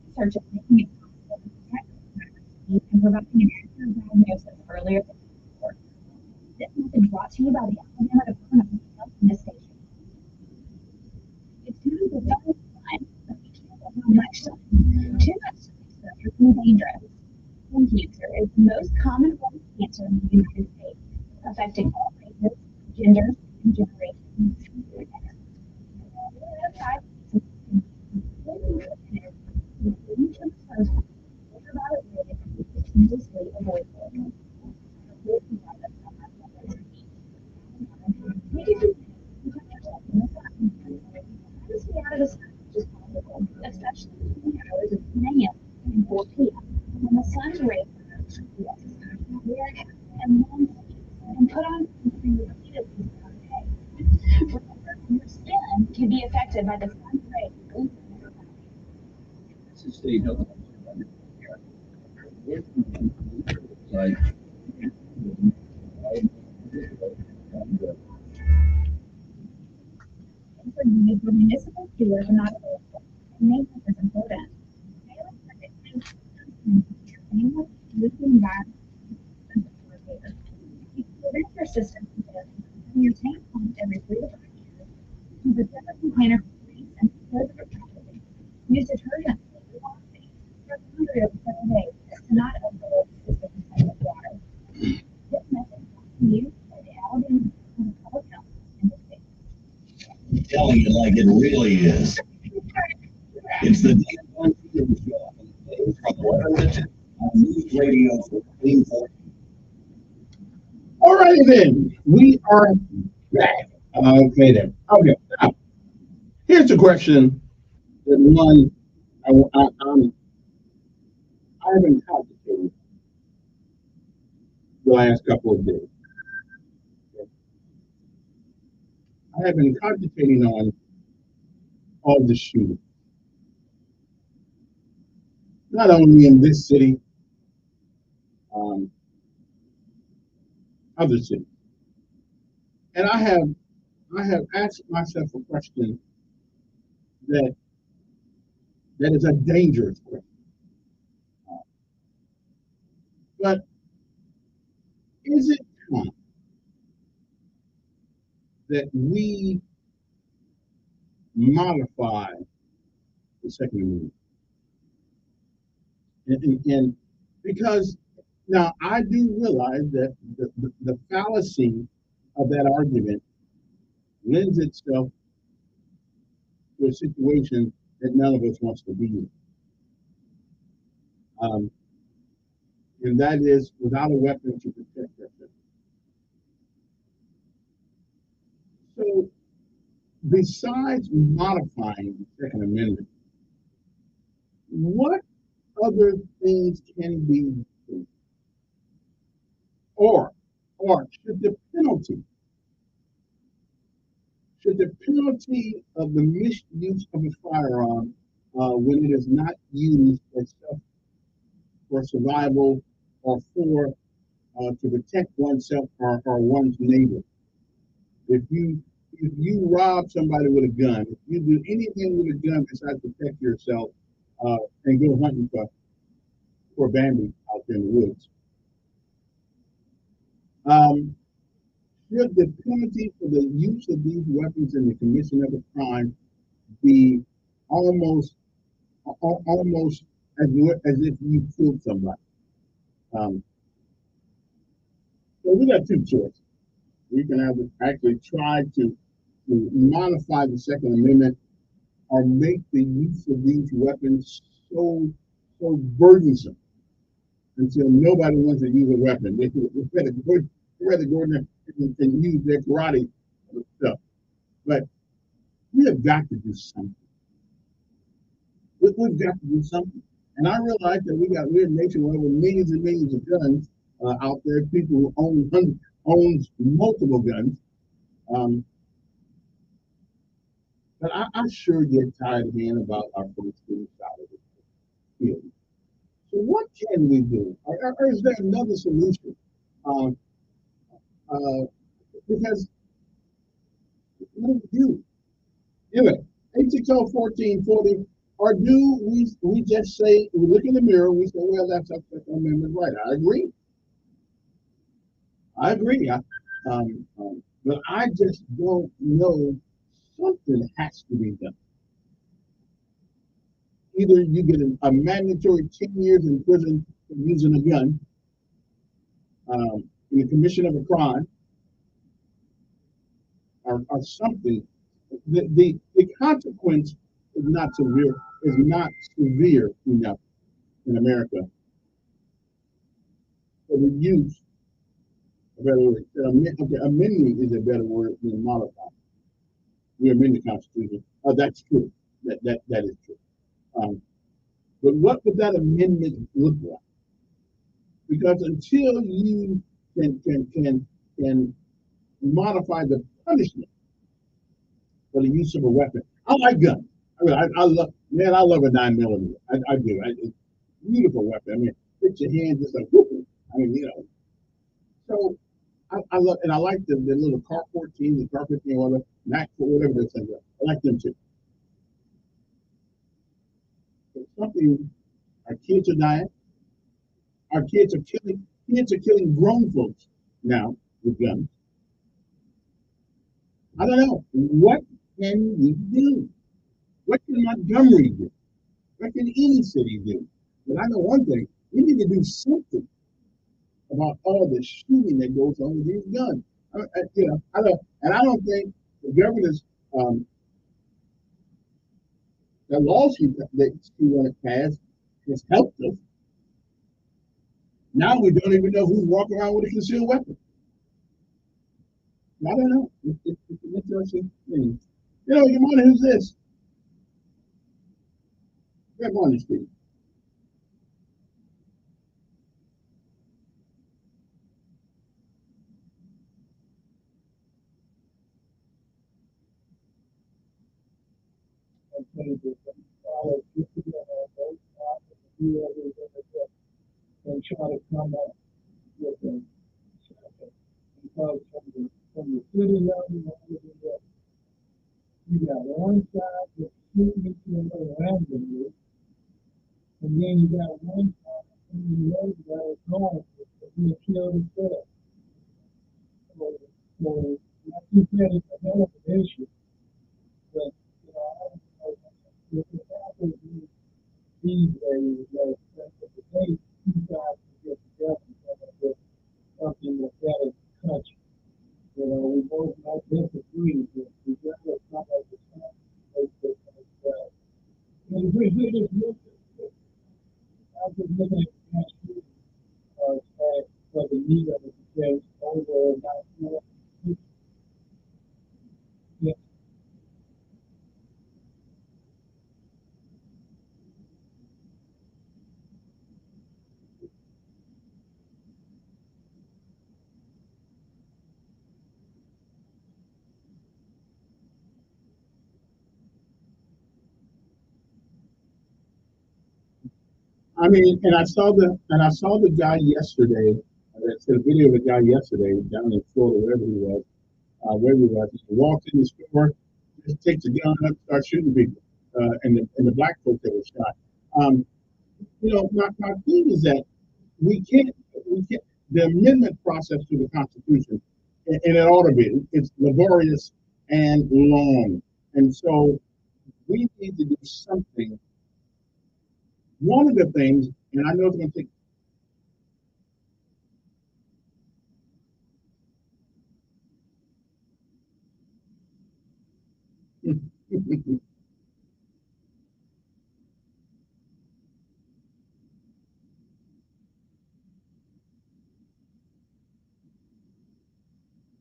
Speaker 35: Research is making it possible to detect Alzheimer's disease and providing an accurate diagnosis earlier than before. This message brought to you by the Alabama Department of Health and Station. It's time to start time, but be careful how much sun. Too much sun exposure can be dangerous. Skin cancer is the most common form of cancer in the United States, affecting all races, genders, and generations. Ultraviolet rays is mostly avoidable. Take a few minutes to touch yourself in the sun. Try to stay out of the sun as much as possible, especially between the hours of 10 a.m. and 4 p.m. when the sun's rays are strongest. Wear a hat and long sleeves and put on sunscreen repeatedly throughout the day. Remember, your skin can be affected by the sun's rays.
Speaker 33: This is State Health Officer Dr. Like,
Speaker 35: for municipal sewers are not available, and maintenance is important. Failing to anyone with the environment you can prevent your system from failing when your tank pumped every 3 to 5 years. Use a separate container for grease and dispose of it properly. Use detergent for washing for laundry over 7 days to not overload the system with water. This method is used by the Alabama Department of Public Health and the state.
Speaker 16: Telling it like it really is. It's the Dan Stevens Show from 11 to 2 on News Radio 1440.
Speaker 20: All right, then. We are back. Okay, then. Okay. Now, here's a question that one I've been contemplating the last couple of days. I have been concentrating on all the shootings, not only in this city, other cities. And I have asked myself a question that is a dangerous question. But is it time that we modify the Second Amendment? And because now I do realize that the fallacy of that argument lends itself to a situation that none of us wants to be in. And that is without a weapon to protect ourselves. So besides modifying the Second Amendment, what other things can be done? Or should the penalty of the misuse of a firearm when it is not used for survival or to protect oneself or one's neighbor? If you rob somebody with a gun, if you do anything with a gun besides protect yourself and go hunting for Bambi out there in the woods, should the penalty for the use of these weapons in the commission of a crime be almost as if you killed somebody? So we got two choices. We can actually try to modify the Second Amendment or make the use of these weapons so burdensome until nobody wants to use a weapon. They rather go in there and use their karate stuff. But we have got to do something. We've got to do something. And I realize that we're a nation with millions and millions of guns out there, people who owns multiple guns. But I sure get tired of hearing about our folks being shot at the field. So what can we do? Or is there another solution? Because what do we do? Anyway, 860-1440. Or do we just say, we look in the mirror, we say, well, that's our Second Amendment right. I agree. But I just don't know. Something has to be done. Either you get a mandatory 10 years in prison for using a gun in the commission of a crime, or something. The consequence is not severe enough in America for the use. A better word. Amendment is a better word than modify. We amend the Constitution. That's true. That is true. But what would that amendment look like? Because until you can modify the punishment for the use of a weapon, I like guns. I love a 9mm. I do. It's a beautiful weapon. I mean, put your hand just like whoop. I mean, So I love, and I like the little Car 14, the Car 15, whatever, Mac, whatever those things are. I like them too. But something, our kids are dying. Our kids are killing grown folks now with guns. I don't know. What can we do? What can Montgomery do? What can any city do? But I know one thing, we need to do something about all the shooting that goes on with these guns. I don't think the governor's the lawsuit that she wanted passed has helped us. Now we don't even know who's walking around with a concealed weapon. I don't know. It's an interesting thing. Good morning. Who's this? Good morning, Steve.
Speaker 11: And try to come up with a because from the city level, you got one side that's shooting into another randomly, and then you got one side and the other guy is going to be killed instead. So like you said, it's a hell of an issue. But if it happens these days, the day two sides get together and come up with something that's better touch. We both might disagree, but we just come up with something that's and we're just looking. I'm just looking at the past year for the need of it because over about 4 yeah.
Speaker 20: I mean, and I saw the guy yesterday. I saw a video of a guy yesterday down in Florida, wherever he was. He walked in the store, just takes a gun up, starts shooting people, and the black folks that were shot. My thing is that we can't. The amendment process to the Constitution, and it ought to be, it's laborious and long, and so we need to do something. One of the things, and I know it's going to take.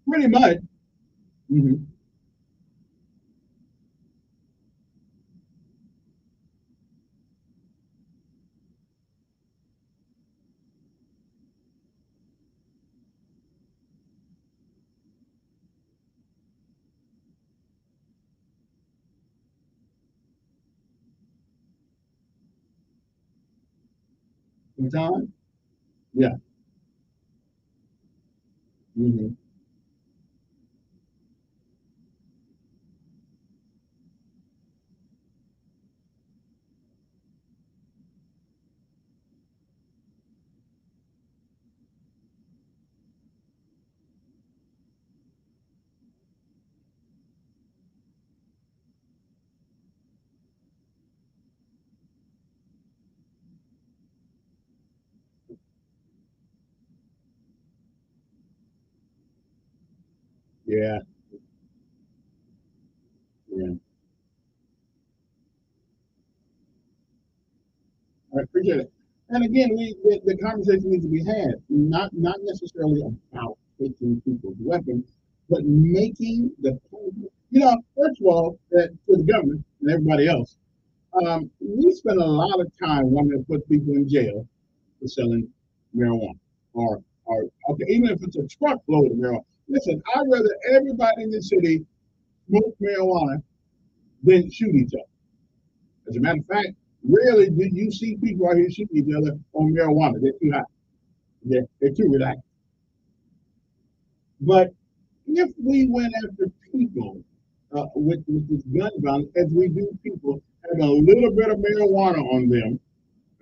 Speaker 20: Pretty much. Mm-hmm. John? Yeah. Mm-hmm. Yeah. Yeah. I appreciate it. And again, the conversation needs to be had, not necessarily about taking people's weapons, but making the point. First of all, that to the government and everybody else, we spend a lot of time wanting to put people in jail for selling marijuana, or okay, even if it's a truckload of marijuana. Listen, I'd rather everybody in the city smoke marijuana than shoot each other. As a matter of fact, rarely do you see people out here shooting each other on marijuana. They're too hot. They're too relaxed. But if we went after people with this gun violence, as we do people having a little bit of marijuana on them,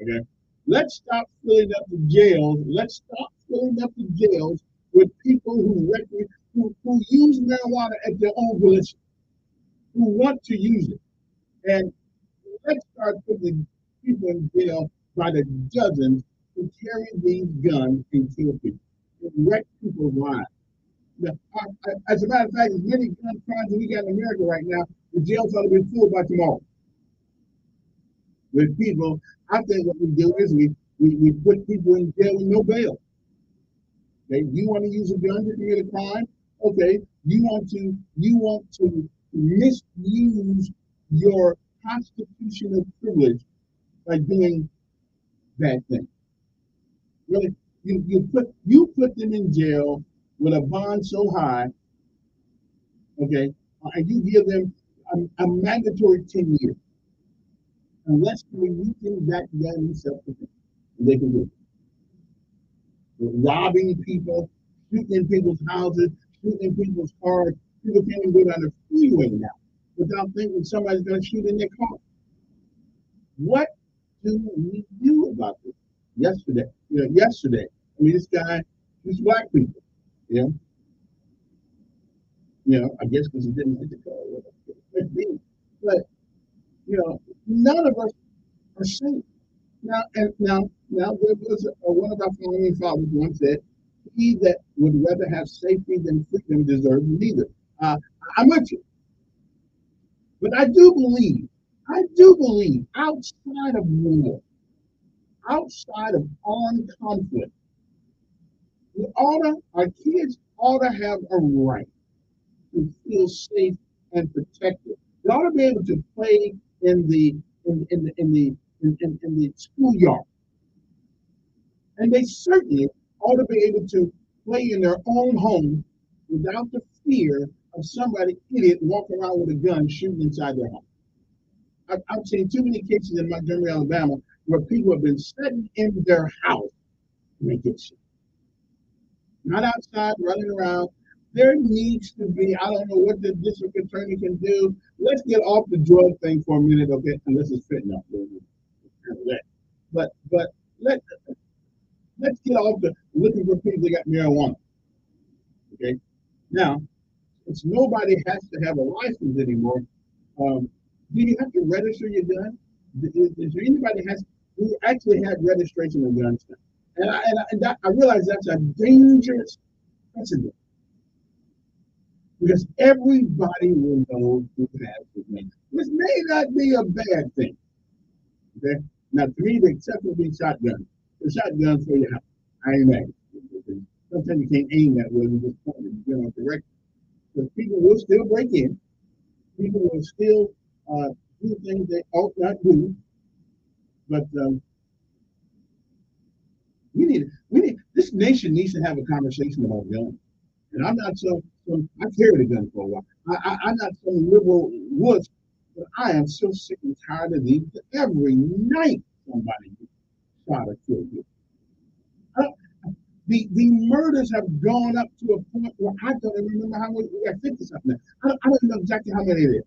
Speaker 20: okay, let's stop filling up the jails. Let's stop filling up the jails with people who use marijuana at their own volition, who want to use it. And let's start putting people in jail by the dozens who carry these guns and kill people, and wreck people's lives. As a matter of fact, as many gun crimes that we got in America right now, the jails ought to be full by tomorrow. With people, I think what we do is we put people in jail with no bail. Okay, you want to use a gun to commit a crime? Okay, you want to misuse your constitutional privilege by doing bad things. Really, you put them in jail with a bond so high, okay, and you give them a mandatory 10 years, unless they're using that gun in self-defense. They can do it. Robbing people, shooting in people's houses, shooting in people's cars. People can't even go down the freeway now without thinking somebody's going to shoot in their car. What do we do about this? Yesterday, I mean, these black people, I guess because he didn't hit the car. But, none of us are safe. Now, there was one of our founding fathers once said, "He that would rather have safety than freedom deserves neither." I'm with you, but I do believe, outside of war, outside of armed conflict, our kids ought to have a right to feel safe and protected. They ought to be able to play in the schoolyard. And they certainly ought to be able to play in their own home without the fear of somebody idiot walking around with a gun shooting inside their home. I've seen too many cases in Montgomery, Alabama, where people have been sitting in their house and they get shot. Not outside running around. There needs to be, I don't know what the district attorney can do. Let's get off the drug thing for a minute, okay? And this is fitting up. But let's get off the looking for people that got marijuana. Okay? Now, since nobody has to have a license anymore, do you have to register your gun? Is there anybody who actually have registration of guns now? And I realize that's a dangerous precedent. Because everybody will know who has the gun. This may not be a bad thing. Okay? Now, to me, the exception would be shotguns. The shotguns for your house. I ain't mad. sometimes you can't aim that way and just point it, you know, direct. Because people will still break in. People will still do things they ought not do. But this nation needs to have a conversation about guns. And I'm not I carried a gun for a while. I'm not some liberal wuss, but I am so sick and tired of these. Every night somebody gets shot or killed here. The murders have gone up to a point where I don't even remember how many. We got 50 something now. I don't even know exactly how many it is.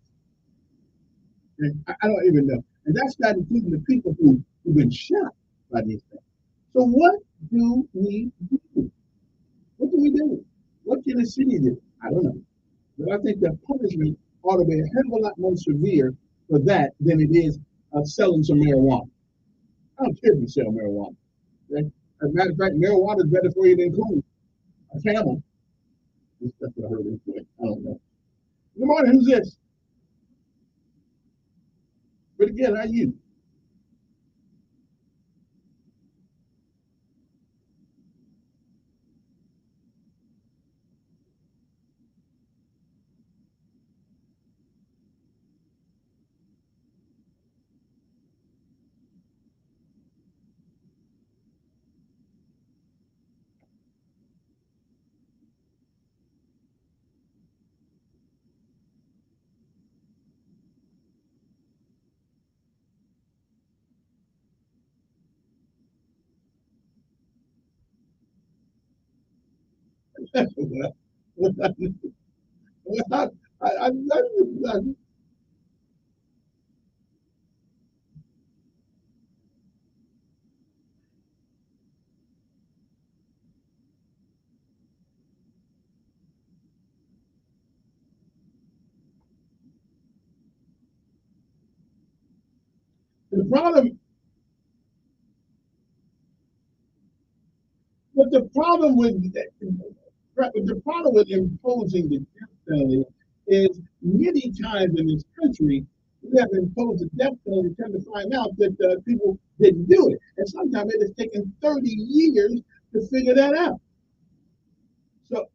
Speaker 20: And I don't even know. And that's not including the people who've been shot by these things. So what do we do? What do we do? What can the city do? I don't know. But I think the punishment ought to be a hell of a lot more severe for that than it is selling some marijuana. I don't care if you sell marijuana. Okay? As a matter of fact, marijuana is better for you than cool. A camel. That's what I heard anyway. I don't know. Good morning, who's this? But again, how are you? The problem, but the problem with imposing the death penalty is many times in this country we have imposed the death penalty, trying to find out that people didn't do it, and sometimes it has taken 30 years to figure that out. So.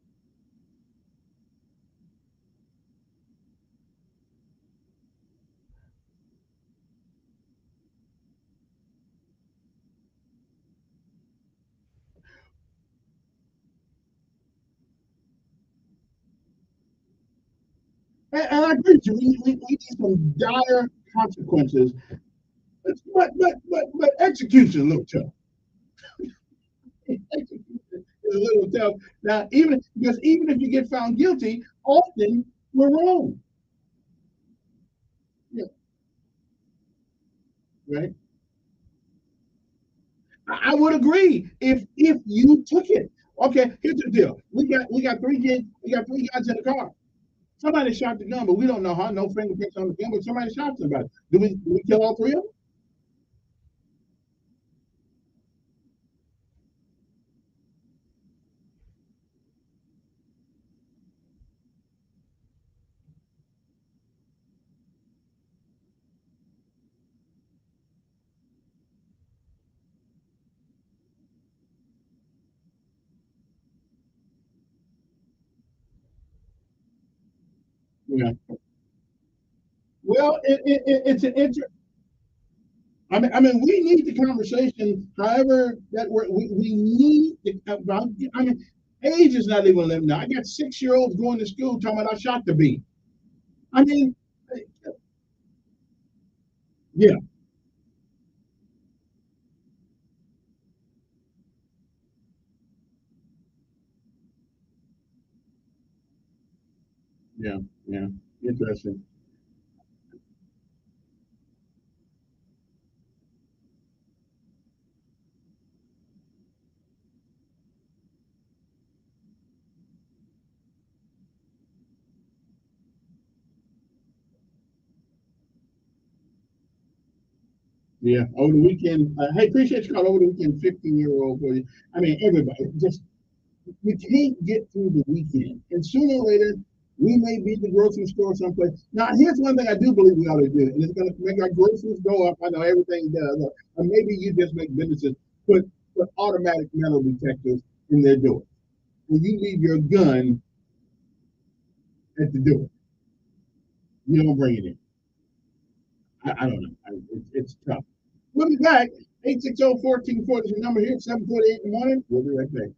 Speaker 20: And I agree with you. We need some dire consequences. But execution, look, tough. Execution is a little tough. Now, even if you get found guilty, often we're wrong. Yeah. Right. I would agree if you took it. Okay, here's the deal. We got 3 kids. We got 3 guys in the car. Somebody shot the gun, but we don't know how. No fingerprints on the gun, but somebody shot somebody. Do we kill all 3 of them? Yeah. Well, it's an interesting. I mean, we need the conversation. However, that we need about. I mean, age is not even limited. I got 6-year-olds going to school talking about I shot the bee. I mean, yeah, yeah, yeah. Interesting. Yeah, over the weekend. Hey, appreciate you calling over the weekend. 15-year-old for you. I mean, everybody just you can't get through the weekend, and sooner or later we may be at the grocery store someplace. Now, here's one thing I do believe we ought to do, and it's going to make our groceries go up. I know everything does, or maybe you just make businesses put automatic metal detectors in their door. when you leave your gun at the door. You don't bring it in. I don't know. It's tough. We'll be back. 860-1440 is the number here. 7:48 in the morning. We'll be right back.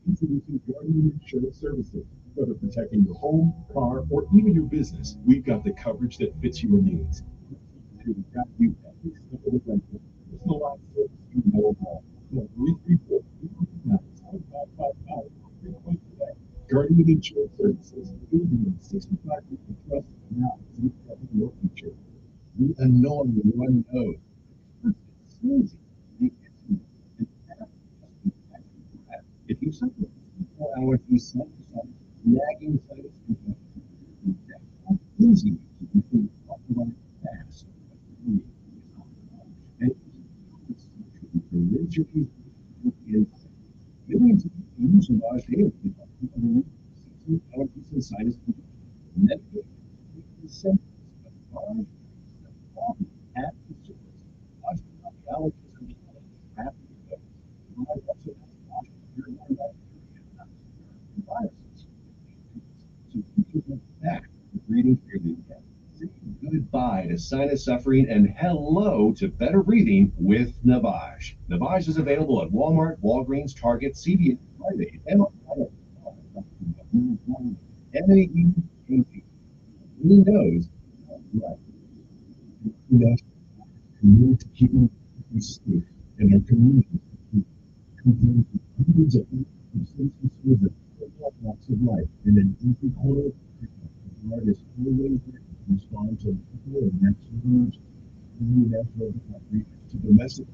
Speaker 29: Introducing Guardian Insurance Services. Whether protecting your home, car, or even your business, we've got the coverage that fits your needs. We've got you every step of the way. Personal line service you know about. Call 334-359-5555 today. Guardian Insurance Services. Building 65 years of trust now to cover your future. The annoying one knows. It's easy. If you suffer 4 hours, you suffer nagging sinus infection. That's easy to do. Fast. And millions of people use Lavage daily. Allergies and sinus infection. Medicaid the symptoms of Lavage at the source. Lavage allergies and at the effects. Lavage also has viruses. So you can look back to breathing freely again. Say goodbye to sinus suffering and hello to better breathing with Navage. Navage is available at Walmart, Walgreens, Target, CVS, Rite Aid, and M-A-E-K-P. He knows right. Enough committed to keeping you safe and our community composed of hundreds of citizens serving all walks of life in an every corner of Africa. The guard is always there to respond to local and national needs, international recovery, to domestic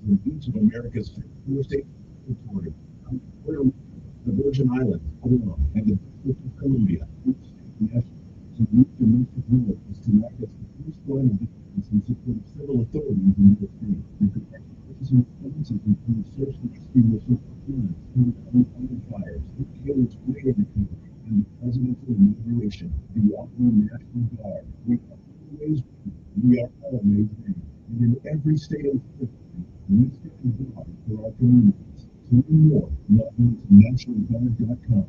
Speaker 29: and each of America's 4 states territory, the Virgin Islands, Guam, and the District of Columbia. To meet domestic needs is to act as the first line of defense in support of civil authorities in the state. The department's responses include search and rescue missions for floods, hurricane fires, tailored greater recovery,
Speaker 11: and the presidential inauguration, the Army National Guard. We are always ready. We are always ready. And in every state of the country, we stand guard for our communities. To learn more, log on to nationalguard.com.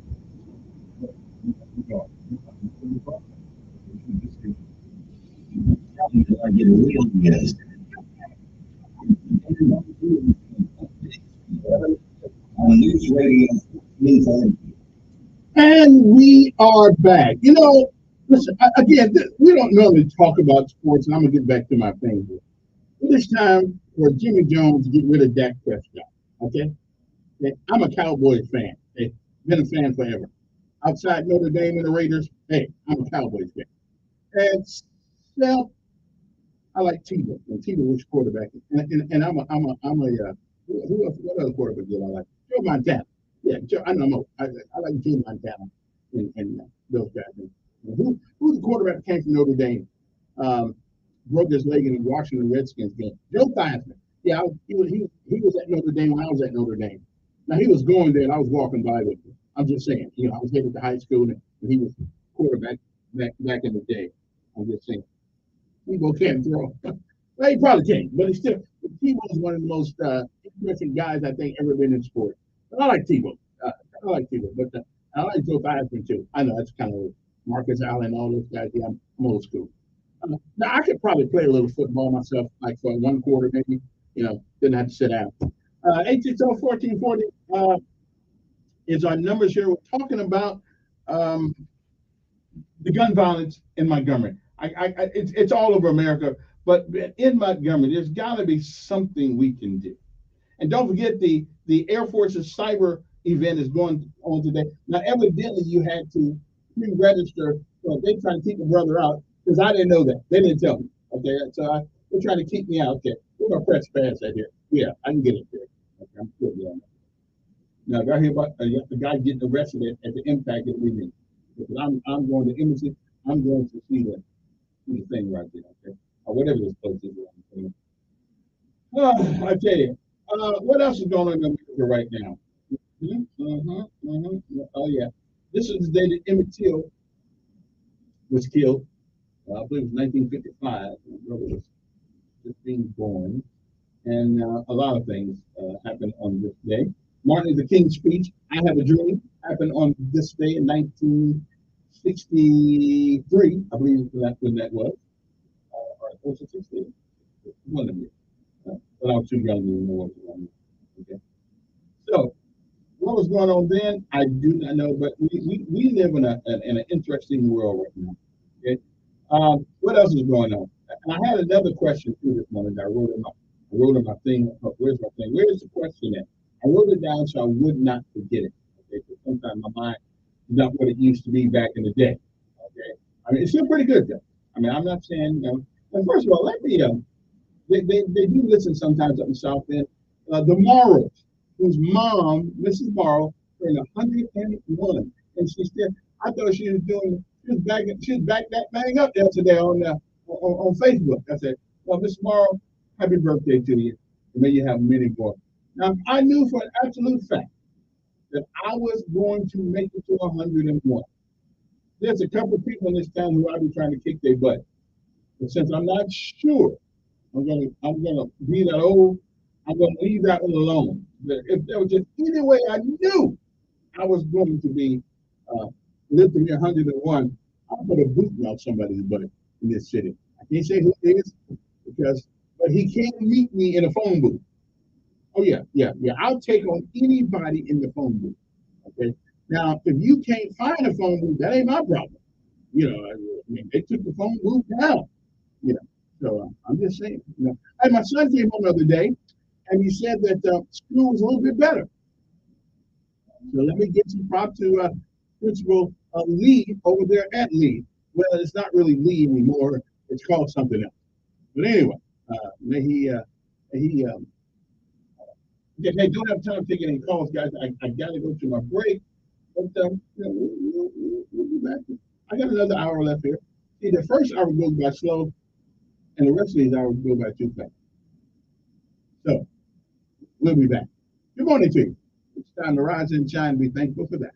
Speaker 11: National Guard,
Speaker 16: I get a real yes. On News Radio 1440.
Speaker 20: And we are back. You know, listen, again, we don't normally talk about sports, and I'm going to get back to my thing here. This time for Jimmy Jones to get rid of Dak Prescott, okay? I'm a Cowboys fan. Hey, been a fan forever. Outside Notre Dame and the Raiders, hey, I'm a Cowboys fan. And well, I like Tebow, and Tebow was quarterback. And I'm a who else, what other quarterback did I like? Joe Montana. Yeah, Joe, I know. I like Joe Montana and those guys. And who's the quarterback that came from Notre Dame? Broke his leg in the Washington Redskins game. Joe Theismann. Yeah, he was at Notre Dame when I was at Notre Dame. Now he was going there, and I was walking by with him. I'm just saying, you know, I was headed to high school, and he was quarterback back in the day. I'm just saying, Tebow can't throw. Well, he probably can't, but he's still. Tebow is one of the most interesting guys I think ever been in sport. But I like Tebow. But I like Joe Theismann too. I know that's kind of Marcus Allen, all those guys. Yeah, I'm old school. Now I could probably play a little football myself, like for one quarter maybe. You know, didn't have to sit down. 860-1440 is our numbers here. We're talking about the gun violence in Montgomery. It's all over America, but in Montgomery, there's got to be something we can do. And don't forget the Air Force's cyber event is going on today. Now, evidently, you had to pre-register. So they're trying to keep my brother out because I didn't know that. They didn't tell me. Okay, so they're trying to keep me out. Okay, we're gonna press pass right here. Yeah, I can get it there. Okay, I'm still doing that. Now, I hear about the guy getting arrested at the impact of the weekend. Because I'm going to embassy. I'm going to see the thing right there. Okay, or whatever this place is. I tell you, what else is going on in America right now? Oh yeah, this is the day that Emmett Till was killed. I believe it was 1955. My brother was just being born, and a lot of things happened on this day. Martin Luther King's speech, "I Have a Dream," happened on this day in 1963. I believe that's when that was. Or was it 60? One of you. But I was too young to know what was going on. Okay. So, what was going on then? I do not know, but we live in an interesting world right now. Okay. What else is going on? And I had another question too this morning that I wrote in my thing. Where's my thing? Where is the question at? I wrote it down so I would not forget it. Okay, because sometimes my mind is not what it used to be back in the day. Okay, I mean it's still pretty good though. I mean I'm not saying no. And first of all, let me they do listen sometimes up in South End. The Morrows, whose mom, Mrs. Morrow, turned 101, and she said, I thought she was back that thing up there today on Facebook. I said, well, Mrs. Morrow, happy birthday to you, and may you have many more. Now, I knew for an absolute fact that I was going to make it to 101. There's a couple of people in this town who I'll be trying to kick their butt, but since I'm not sure, I'm gonna be that old. I'm gonna leave that one alone. If there was just any way I knew I was going to be live to be 101, I'll put a boot out somebody's butt in this city. I can't say who it is but he can't meet me in a phone booth. Oh yeah. I'll take on anybody in the phone booth. Okay. Now, if you can't find a phone booth, that ain't my problem. You know, I mean, they took the phone booth down. You know, so I'm just saying. You know, and my son came home the other day, and he said that school was a little bit better. So let me give some prop to Principal Lee over there at Lee. Well, it's not really Lee anymore. It's called something else. But anyway, may he they don't have time to take any calls, guys. I got to go to my break. But we'll be back. I got another hour left here. See, the first hour goes by slow, and the rest of these hours go by too fast. So, we'll be back. Good morning to you. It's time to rise and shine. Be thankful for that.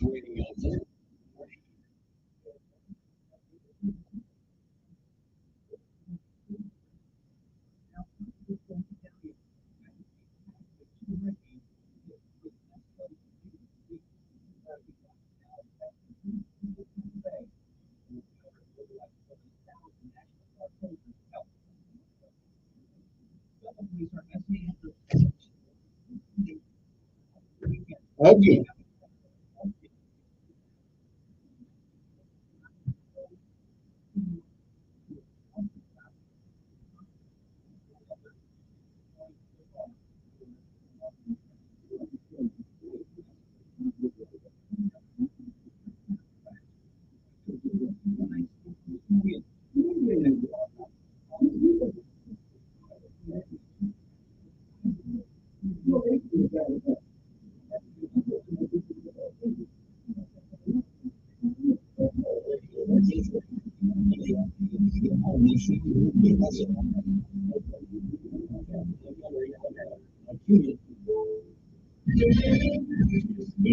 Speaker 16: News Radio 4.
Speaker 20: Okay.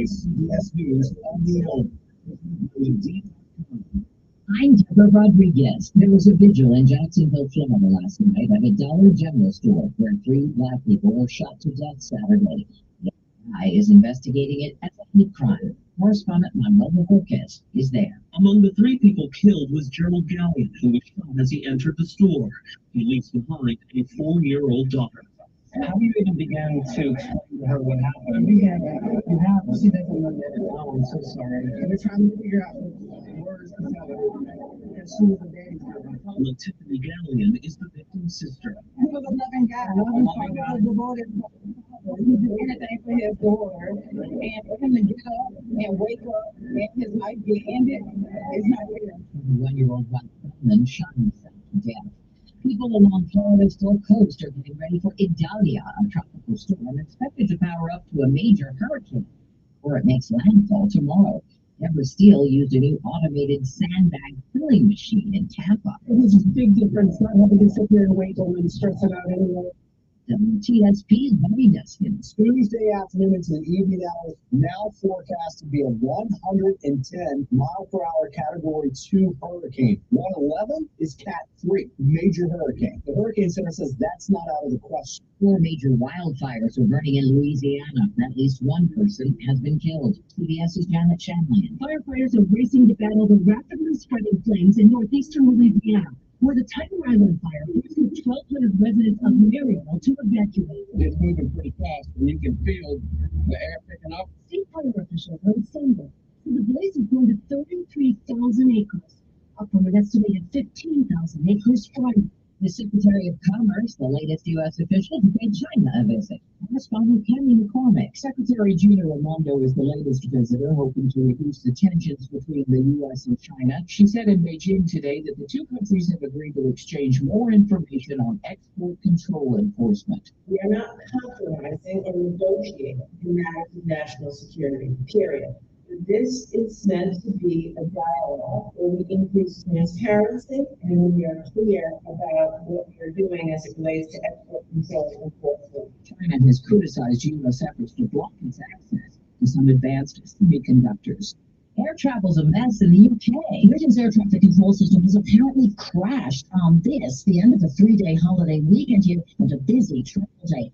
Speaker 2: CBS News on the own.
Speaker 1: I'm Deborah Rodriguez. There was a vigil in Jacksonville, Florida last night at a Dollar General store where 3 black people were shot to death Saturday. The FBI is investigating it as a hate crime. Correspondent Manuel Jorquez is there.
Speaker 2: Among the 3 people killed was Gerald Gallion, who was shot as he entered the store. He leaves behind a 4-year-old daughter. How do you even begin to explain to her what happened?
Speaker 31: You have. She doesn't know that. Oh, I'm so sorry. We're trying to figure out words to tell her. And she was a daddy's girl.
Speaker 2: Well, Tiffany Gallion is the victim's sister.
Speaker 31: He was a loving guy. Devoted. He did anything for his daughter. And for him to get up and wake up and his life get ended, it's not fair.
Speaker 1: 21-year-old black woman shot himself to death. People along Florida's Gulf Coast are getting ready for Idalia, a tropical storm expected to power up to a major hurricane, where it makes landfall tomorrow. Deborah Steele used a new automated sandbag filling machine in Tampa.
Speaker 31: It was a big difference not having to sit there and wait and stress it out anymore.
Speaker 1: WTSP's Bobby Dustin.
Speaker 12: Tuesday afternoon into the evening hours, now forecast to be a 110 mile per hour Category 2 hurricane. 111 is Cat 3, major hurricane. The Hurricane Center says that's not out of the question.
Speaker 1: 4 major wildfires are burning in Louisiana. At least 1 person has been killed. CBS's Janet Shanley.
Speaker 6: Firefighters are racing to battle the rapidly spreading flames in northeastern Louisiana, where the Tiger Island fire forced 1,200 residents of Mariel to evacuate.
Speaker 33: It's moving pretty fast, and you can feel the air picking up.
Speaker 6: State fire officials on Sunday said the blaze has grown to 33,000 acres, up from an estimated 15,000 acres Friday.
Speaker 1: The Secretary of Commerce, the latest U.S. official, to pay China a visit. Correspondent Kenny McCormick.
Speaker 2: Secretary Gina Raimondo is the latest visitor, hoping to reduce the tensions between the U.S. and China. She said in Beijing today that the 2 countries have agreed to exchange more information on export control enforcement.
Speaker 13: We are not compromising or negotiating in matters of national security, period. This is meant to be a dialogue where we increase transparency and we are clear about what we're doing as it relates to export control enforcement.
Speaker 1: China has criticized U.S. efforts to block its access to some advanced semiconductors. Air travel's a mess in the UK. Britain's air traffic control system has apparently crashed on the end of a 3-day holiday weekend here, and a busy travel day.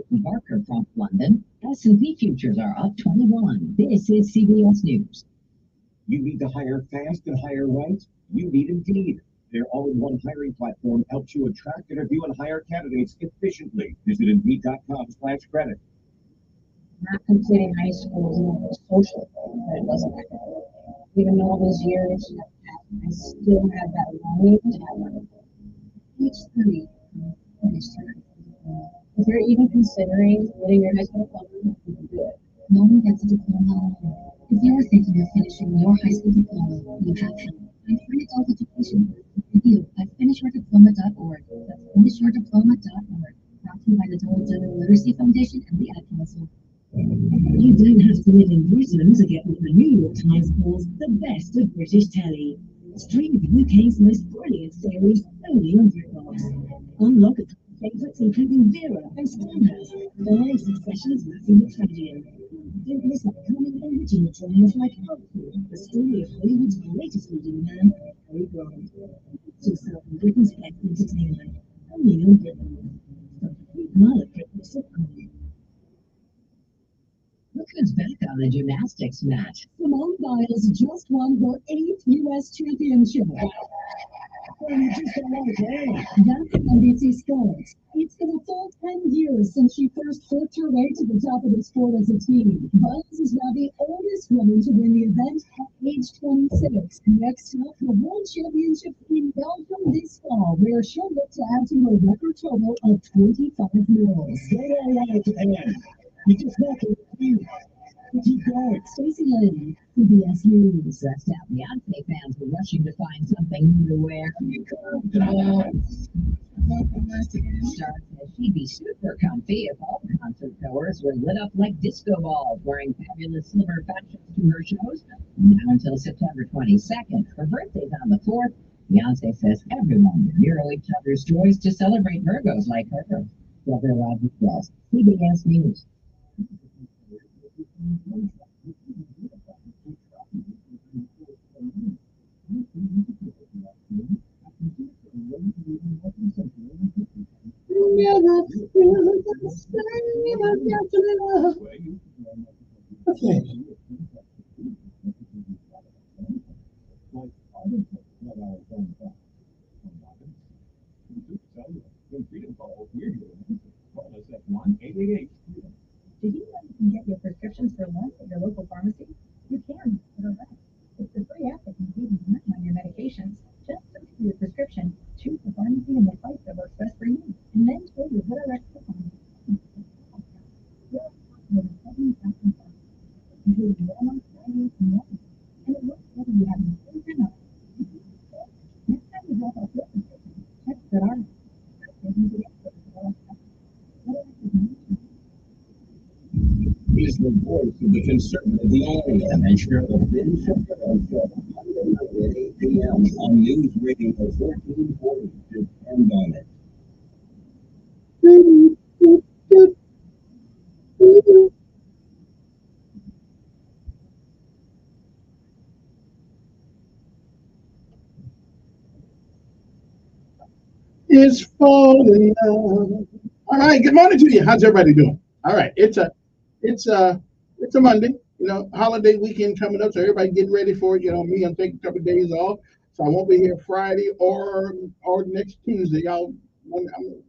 Speaker 1: Barker from London. S&P futures are up 21. This is CBS News.
Speaker 4: You need to hire fast and hire right? You need Indeed. Their all-in-one hiring platform helps you attract, interview, and hire candidates efficiently. Visit Indeed.com/credit.
Speaker 3: Not completing high school is a social thing, but it wasn't like that. Even all those years, I still had that longing to have one. Each 30 finished time. If you're even considering getting your high school diploma, you can do it.
Speaker 5: No one gets a diploma alone. If you are thinking of finishing your high school diploma, you have help. Find free adult education for you at finishyourdiploma.org. That's finishyourdiploma.org. Brought to you by the Dole General Literacy Foundation and the Ad Council.
Speaker 6: You don't have to live in Britain to get what the New York Times calls the best of British telly. Stream the UK's most brilliant series only on BritBox. Unlock favourites including Vera and Stormhouse, 5 Succession's Matthew the Tragedian. in this upcoming original dramas like Artful, the story of Hollywood's greatest leading man, Cary Grant. Lose yourself in Britain's best entertainment, only on Britain. Marla Christmas sitcom.
Speaker 1: Look who's back on the gymnastics mat.
Speaker 6: Simone Biles just won her 8th U.S. championship. That's NBC Sports. It's been a full 10 years since she first fought her way to the top of the sport as a teen. Biles is now the oldest woman to win the event at age 26. Next up, the World Championship in Belgium this fall, where she'll look to add to her record total of 25 medals.
Speaker 12: You just have to keep going.
Speaker 6: Stacey Lynn, CBS News.
Speaker 1: Stressed out Beyonce fans were rushing to find something new to wear. Star says she'd be super comfy if all concert goers were lit up like disco balls, wearing fabulous silver fashions to her shows. Now until September 22nd. Her birthday's on the 4th. Beyonce says everyone will mirror each other's joys to celebrate Virgos like her. Deborah Rodriguez, CBS News.
Speaker 5: Did you know you can get your prescriptions for less at your local pharmacy? You can for less. It's a free app that can save you money on your medications. Just search for your prescription, choose the pharmacy and the price that works best for you, and then show your GoodRx coupon. More than 7,000 including Walmart, Rite and more. And it works whether you have an appointment or not. Next time you drop off your prescription, check GoodRx.
Speaker 16: He's the voice of the conservative millennium and share the Ben Shapiro Show Monday night at 8 p.m. on News Radio 1440. Depend on it.
Speaker 20: It's falling down. All right, good morning to you. How's everybody doing? All right, it's a Monday, holiday weekend coming up, so everybody getting ready for it. Me, I'm taking a couple of days off, so I won't be here Friday or next Tuesday. I'll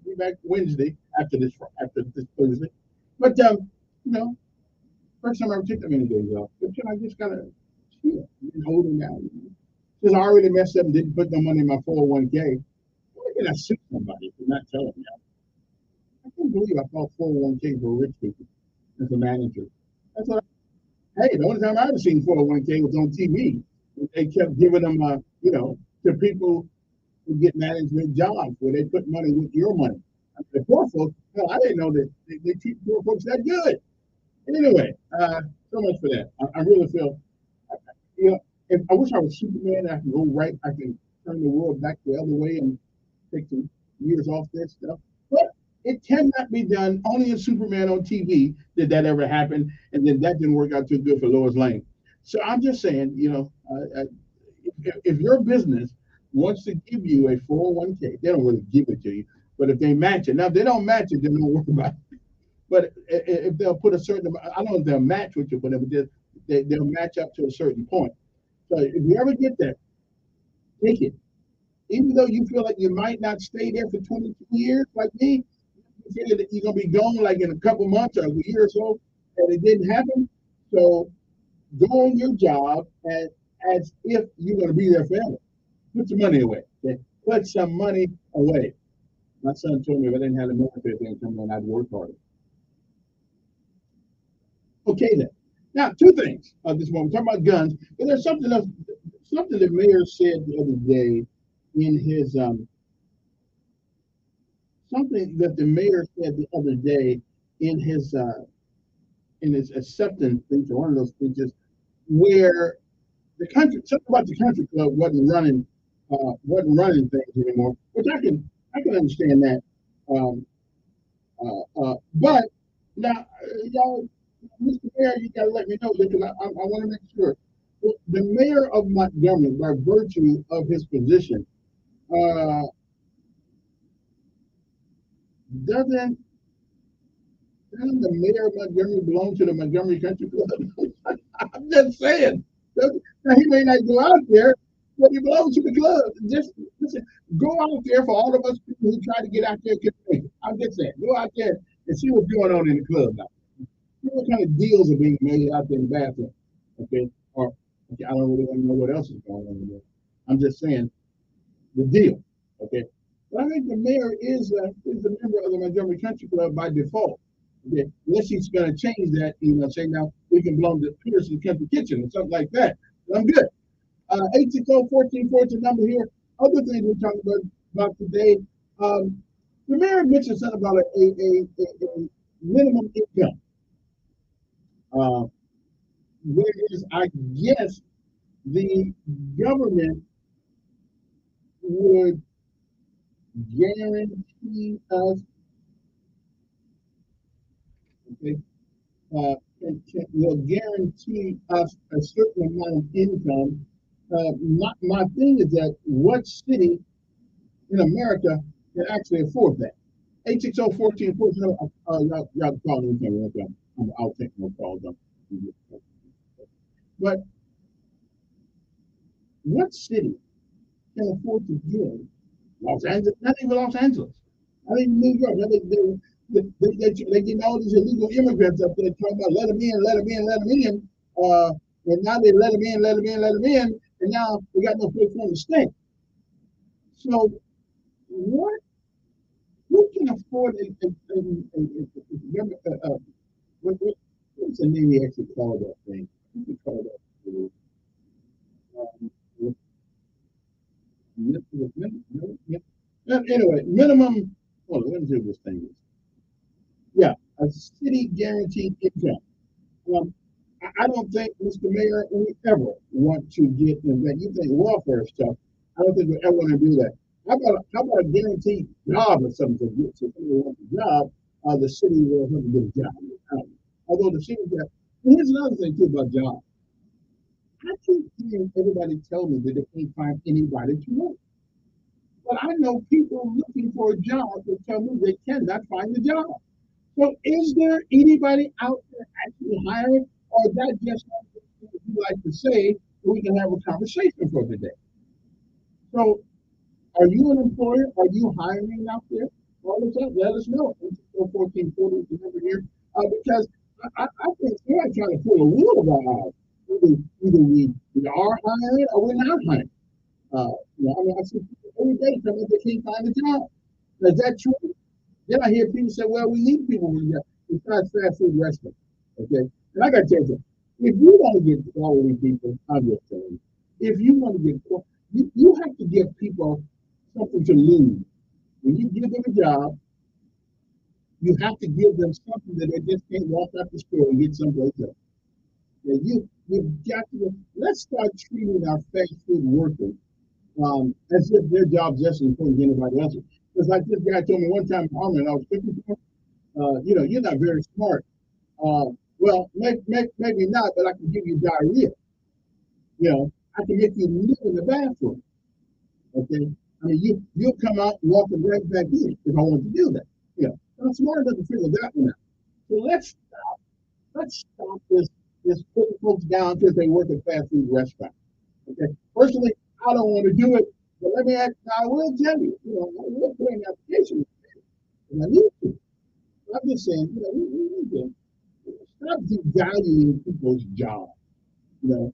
Speaker 20: be back Wednesday after this Thursday. But first time I ever took that many days off. But I just gotta chill. Older now. Since I already messed up and didn't put no money in my 401k. Why can I sue somebody for not telling me? I can't believe I thought 401k for rich people as a manager. That's what hey, the only time I ever seen 401k was on TV. They kept giving them, to people who get management jobs where they put money with your money. The poor folks, hell, I didn't know that they treat poor folks that good. Anyway, so much for that. I really feel, if I wish I was Superman, I can go right, I can turn the world back the other way and take some years off this stuff. But it cannot be done. Only in Superman on TV did that ever happen, and then that didn't work out too good for Lois Lane. So I'm just saying, if your business wants to give you a 401k, they don't really give it to you, but if they match it, now if they don't match it, then don't worry about it. But if they'll put a certain amount, I don't know if they'll match with you, but they'll match up to a certain point. So if you ever get that, take it. Even though you feel like you might not stay there for 22 years, like me, you figure that you're going to be gone like in a couple months or a year or so, and it didn't happen. So go on your job as if you're going to be there forever. Put some money away. Okay? Put some money away. My son told me if I didn't have the military thing coming on, I'd work harder. Okay then. Now, two things this morning. We're talking about guns, but there's something else. Something the mayor said the other day in his something that the mayor said the other day in his acceptance speech, or one of those speeches, where the country, something about the country club wasn't running things anymore, which I can understand that. But now, y'all, Mr. Mayor, you gotta let me know because I want to make sure. The mayor of Montgomery, by virtue of his position, uh, doesn't the mayor of Montgomery belong to the Montgomery Country Club? I'm just saying. Now, he may not go out there, but he belongs to the club. Just listen, go out there for all of us people who try to get out there. I'm just saying, go out there and see what's going on in the club now. See what kind of deals are being made out there in the bathroom. Okay, or okay, I don't really want to know what else is going on there. I'm just saying the deal. Okay, but I think the mayor is a member of the Montgomery Country Club by default. Okay, unless he's going to change that, say now we can belong to Peterson Country Kitchen or something like that. But I'm good. 860-1440 is the number here. Other things we're talking about today. The mayor mentioned something about a minimum income. Whereas I guess the government would guarantee us, will guarantee us a certain amount of income. My thing is that what city in America can actually afford that? 860-1440. Y'all call me. I'll take no calls. But what city can afford to give Los Angeles? Not even Los Angeles. I think New York. They get all these illegal immigrants up there talking about let them in, let them in, let them in. And now they let them in, let them in, let them in. And now we got no place for them to stay. So who can afford what's the name they actually call that thing? What do you call that? Anyway, minimum. Hold on, let me see what this thing is. Yeah, a city guaranteed income. I don't think, Mr. Mayor, we ever want to get in that. You think welfare stuff? I don't think we ever want to do that. How about a guaranteed job or something? So if somebody wants a job, the city will have to get a job. Although the city, here's another thing too about jobs. I keep hearing everybody tell me that they can't find anybody to work. But I know people looking for a job that tell me they cannot find a job. So is there anybody out there actually hiring, or is that just what you like to say so we can have a conversation for today? So are you an employer? Are you hiring out there? All the time, let us know. 1440 is the number here. Because I think they're trying to pull a wheel of our eyes. Either we are hiring or we're not hiring. I see people every day telling me they can't find a job. Is that true? Then I hear people say, well, we need people besides fast food restaurants. Okay? And I got to tell you, if you want to get quality people, I'm just saying, if you want to get you have to give people something to lose. When you give them a job, you have to give them something that they just can't walk out the store and get someplace else. You've got to, let's start treating our fast food workers as if their job's just as important as anybody else's. Because like this guy told me one time in Harmon, I was cooking for him, you're not very smart. Well, maybe not, but I can give you diarrhea. I can make you live in the bathroom. Okay? I mean, you'll come out and walk right back in if I want to do that. I'm smart enough to figure that one out. So let's stop this putting folks down because they work at fast food restaurants. Okay? Personally, I don't want to do it, but let me ask, I will tell you, I will put an application and I need to. I'm just saying, we need to stop devaluing people's jobs. And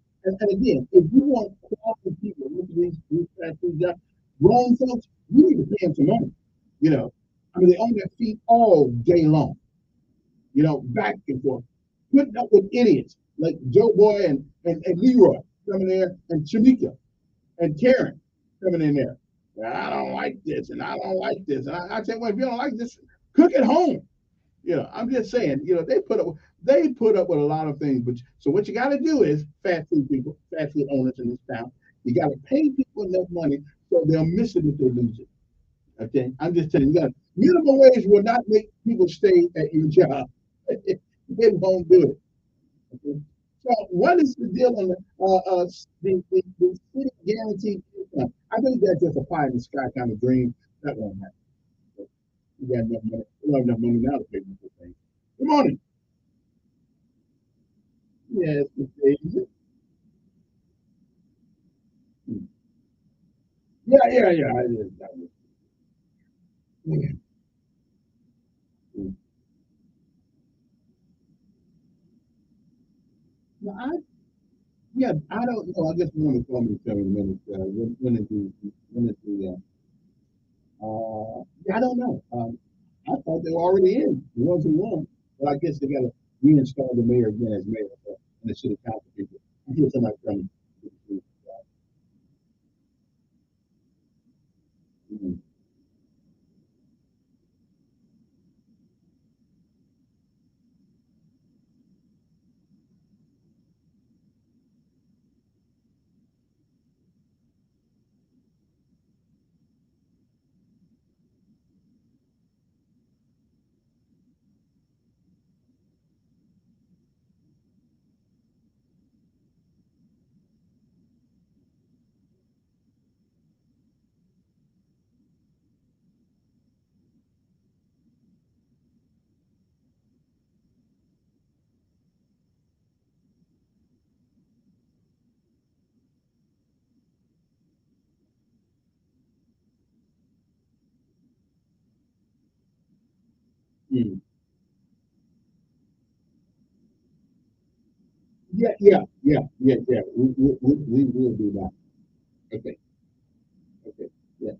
Speaker 20: again, if you want quality people, look at these fast food jobs, grown folks, you need to pay them some money. I mean, they on their feet all day long. Back and forth, putting up with idiots like Joe Boy and Leroy coming there, and Shamika and Karen coming in there. I don't like this, and I don't like this. And I say, well, if you don't like this, cook at home. I'm just saying, they put up with a lot of things. But so what you got to do is fast food owners in this town, you got to pay people enough money so they'll miss it if they lose it. Okay, I'm just telling you, minimum wage will not make people stay at your job. It won't do it. Okay. So what is the deal on the city guaranteed income? I think that's just a pie in the sky kind of dream. That won't happen. We got enough money. We don't have enough money now to pay for things. Good morning. Yes, Mr. Agent. Yeah. I did. Yeah. No, I don't know. I just want to call me 7 minutes. When is the yeah, I don't know. I thought they were already in. It wasn't one. But I guess they got to reinstall the mayor again as mayor and the city council people. I hear somebody from mm, mm. Yeah. We will do that. Okay. Okay. Yeah.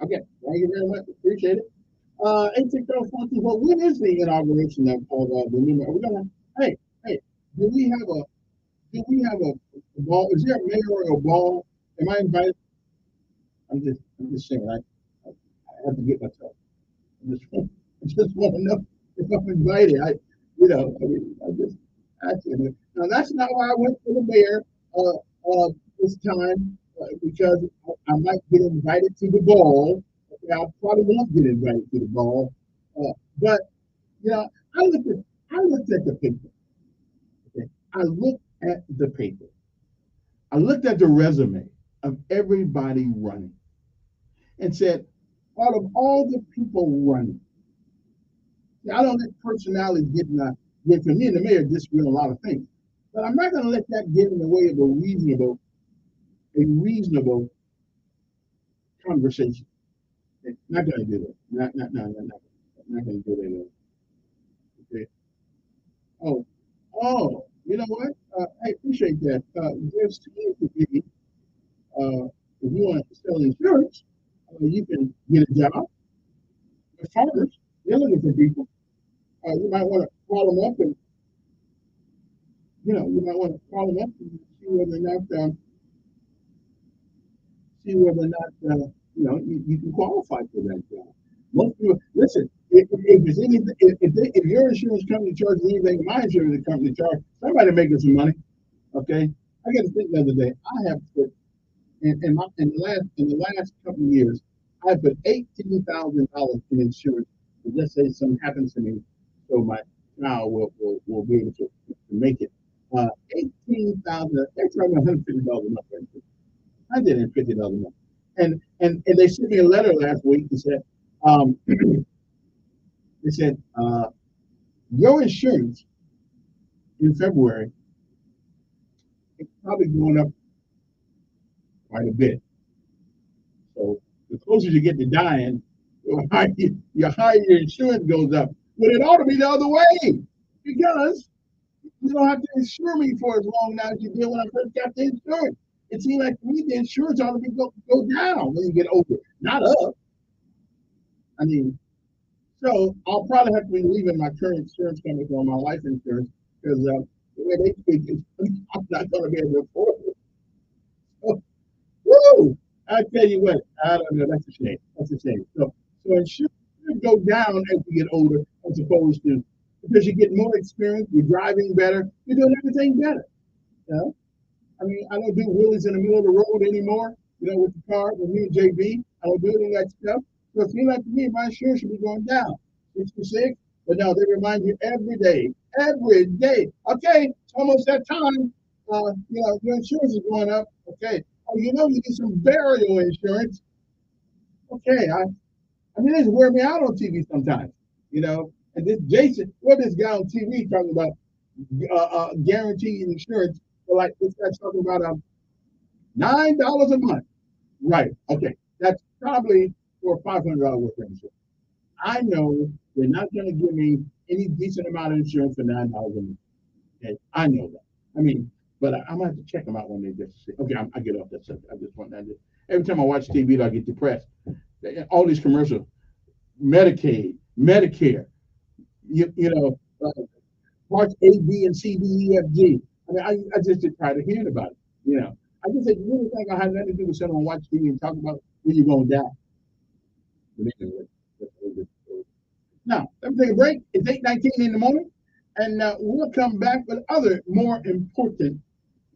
Speaker 20: Okay. Thank you very much. Appreciate it. 86042. Well, when is the inauguration of the new mayor? Are we gonna? Hey, do we have a a ball? Is there a mayoral ball? Am I invited? I'm just saying. I have to get myself. I just want to know if I'm invited. I'm just asking. Now that's not why I went for the mayor this time because I might get invited to the ball. Okay, I probably won't get invited to the ball, but you know, I looked at the paper. Okay, I looked at the paper. I looked at the resume of everybody running and said, out of all the people running. I don't let personality get for me and the mayor disagree on a lot of things. But I'm not gonna let that get in the way of a reasonable conversation. Okay? Not gonna do that. Not gonna do that. Okay. You know what? I appreciate that. There seems to be if you want to sell insurance, you can get a job. The farmers, they're looking for people. You might want to call them up and you might want to call them up and see whether or not you can qualify for that job. Most people, listen, if there's anything, if your insurance company charges anything, my insurance company charges, somebody making some money. Okay, I got to think the other day. I have put in the last couple of years, I put $18,000 in insurance. And let's say something happens to me, so my child will be able to make it. 18,000. They charge me $150 a month. I did it $50 a month. And they sent me a letter last week. They said, your insurance in February is probably going up quite a bit. So the closer you get to dying, the higher your insurance goes up. But it ought to be the other way because you don't have to insure me for as long now as you did when I first got the insurance. It seems like to me the insurance ought to go down when you get older, not up. I mean, so I'll probably have to be leaving my current insurance company for my life insurance because the way they speak, I'm not going to be able to afford it. So, woo! I tell you what, I don't know. That's a shame. That's a shame. So insurance should go down as you get older, as opposed to because you get more experience, you're driving better, you're doing everything better. You know? I mean, I don't do wheelies in the middle of the road anymore. With the car, with me and JB, I don't do any of that stuff. So it seems like to me, my insurance should be going down. 66, but no, they remind you every day. Okay, almost that time. Your insurance is going up. Okay. Oh, you need some burial insurance. Okay. I mean, this wear me out on TV sometimes. And this Jason, this guy on TV talking about guaranteed insurance for like this guy's talking about $9 a month. Right. Okay. That's probably for $500 worth of insurance. I know they're not going to give me any decent amount of insurance for $9 a month. Okay. I know that. I mean, but I'm gonna have to check them out one day just to see. Okay, I get off that subject. I just want that. Every time I watch TV, I get depressed. All these commercials, Medicaid, Medicare, parts A, B, and C, D, E, F, G. I mean, I just get tired of hearing about it. I just said, you really think I have nothing to do with sitting and watch TV and talk about when you're gonna die? But anyway, now let me take a break. It's 8:19 in the morning, and we'll come back with other more important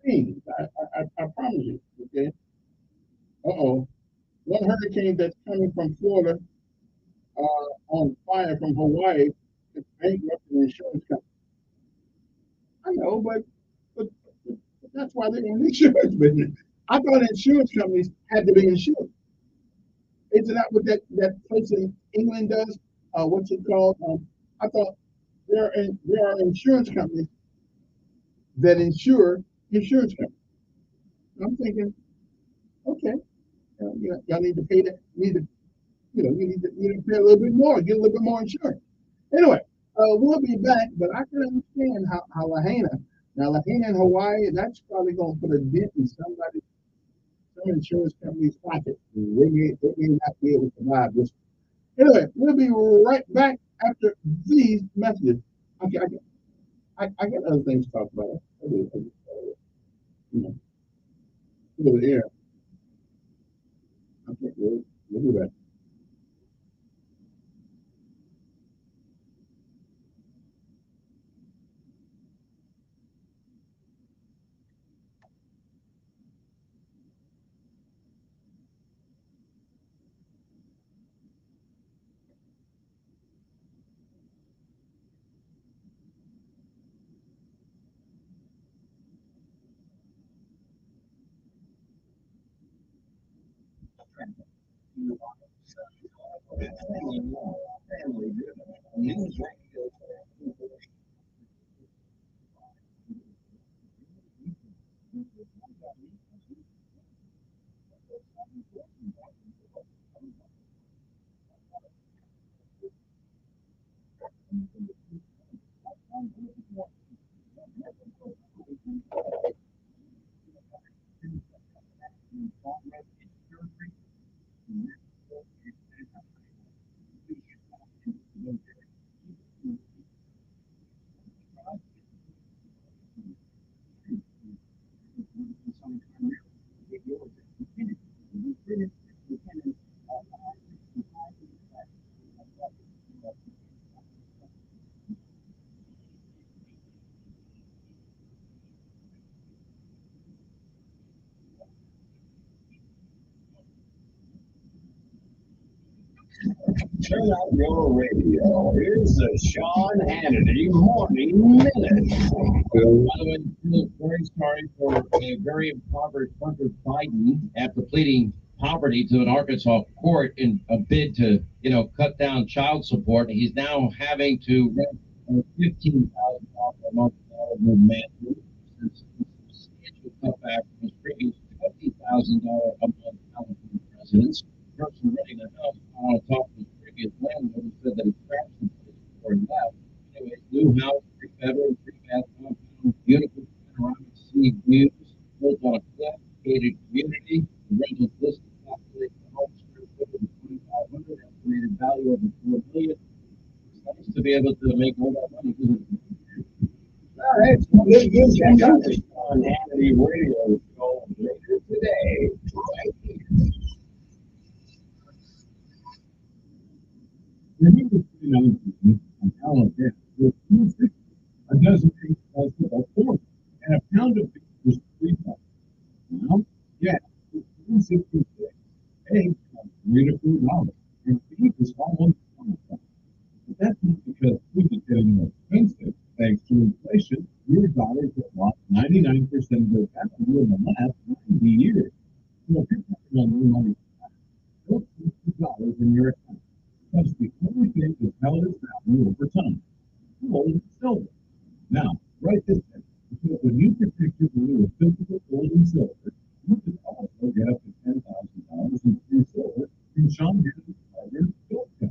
Speaker 20: things. I promise you. Okay. One hurricane that's coming from Florida on fire from Hawaii is bankrupting the insurance company. I know, but that's why they're in the insurance business. I thought insurance companies had to be insured. Isn't that what that place in England does? What's it called? I thought there are insurance companies that insure insurance companies. I'm thinking, okay, y'all need to pay that. You need to pay a little bit more, get a little bit more insurance. Anyway, we'll be back, but I can understand how Lahaina in Hawaii, that's probably going to put a dent in some insurance company's pocket. They may not be able to survive this. Anyway, we'll be right back after these messages. Okay, I got other things to talk about. Over there. Okay, we'll be back.
Speaker 16: Turn out your radio. Here's the Sean Hannity Morning Minute. By the way, I feel very sorry for a very impoverished Hunter Biden after pleading poverty to an Arkansas court in a bid to, cut down child support. He's now having to rent a $15,000 a month mansion. It's a substantial cutback from his previous $20,000 a month California residence. The person renting the house, I want to talk to his previous landlord, said that he crashed the place before he left. Anyway, new house, 3-bedroom, 3-bath compound, beautiful panoramic sea views, built on a cliff, gated community. The rental list calculates the home square footage of 2,500, estimated value of $4 million. It's nice to be able to make all that money. All right, so good. Check out the Sean Hannity radio show later today. Right here.
Speaker 11: Remember on Alabama, with a dozen eggs was about $4, and a pound of beef was $3. Now, it's $3.66. Eggs are $3 to $4, and beef is almost $1. But that's not because food is getting more expensive. Thanks to inflation, your dollars are gold and silver. Now, write this down, because when you protect your balloon with physical gold and silver, you can also get up to $10,000 in free silver from Sean Harris's partner, Gold Co.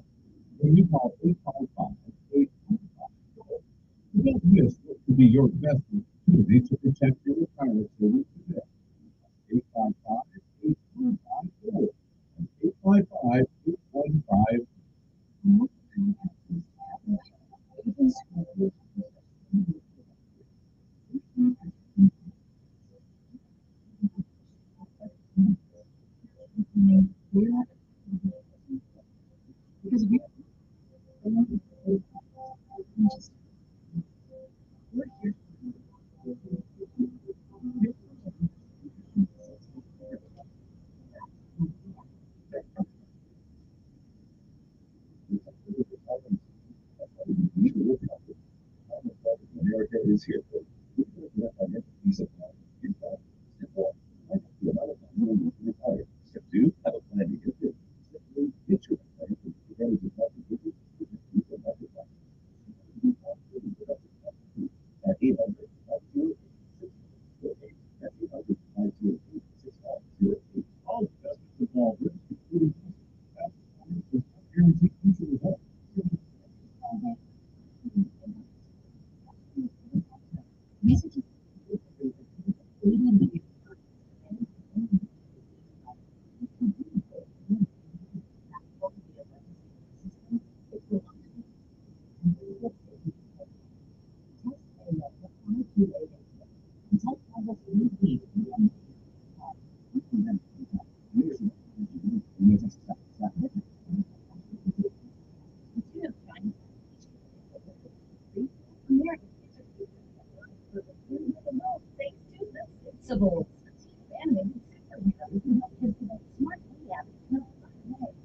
Speaker 11: When you call 855-855-GOLD. Don't miss what could be your best opportunity to protect your retirement savings today. 855-855-GOLD. 855-815. America is here for you. Step 2, have a plan to get there. Step 3, get your plan to manage your budget. At 800-508-6508. All investments involve risk, including guaranteed future results.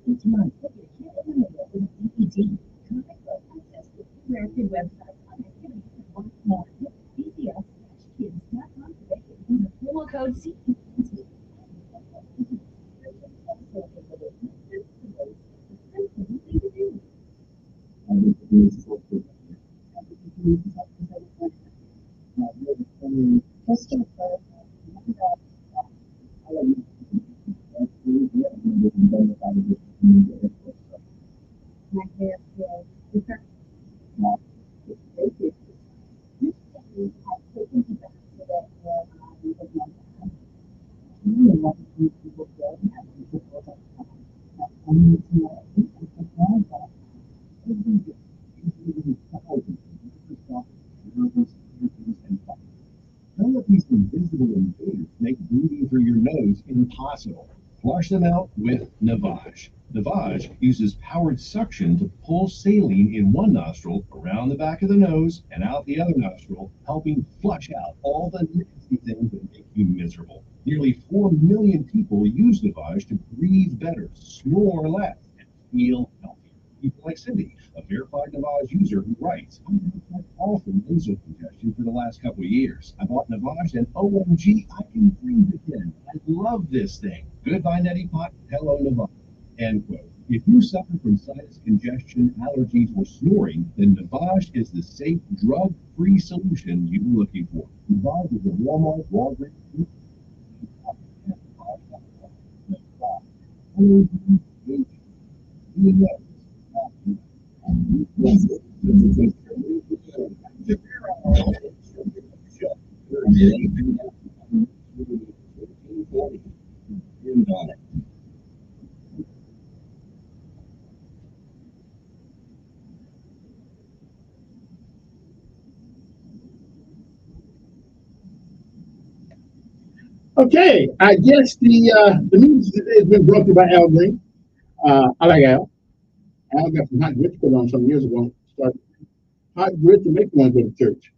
Speaker 5: Each month, get your kid in the middle with an EPD. Connect access to interactive websites on activities and lots more. BCS-kids.com today and use the promo code CENT. None of these invisible invaders make breathing through your nose impossible. Flush them out with Navage. Navage uses powered suction to pull saline in one nostril around the back of the nose and out the other nostril, helping flush out all the nasty things that make you miserable. Nearly 4 million people use Navage to breathe better, snore less, and feel healthier. People like Cindy, a verified Navage user who writes, "I've had awful nasal congestion for the last couple of years. I bought Navage and OMG, I can breathe again. I love this thing. Goodbye, neti pot. Hello, Navage." End quote. If you suffer from sinus congestion, allergies, or snoring, then Navage is the safe, drug-free solution you're looking for. Navage is a Walmart, Walgreens,
Speaker 20: Okay, I guess the news today has been brought to you by Al Green. I like Al. Al got some hot grits put on some years ago. Started hot grits to make one go to church.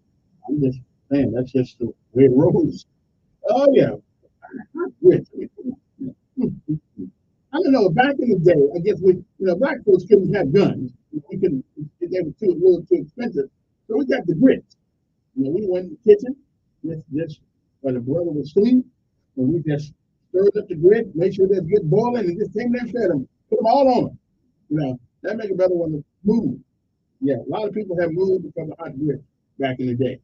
Speaker 20: I'm just saying, that's just the way it rolls. Oh yeah, hot grits. I don't know. Back in the day, I guess black folks couldn't have guns. We couldn't. They were a little too expensive. So we got the grits. We went in the kitchen. This where the brother was asleep. And we just stirred up the grit, make sure that's good boiling, and just take them, put them all on them. That make it better when it's moving. Yeah, a lot of people have moved because of hot grits back in the day.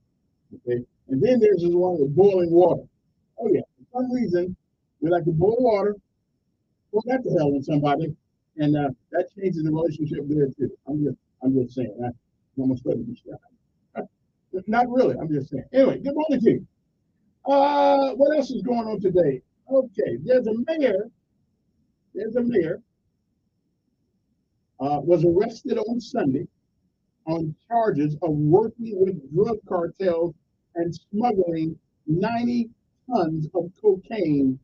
Speaker 20: Okay, and then there's this one with boiling water. Oh yeah, for some reason we like to boil water, pour that to hell in somebody, and that changes the relationship there too. I'm just saying. I'm almost ready to start. Not really. I'm just saying. Anyway, good morning to you. What else is going on today? Okay, there's a mayor. Was arrested on Sunday on charges of working with drug cartels and smuggling 90 tons of cocaine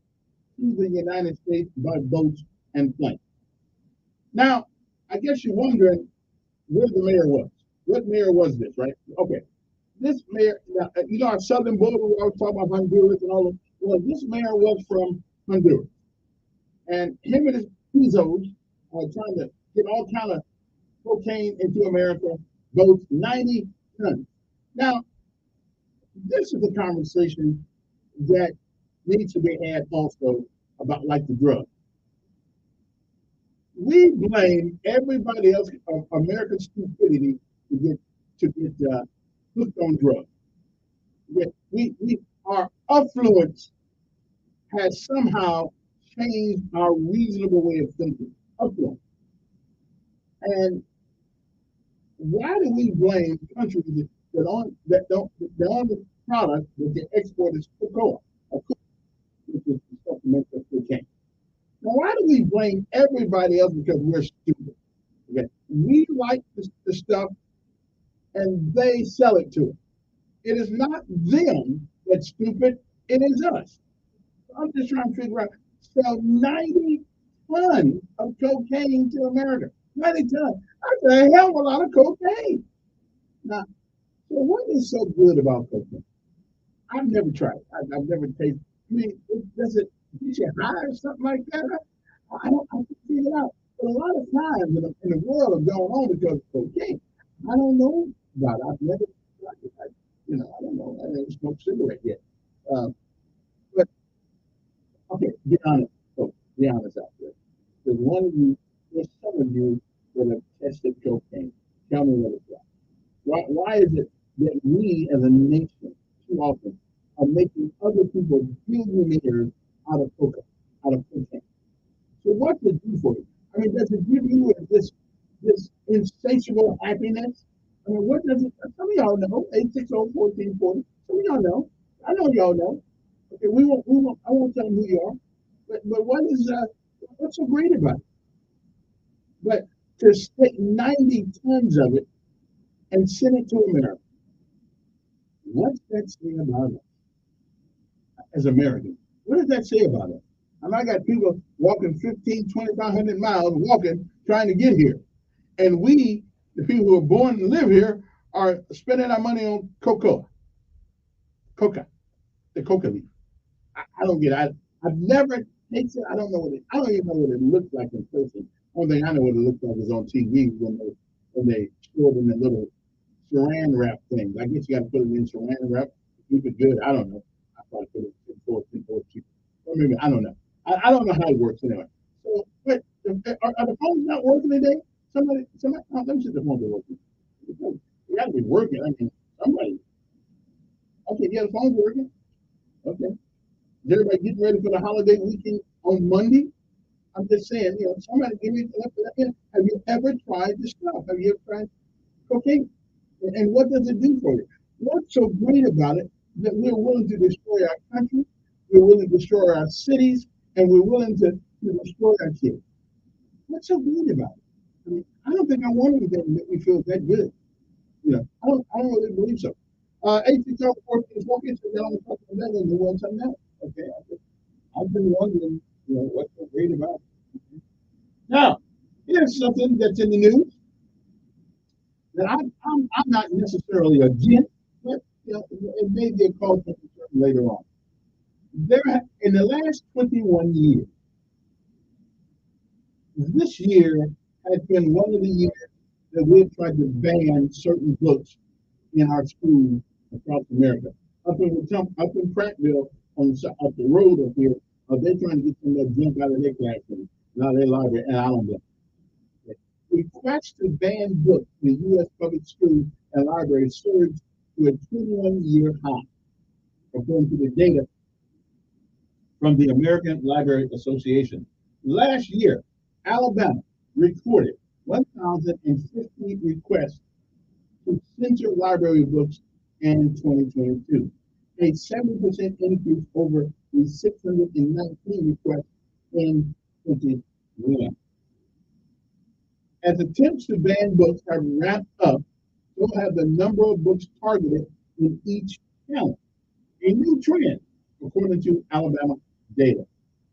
Speaker 20: to the United States by boats and planes. Now, I guess you're wondering where the mayor was. What mayor was this, right? Okay. This mayor, now, you know, our southern border, we always talk about Honduras and all of. Well, this mayor was from Honduras. And him and his Bezos are trying to get all kind of cocaine into America, both 90 tons. Now, this is a conversation that needs to be had also about like the drugs. We blame everybody else of American stupidity to get hooked on drugs. Our affluence has somehow changed our reasonable way of thinking. Affluence. And why do we blame countries that the only product that they export is cocoa, which is the stuff that makes us cocaine? Now, why do we blame everybody else because we're stupid? Okay, we like the stuff, and they sell it to us. It is not them that's stupid; it is us. I'm just trying to figure out. Sell 90 tons of cocaine to America. 90 tons. That's a hell of a lot of cocaine. Now, so what is so good about cocaine? I've never tried it. I've never tasted. I mean, does it get you high or something like that? I can figure it out. But a lot of times in the world have gone on because of cocaine. I don't know about it. I've never tried it. I don't know. I never smoked a cigarette yet. But okay, be honest. So be honest out there. There's some of you that have tested cocaine. Tell me what it's like. Why is it that we as a nation too often are making other people billionaires out of cocaine? So what does it do for you? I mean, does it give you this insatiable happiness? I mean, what does it? Some of y'all know 860-1440. Some of y'all know. I know y'all know. Okay, I won't tell them who you are. But what's so great about it? But to take 90 tons of it and send it to America, what's that say about us as Americans? What does that say about us? I got people walking 15, 2,500 miles walking, trying to get here. And we, the people who are born and live here, are spending our money on coca, the coca leaf. I don't get it. I've never tasted it. I don't even know what it looks like in person. Only thing I know what it looks like is on TV when they store it in the little saran wrap things. I guess you got to put it in saran wrap to keep it good. I don't know. I probably put it in 4 cheap. Or maybe I don't know. I don't know how it works anyway. So, but are the phones not working today? Somebody. Oh, let me see if the phones are working. You got to be working. I mean, somebody. Okay, yeah, the phone's working. Okay. Is everybody getting ready for the holiday weekend on Monday? I'm just saying, somebody give me. Have you ever tried this stuff? Have you ever tried cocaine? And what does it do for you? What's so great about it that we're willing to destroy our country, we're willing to destroy our cities, and we're willing to destroy our kids? What's so great about it? I mean, I don't think I want anything to make me feel that good. I don't really believe so. 860-1440, so y'all want to talk about that in the world something else. Okay, I've been wondering, what's so great about it. Now, here's something that's in the news that I'm not necessarily against, but it may be a cause for concern later on. In the last 21 years, this year has been one of the years that we've tried to ban certain books in our schools across America. Up in Prattville, up the road up here, they're trying to get some of that junk out of their classroom, out of their library, and I don't blame them. requests to ban books in U.S. public schools and libraries surged to a 21-year high, according to the data from the American Library Association. Last year, Alabama recorded 1,050 requests to censor library books in 2022, a 7% increase over the 619 requests in 2021. As attempts to ban books have ramped up, so have the number of books targeted in each challenge, a new trend, according to Alabama data.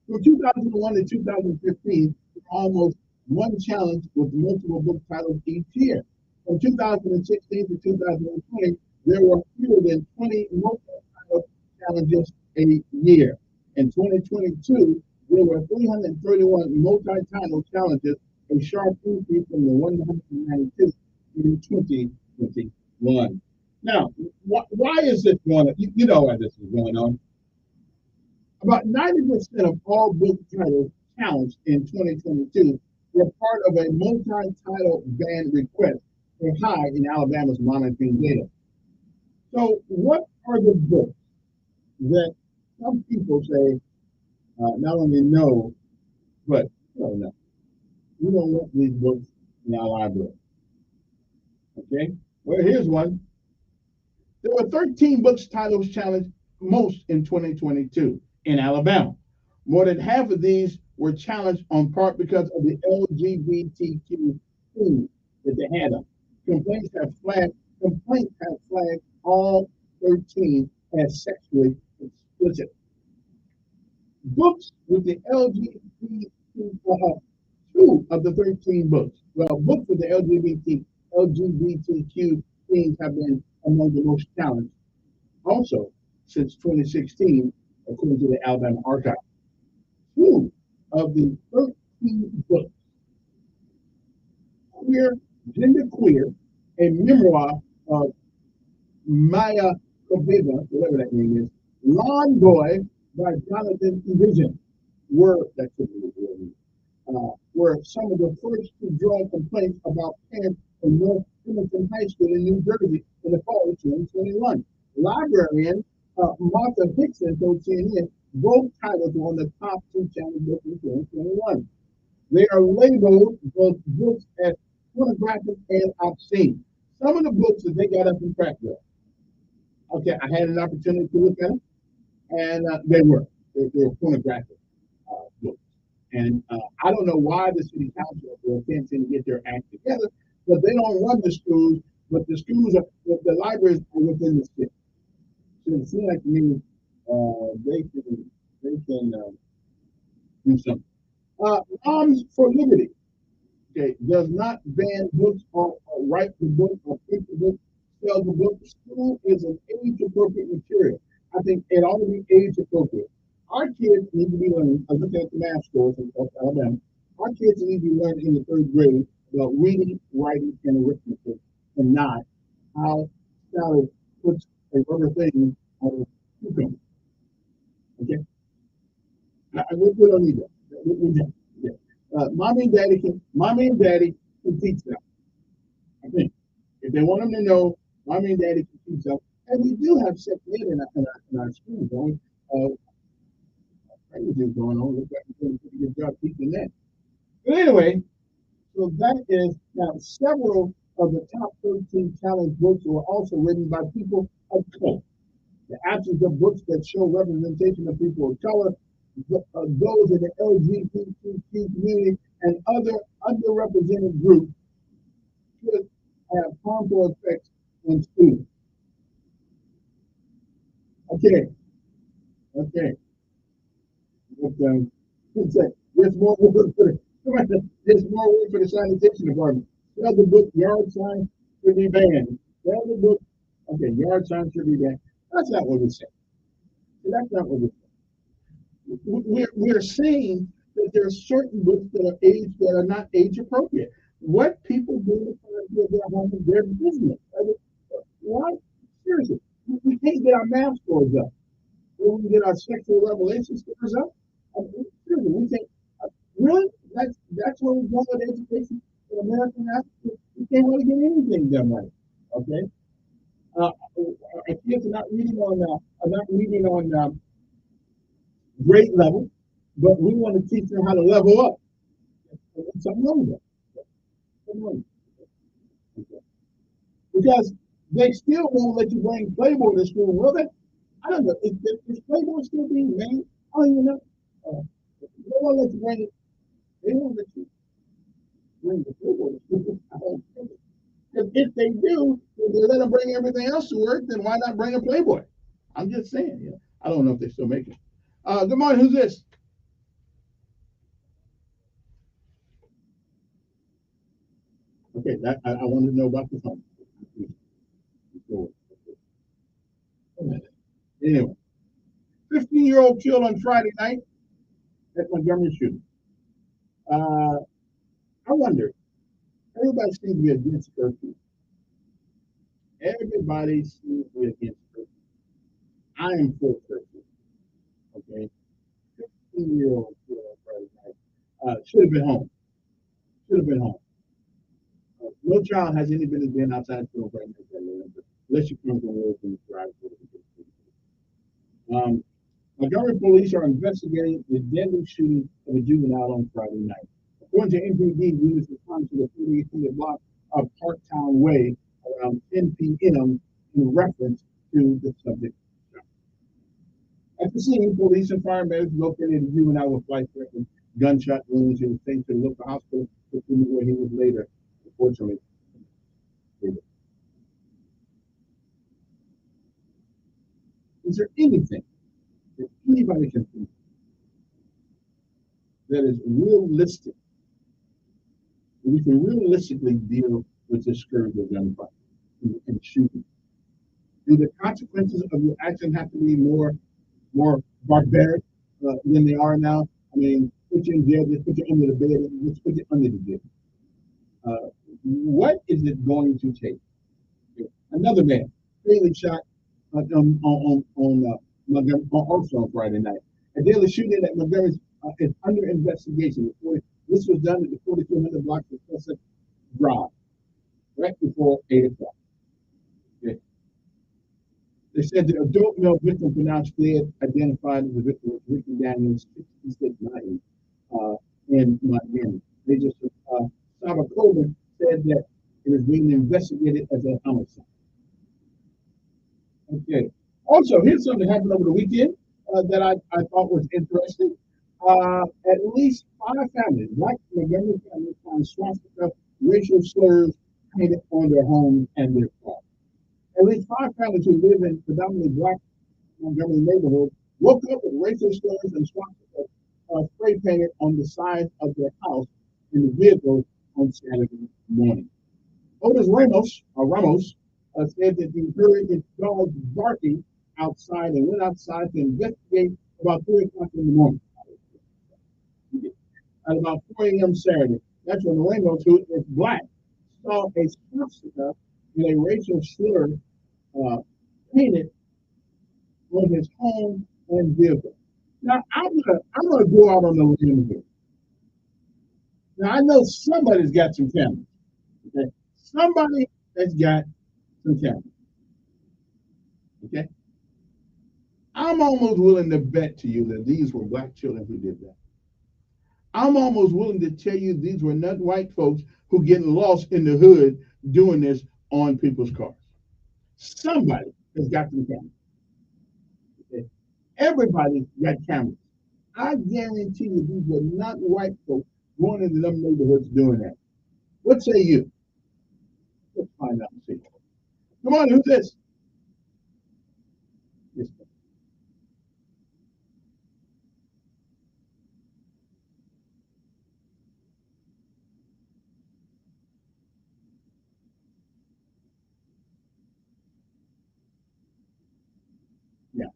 Speaker 20: From 2001 to 2015, almost one challenge with multiple book titles each year. From 2016 to 2020, there were fewer than 20 multi-title challenges a year. In 2022, there were 331 multi-title challenges, a sharp increase from the 192 in 2021. Now, why is this going on? You know why this is going on. About 90% of all book titles challenged in 2022 were part of a multi-title ban request, a high in Alabama's monitoring data. So what are the books that some people say not only know, but don't know? We don't want these books in our library. Okay, well, here's one. There were 13 books titles challenged most in 2022 in Alabama. More than half of these were challenged on part because of the LGBTQ theme that they had up. Complaints have flagged all 13 as sexually explicit. Books with the two of the 13 books. Well, books with the LGBTQ themes have been among the most challenged. Also, since 2016, according to the Alabama Archive, 2 of the 13 books, Genderqueer, a memoir of Maya Kobeba, whatever that name is, Lawn Boy by Jonathan Evision, were some of the first to draw complaints about camps in North Hamilton High School in New Jersey in the fall of 2021. Librarian Martha Hickson told CNN both titles were on the top 2 challenge books in 2021. They are labeled both books as pornographic and obscene. Some of the books that they got up in Crackville, okay, I had an opportunity to look at them, and they were pornographic books. And I don't know why the city council can't seem to get their act together, but they don't run the schools, but the schools the libraries are within the city. So it seems like to me they can do something. Moms for Liberty, okay, does not ban books or write the book or print the book, sell the book. School is an age-appropriate material. I think it ought to be age-appropriate. Our kids need to be learning, I'm looking at the math scores in Alabama, our kids need to be learning in the 3rd grade about reading, writing, and arithmetic, and not how Sally puts a rubber thing on a cucumber. Okay? We don't need that. We don't. Yeah. Mommy and daddy can teach them. I think if they want them to know, mommy and daddy can teach them. And we do have sex ed in our schools, don't we? Going on. Looks like we're doing a pretty good job teaching that. But anyway, so that is now several of the top 13 challenge books were also written by people of color. The absence of books that show representation of people of color, those in the LGBTQ community, and other underrepresented groups could have harmful effects on students. Okay. But, there's more work for the sanitation department. Sell the book yard signs should be banned. Sell the book. Okay, yard signs should be banned. That's not what we say. That's not what we say. We're saying that there are certain books that are not age appropriate. What people do with their home is their business. Why? Seriously, we can't get our math scores up. We can get our sexual revelation scores up. Seriously, we can't. Really? That's where we're going with education. American Africa, we can't really get anything done right. Okay? Our kids are not reading on grade level, but we want to teach them how to level up. Something wrong with that. Something wrong with that. Because they still won't let you bring Playboy to school, will they? I don't know. Is Playboy still being made? I don't even know. They won't let you bring it. They won't let you bring the Playboy to school. I don't think it. Because if they do, if they let them bring everything else to work, then why not bring a Playboy? I'm just saying. Yeah. I don't know if they still make it. Good morning. Who's this? Okay, I wanted to know about the phone. Anyway, 15-year-old killed on Friday night at Montgomery shooting. I wonder, everybody seems to be against curfew. Everybody seems to be against curfew. I am for curfew. Okay? 15-year-old killed on Friday night. Should have been home. Should have been home. No child has any business being outside school right now, unless you come from work and drive to the Montgomery police are investigating the deadly shooting of a juvenile on Friday night. According to MPD, units responded to the 4800 block of Parktown Way around 10 p.m. in reference to the subject. At the scene, police and firemen located a juvenile with life-threatening gunshot wounds. He was taken to the local hospital, where he was later, unfortunately, dead. Is there anything that anybody can think that is realistic? We can realistically deal with this scourge of gunfire and shooting. Do the consequences of your action have to be more barbaric than they are now? I mean, put you in jail, just put you under the bed, just put you under the bed. What is it going to take? Another man, fatally shot on Montgomery, also on Friday night. A deadly shooting at Montgomery is under investigation. This was done at the 4200 block of Sussex Drive, right before 8 o'clock. Okay. They said the adult male victim pronounced dead, identified as the victim was Ricky Daniels, 6690, in Montgomery. They just, Saba Coleman said that it is being investigated as a homicide. Okay. Also, here's something that happened over the weekend that I thought was interesting. At least 5 families, Black Montgomery families, found swastika racial slurs painted on their homes and their cars. At least 5 families who live in predominantly Black Montgomery neighborhoods woke up with racial slurs and swastika spray painted on the side of their house in the vehicle on Saturday morning. Otis Ramos said that he heard his dog barking outside and went outside to investigate about 3 o'clock in the morning. At about 4 a.m. Saturday, that's when Ramos, who is Black, saw a swastika in a racial slur painted on his home and vehicle. Now, I'm gonna go out on the limb here. Now, I know somebody's got some cameras. Okay, somebody has got some cameras. Okay, I'm almost willing to bet to you that these were Black children who did that. I'm almost willing to tell you these were not white folks who get lost in the hood doing this on people's cars. Somebody has got some cameras. Okay? Everybody got cameras. I guarantee you these were not white folks going into them neighborhoods doing that. What say you? Let's find out and see. Come on, who's this? Yes, sir. Yeah.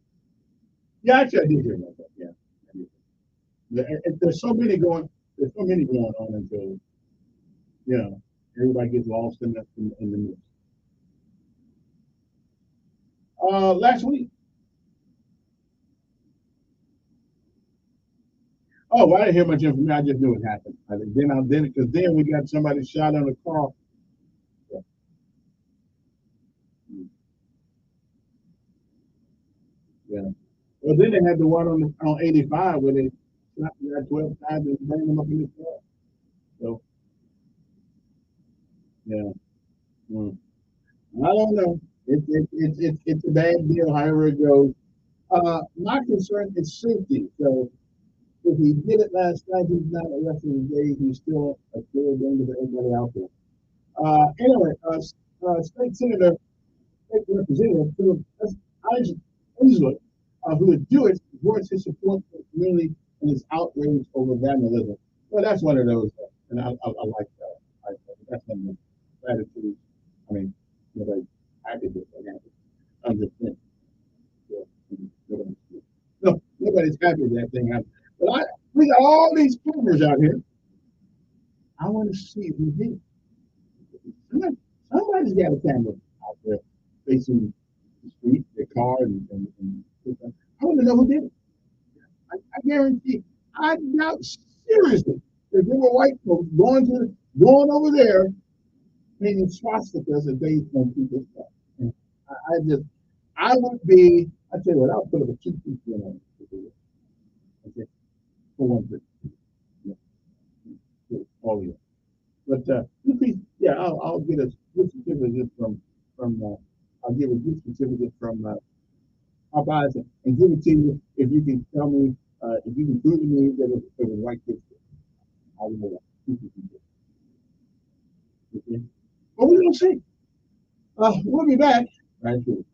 Speaker 20: Yeah, actually, I did hear about that. Yeah. There's so many going on until, you know, everybody gets lost in the news. Last week, Oh, I didn't hear much information. I just knew it happened. Because then we got somebody shot on the car. Yeah. Well, then they had the one on 85 where they shot the guy 12 times and burned him up in his car. So, yeah. Mm. I don't know. It's a bad deal, however it goes. My concern is safety. So, if he did it last night, he's not arrested today. He's still a clear danger to everybody out there. Anyway, State Senator, State Representative Philip Inslee, who is Jewish, voiced his support for the community and his outrage over vandalism. Well, that's one of those, and I like that. That's one of the gratitude. I mean, nobody happy with that. Understand? No, nobody's happy with that thing happened. But we got all these cameras out here. I want to see who did it. Somebody's got a camera out there facing the street, their car, and I want to know who did it. I guarantee. I doubt seriously if there were white folks going over there painting swastikas and days on people's stuff. And I would be. I tell you what, I'll put up a 2-piece on it. Okay, for one thing. Yeah. All of it. But 2-piece, yeah, I'll get a gift certificate from I'll give a gift certificate from Popeyes and give it to you if you can tell me if you can prove to me that it was white kids. I will know that. Okay. But we're gonna see. We'll be back. Right here.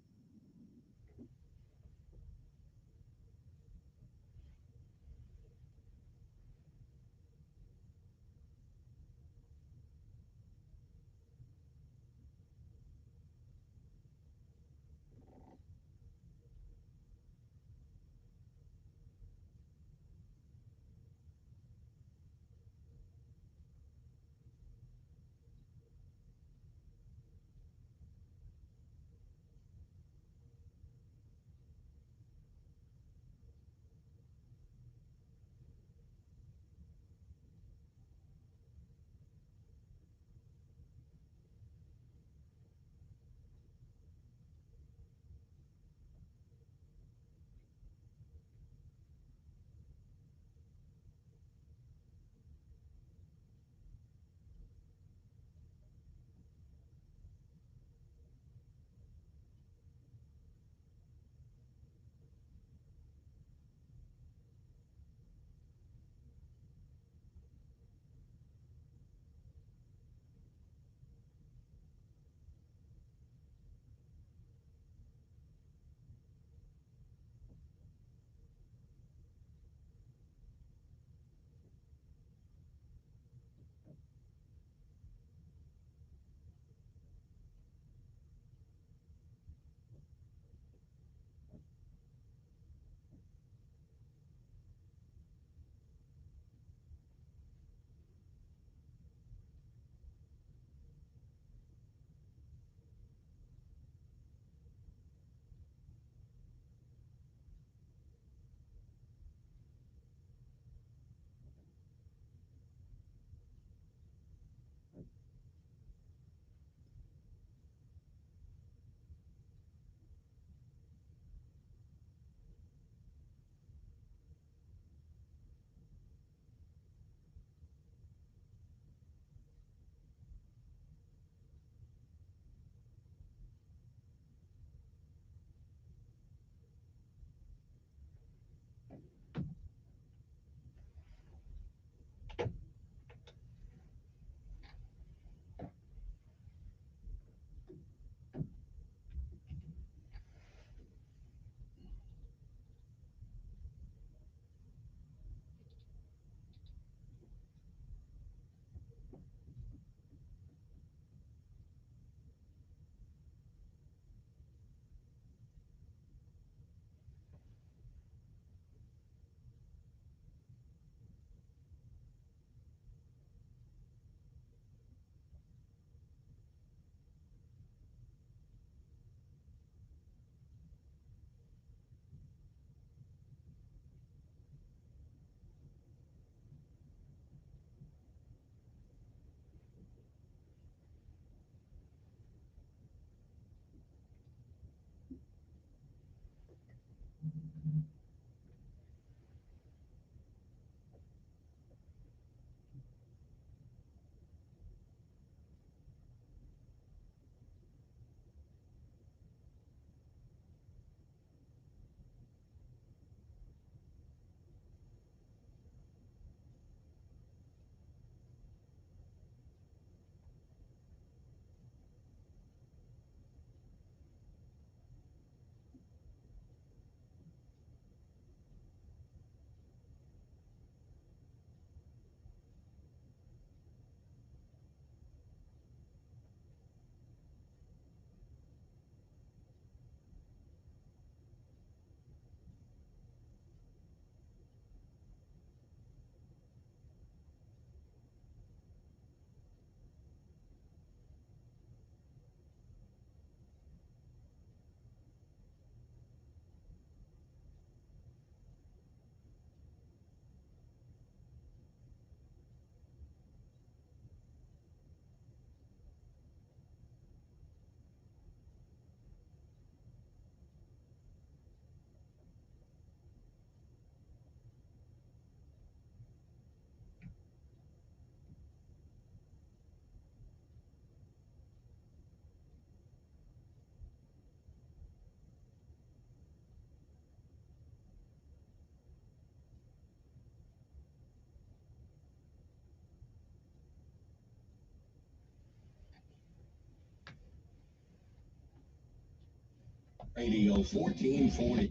Speaker 16: Radio 1440.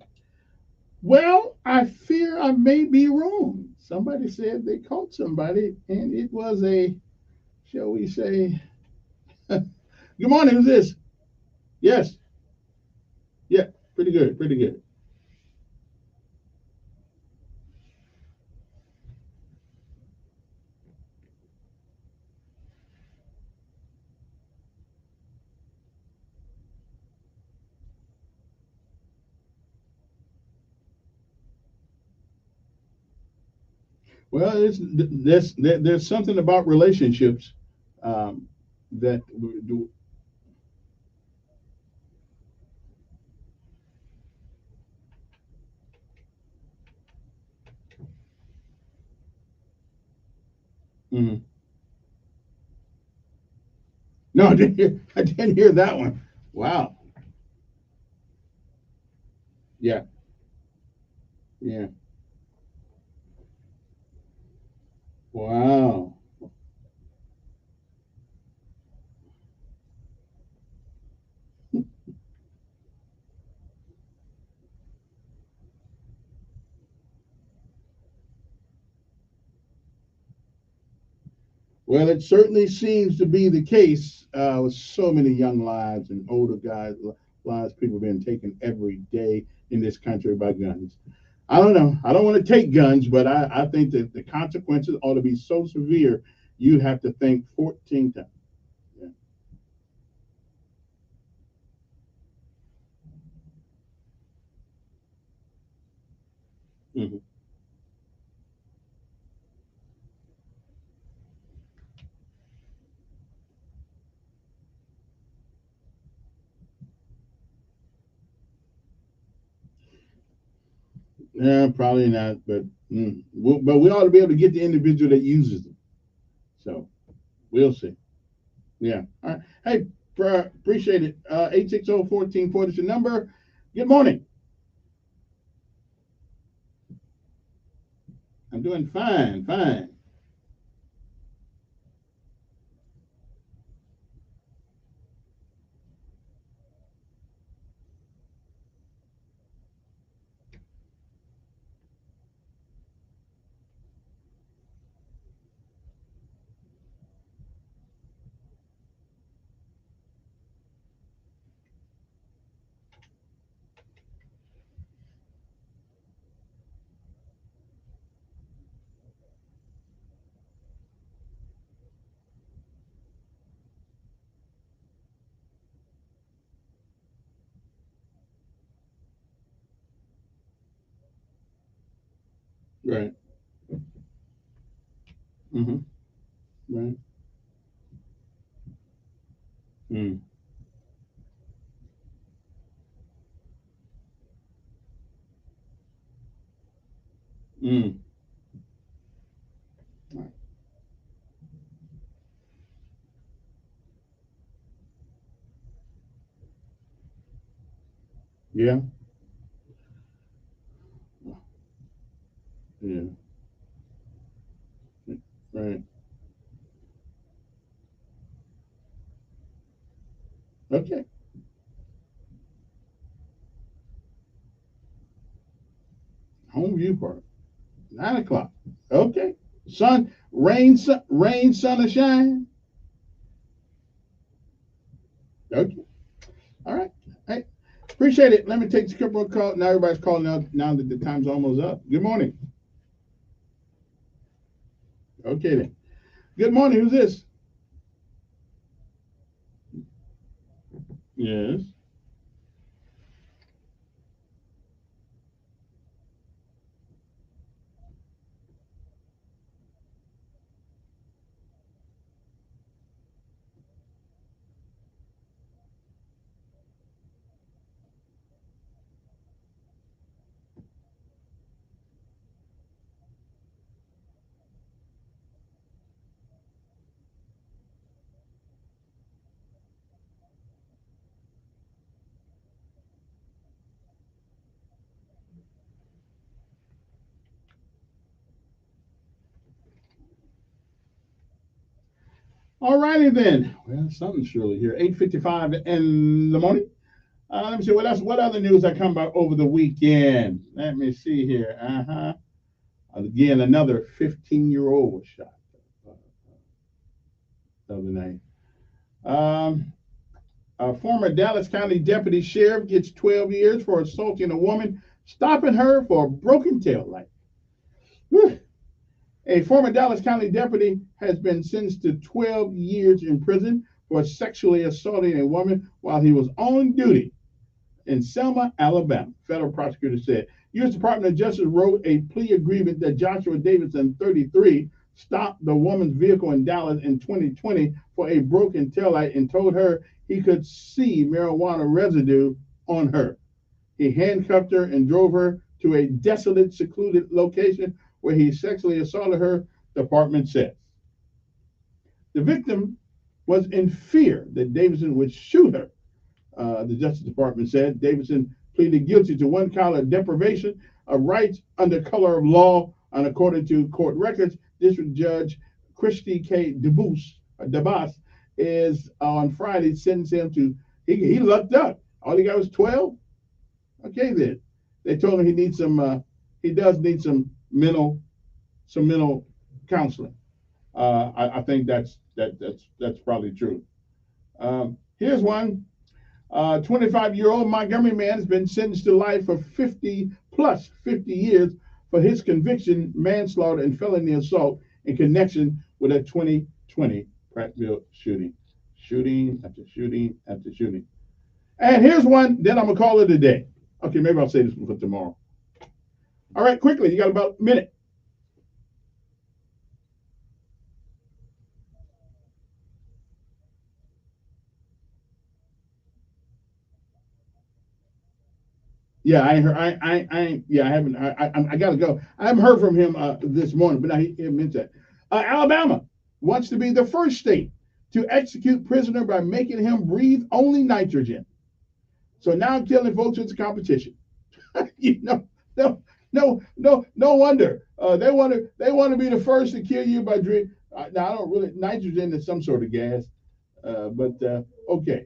Speaker 20: Well, I fear I may be wrong. Somebody said they caught somebody, and it was a, shall we say, good morning, who's this? Yes. Yeah, pretty good, pretty good. Well, there's something about relationships that we do. Mhm. No, I didn't hear that one. Wow. Yeah. Yeah. Wow. Well, it certainly seems to be the case with so many young lives and older guys, lives people being taken every day in this country by guns. I don't know. I don't want to take guns, but I think that the consequences ought to be so severe, you have to think 14 times. Yeah. Mhm. Yeah, probably not, but but we ought to be able to get the individual that uses them. So we'll see. Yeah. All right. Hey, appreciate it. 860-1440 is your number. Good morning. I'm doing fine, fine. Right. Mm-hmm. Right. Mm. Mm. Yeah. Yeah. Right. Okay. Homeview Park. 9 o'clock. Okay. Rain, sun, or shine. Okay. All right. Hey, appreciate it. Let me take a couple of calls. Now everybody's calling now that the time's almost up. Good morning. Okay then. Good morning. Who's this? Yes. All righty then. Well, something's surely here. 8:55 in the morning. Let me see what other news I come about over the weekend. Let me see here. Again, another 15-year-old was shot the other night. A former Dallas County deputy sheriff gets 12 years for assaulting a woman, stopping her for a broken tail light. A former Dallas County deputy has been sentenced to 12 years in prison for sexually assaulting a woman while he was on duty in Selma, Alabama. Federal prosecutor said. U.S. Department of Justice wrote a plea agreement that Joshua Davidson, 33, stopped the woman's vehicle in Dallas in 2020 for a broken taillight and told her he could see marijuana residue on her. He handcuffed her and drove her to a desolate, secluded location where he sexually assaulted her, the department says. The victim was in fear that Davidson would shoot her, the Justice Department said. Davidson pleaded guilty to one count of deprivation of rights under color of law, and according to court records, District Judge Christy K. DeBas is on Friday sentenced him to, he lucked up. All he got was 12. Okay, then. They told him he needs some, he does need some mental counseling. I think that's probably true. Here's one. 25-year-old Montgomery man has been sentenced to life for 50 years for his conviction, manslaughter, and felony assault in connection with a 2020 Prattville shooting. Shooting after shooting after shooting. And here's one, then I'm going to call it a day. Okay, maybe I'll say this one for tomorrow. All right, quickly, you got about a minute. Yeah, I haven't. I gotta go. I haven't heard from him this morning, but he mentioned that. Alabama wants to be the first state to execute prisoner by making him breathe only nitrogen. So now killing folks is a competition. No wonder. They want to be the first to kill you by drink. Now I don't really. Nitrogen is some sort of gas, but okay.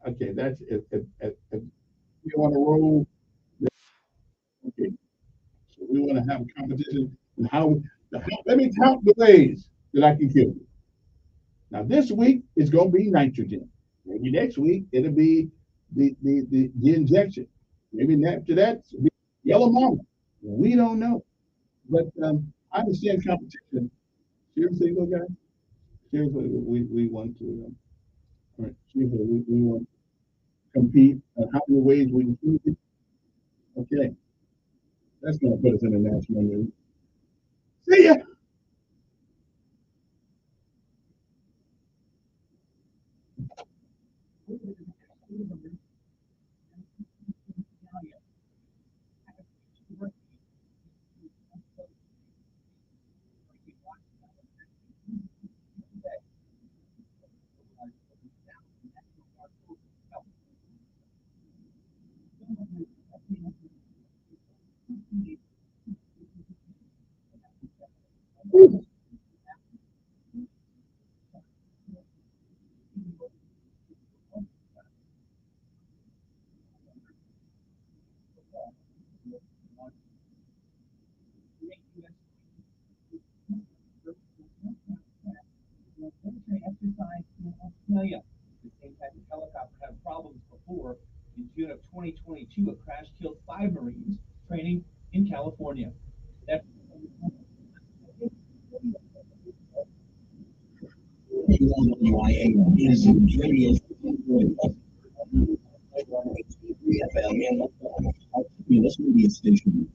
Speaker 20: That's if you want to roll. Okay, so we want to have a competition and let me count the ways that I can kill you. Now this week it's gonna be nitrogen. Maybe next week it'll be the injection. Maybe after that it'll be yellow mama. We don't know. But I understand competition. Seriously, little guy. Seriously, we want to all right, seriously, we want to compete how many ways we can do it. Okay. That's going to put us in the national news. See ya.
Speaker 14: Exercise in Australia. The same type of helicopter had problems before. In June of 2022, a crash killed 5 Marines training in California.
Speaker 16: This media station.